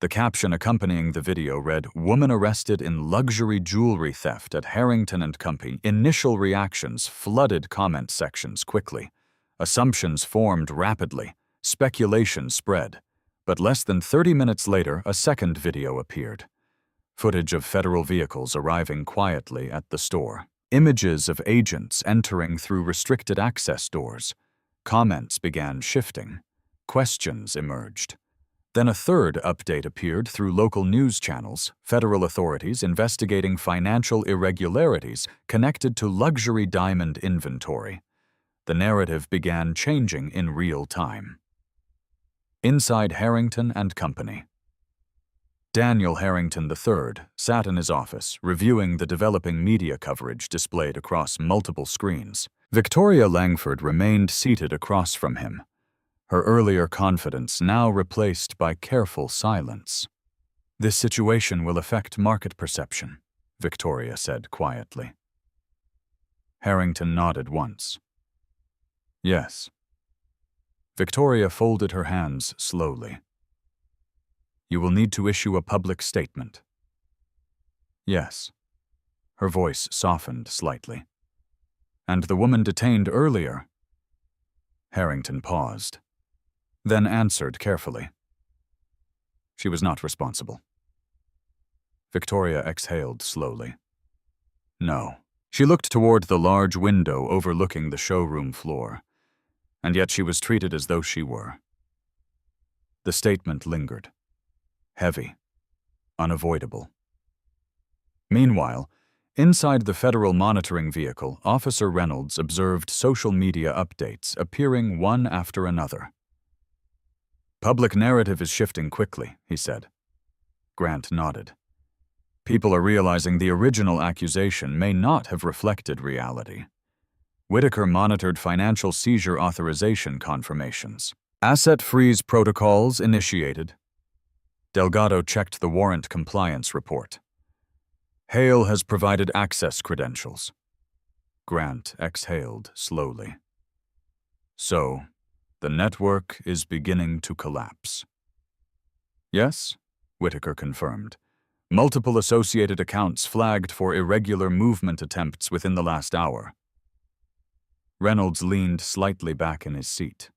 The caption accompanying the video read, "Woman arrested in luxury jewelry theft at Harrington and Company." Initial reactions flooded comment sections quickly. Assumptions formed rapidly. Speculation spread. But less than 30 minutes later, a second video appeared. Footage of federal vehicles arriving quietly at the store. Images of agents entering through restricted access doors. Comments began shifting. Questions emerged. Then a third update appeared through local news channels, federal authorities investigating financial irregularities connected to luxury diamond inventory. The narrative began changing in real time. Inside Harrington and Company. Daniel Harrington III sat in his office, reviewing the developing media coverage displayed across multiple screens. Victoria Langford remained seated across from him, her earlier confidence now replaced by careful silence. This situation will affect market perception, Victoria said quietly. Harrington nodded once. Yes. Victoria folded her hands slowly. You will need to issue a public statement. Yes. Her voice softened slightly. And the woman detained earlier? Harrington paused, then answered carefully. She was not responsible. Victoria exhaled slowly. No. She looked toward the large window overlooking the showroom floor, and yet she was treated as though she were. The statement lingered. Heavy. Unavoidable. Meanwhile, inside the federal monitoring vehicle, Officer Reynolds observed social media updates appearing one after another. Public narrative is shifting quickly, he said. Grant nodded. People are realizing the original accusation may not have reflected reality. Whitaker monitored financial seizure authorization confirmations. Asset freeze protocols initiated. Delgado checked the warrant compliance report. Hale has provided access credentials. Grant exhaled slowly. So, the network is beginning to collapse. Yes, Whitaker confirmed. Multiple associated accounts flagged for irregular movement attempts within the last hour. Reynolds leaned slightly back in his seat.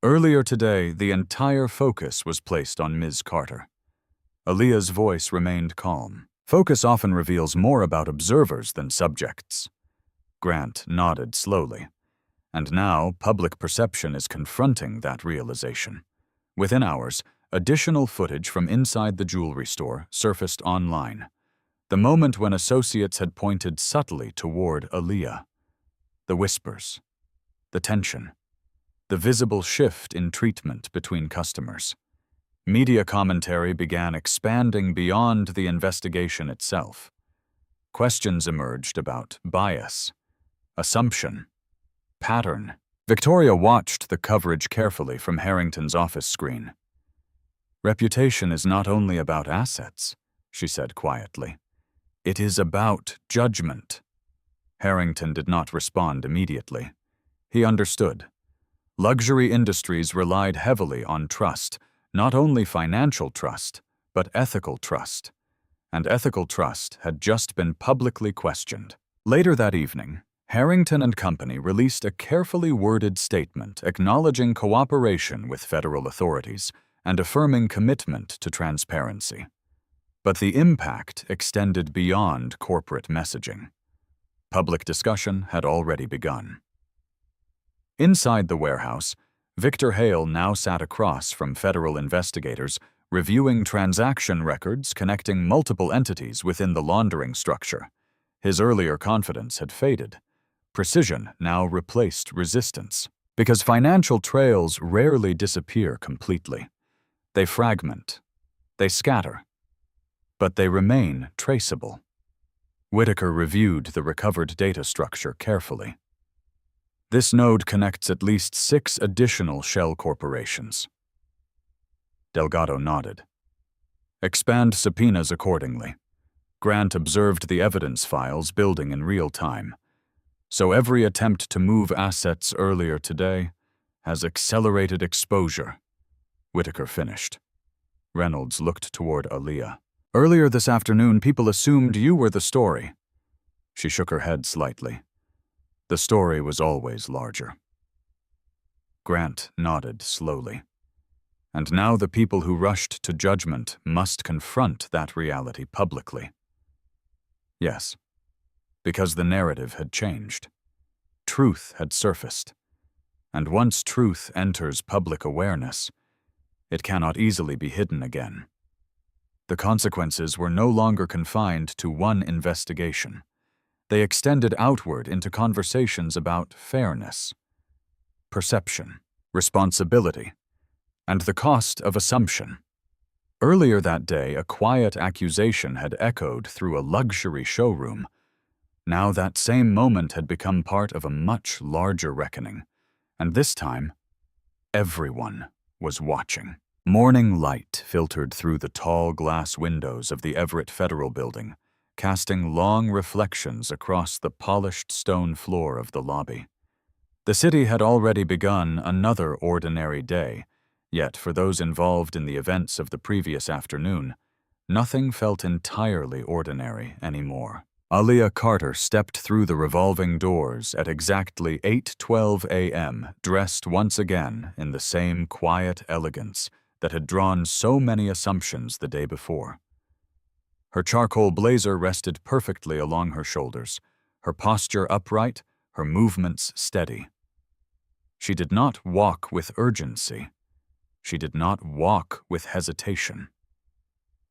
Earlier today, the entire focus was placed on Ms. Carter. Aaliyah's voice remained calm. Focus often reveals more about observers than subjects. Grant nodded slowly. And now, public perception is confronting that realization. Within hours, additional footage from inside the jewelry store surfaced online. The moment when associates had pointed subtly toward Aaliyah. The whispers, the tension, the visible shift in treatment between customers. Media commentary began expanding beyond the investigation itself. Questions emerged about bias, assumption, pattern. Victoria watched the coverage carefully from Harrington's office screen. "Reputation is not only about assets," she said quietly. "It is about judgment." Harrington did not respond immediately. He understood. Luxury industries relied heavily on trust, not only financial trust, but ethical trust. And ethical trust had just been publicly questioned. Later that evening, Harrington and Company released a carefully worded statement acknowledging cooperation with federal authorities and affirming commitment to transparency. But the impact extended beyond corporate messaging. Public discussion had already begun. Inside the warehouse, Victor Hale now sat across from federal investigators, reviewing transaction records connecting multiple entities within the laundering structure. His earlier confidence had faded. Precision now replaced resistance, because financial trails rarely disappear completely. They fragment, they scatter, but they remain traceable. Whitaker reviewed the recovered data structure carefully. This node connects at least 6 additional shell corporations. Delgado nodded. "Expand subpoenas accordingly." Grant observed the evidence files building in real time. "So every attempt to move assets earlier today has accelerated exposure," Whitaker finished. Reynolds looked toward Aaliyah. "Earlier this afternoon, people assumed you were the story." She shook her head slightly. "The story was always larger." Grant nodded slowly. "And now the people who rushed to judgment must confront that reality publicly." "Yes, because the narrative had changed. Truth had surfaced. And once truth enters public awareness, it cannot easily be hidden again." The consequences were no longer confined to one investigation. They extended outward into conversations about fairness, perception, responsibility, and the cost of assumption. Earlier that day, a quiet accusation had echoed through a luxury showroom. Now that same moment had become part of a much larger reckoning, and this time, everyone was watching. Morning light filtered through the tall glass windows of the Everett Federal Building, casting long reflections across the polished stone floor of the lobby. The city had already begun another ordinary day, yet for those involved in the events of the previous afternoon, nothing felt entirely ordinary anymore. Naomi Carter stepped through the revolving doors at exactly 8:12 a.m., dressed once again in the same quiet elegance that had drawn so many assumptions the day before. Her charcoal blazer rested perfectly along her shoulders, her posture upright, her movements steady. She did not walk with urgency. She did not walk with hesitation.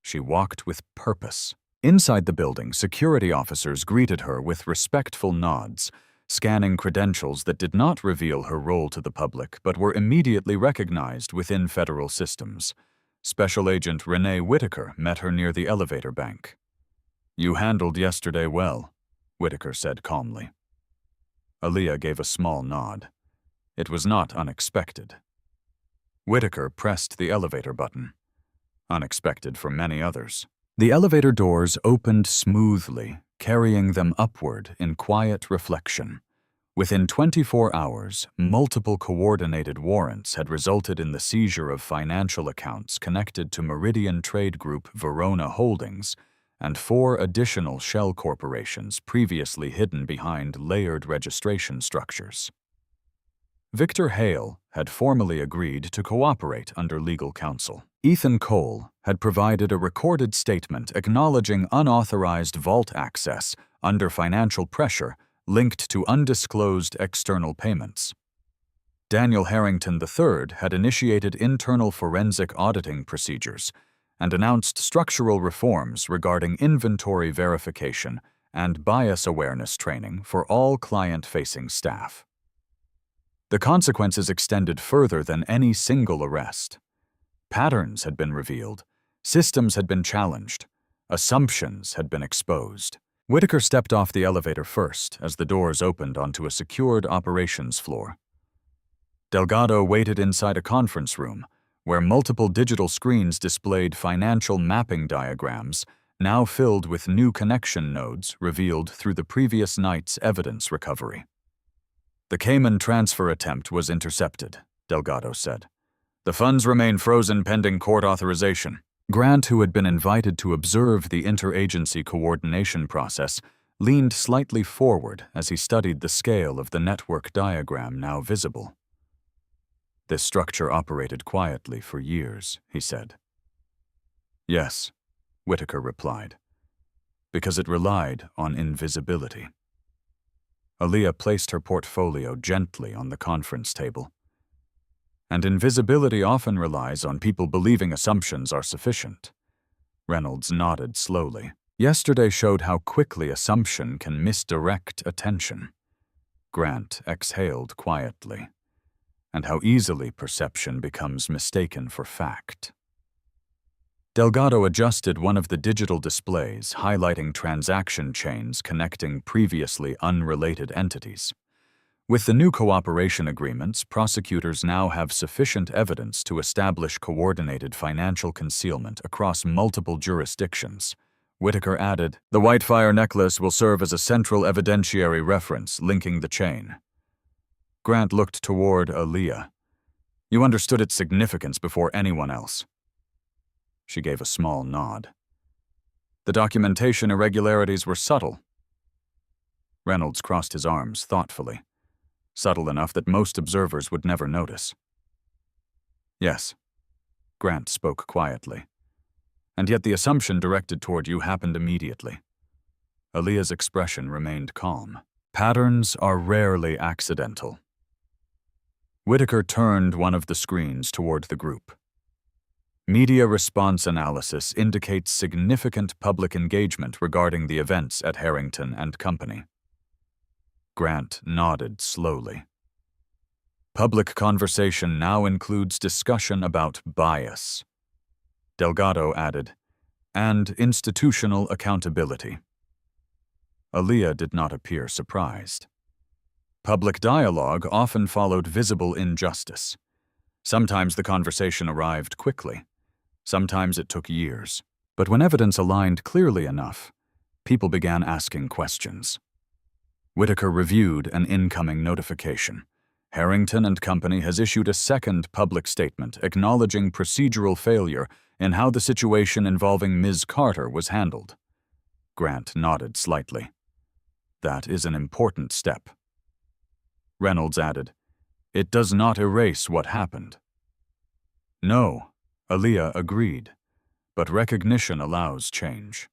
She walked with purpose. Inside the building, security officers greeted her with respectful nods, scanning credentials that did not reveal her role to the public but were immediately recognized within federal systems. Special Agent Renee Whitaker met her near the elevator bank. "You handled yesterday well," Whitaker said calmly. Aaliyah gave a small nod. It was not unexpected. Whitaker pressed the elevator button. Unexpected for many others. The elevator doors opened smoothly, carrying them upward in quiet reflection. Within 24 hours, multiple coordinated warrants had resulted in the seizure of financial accounts connected to Meridian Trade Group Verona Holdings and 4 additional shell corporations previously hidden behind layered registration structures. Victor Hale had formally agreed to cooperate under legal counsel. Ethan Cole had provided a recorded statement acknowledging unauthorized vault access under financial pressure linked to undisclosed external payments. Daniel Harrington III had initiated internal forensic auditing procedures and announced structural reforms regarding inventory verification and bias awareness training for all client-facing staff. The consequences extended further than any single arrest. Patterns had been revealed, systems had been challenged, assumptions had been exposed. Whitaker stepped off the elevator first as the doors opened onto a secured operations floor. Delgado waited inside a conference room where multiple digital screens displayed financial mapping diagrams now filled with new connection nodes revealed through the previous night's evidence recovery. The Cayman transfer attempt was intercepted, Delgado said. The funds remain frozen pending court authorization. Grant, who had been invited to observe the interagency coordination process, leaned slightly forward as he studied the scale of the network diagram now visible. This structure operated quietly for years, he said. Yes, Whitaker replied, because it relied on invisibility. Aaliyah placed her portfolio gently on the conference table. And invisibility often relies on people believing assumptions are sufficient. Reynolds nodded slowly. Yesterday showed how quickly assumption can misdirect attention. Grant exhaled quietly, and how easily perception becomes mistaken for fact. Delgado adjusted one of the digital displays, highlighting transaction chains connecting previously unrelated entities. With the new cooperation agreements, prosecutors now have sufficient evidence to establish coordinated financial concealment across multiple jurisdictions. Whitaker added, "The Whitefire necklace will serve as a central evidentiary reference linking the chain." Grant looked toward Aaliyah. "You understood its significance before anyone else." She gave a small nod. "The documentation irregularities were subtle." Reynolds crossed his arms thoughtfully. Subtle enough that most observers would never notice. "Yes," Grant spoke quietly. "And yet the assumption directed toward you happened immediately." Aaliyah's expression remained calm. Patterns are rarely accidental. Whitaker turned one of the screens toward the group. Media response analysis indicates significant public engagement regarding the events at Harrington and Company. Grant nodded slowly. Public conversation now includes discussion about bias. Delgado added, and institutional accountability. Aaliyah did not appear surprised. Public dialogue often followed visible injustice. Sometimes the conversation arrived quickly. Sometimes it took years. But when evidence aligned clearly enough, people began asking questions. Whitaker reviewed an incoming notification. Harrington and Company has issued a second public statement acknowledging procedural failure in how the situation involving Ms. Carter was handled. Grant nodded slightly. That is an important step. Reynolds added, "It does not erase what happened." "No," Aaliyah agreed, "but recognition allows change."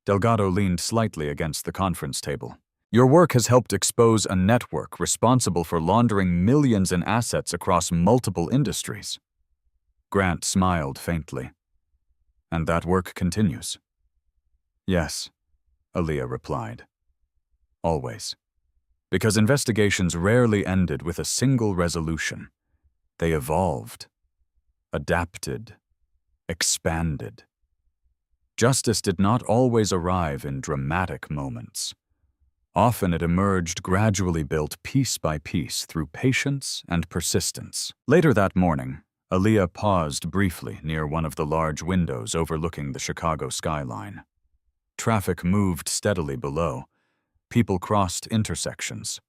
Delgado leaned slightly against the conference table. "Your work has helped expose a network responsible for laundering millions in assets across multiple industries." Grant smiled faintly. "And that work continues?" "Yes," Aaliyah replied. "Always. Because investigations rarely ended with a single resolution. They evolved, adapted, expanded. Justice did not always arrive in dramatic moments. Often it emerged gradually built piece by piece through patience and persistence." Later that morning, Aaliyah paused briefly near one of the large windows overlooking the Chicago skyline. Traffic moved steadily below. People crossed intersections.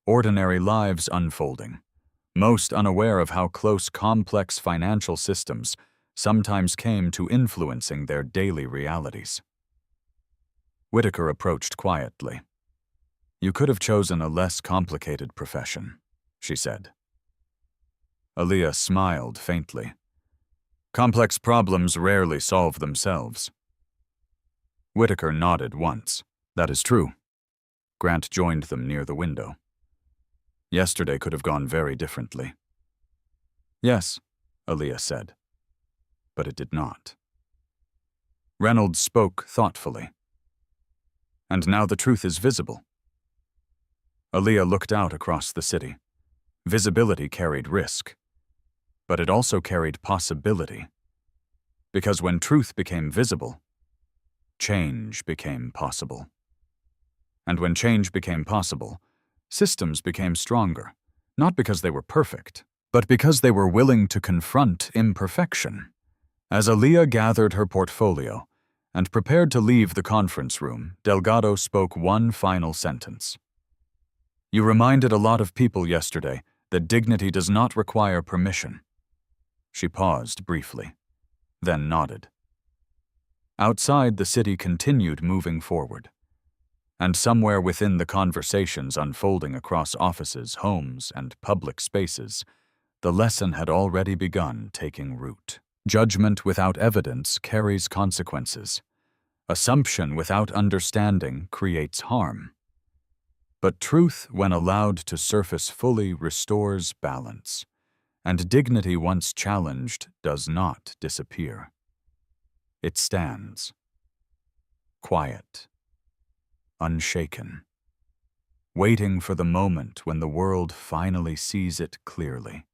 Ordinary lives unfolding, most unaware of how close complex financial systems sometimes came to influencing their daily realities. Whitaker approached quietly. "You could have chosen a less complicated profession," she said. Aaliyah smiled faintly. "Complex problems rarely solve themselves." Whitaker nodded once. "That is true." Grant joined them near the window. "Yesterday could have gone very differently." "Yes," Aaliyah said. But it did not. Reynolds spoke thoughtfully. And now the truth is visible. Aaliyah looked out across the city. Visibility carried risk, but it also carried possibility. Because when truth became visible, change became possible. And when change became possible, systems became stronger, not because they were perfect, but because they were willing to confront imperfection. As Aaliyah gathered her portfolio and prepared to leave the conference room, Delgado spoke one final sentence. "You reminded a lot of people yesterday that dignity does not require permission." She paused briefly, then nodded. Outside, the city continued moving forward. And somewhere within the conversations unfolding across offices, homes, and public spaces, the lesson had already begun taking root. Judgment without evidence carries consequences. Assumption without understanding creates harm. But truth, when allowed to surface fully, restores balance. And dignity, once challenged, does not disappear. It stands, quiet, unshaken, waiting for the moment when the world finally sees it clearly.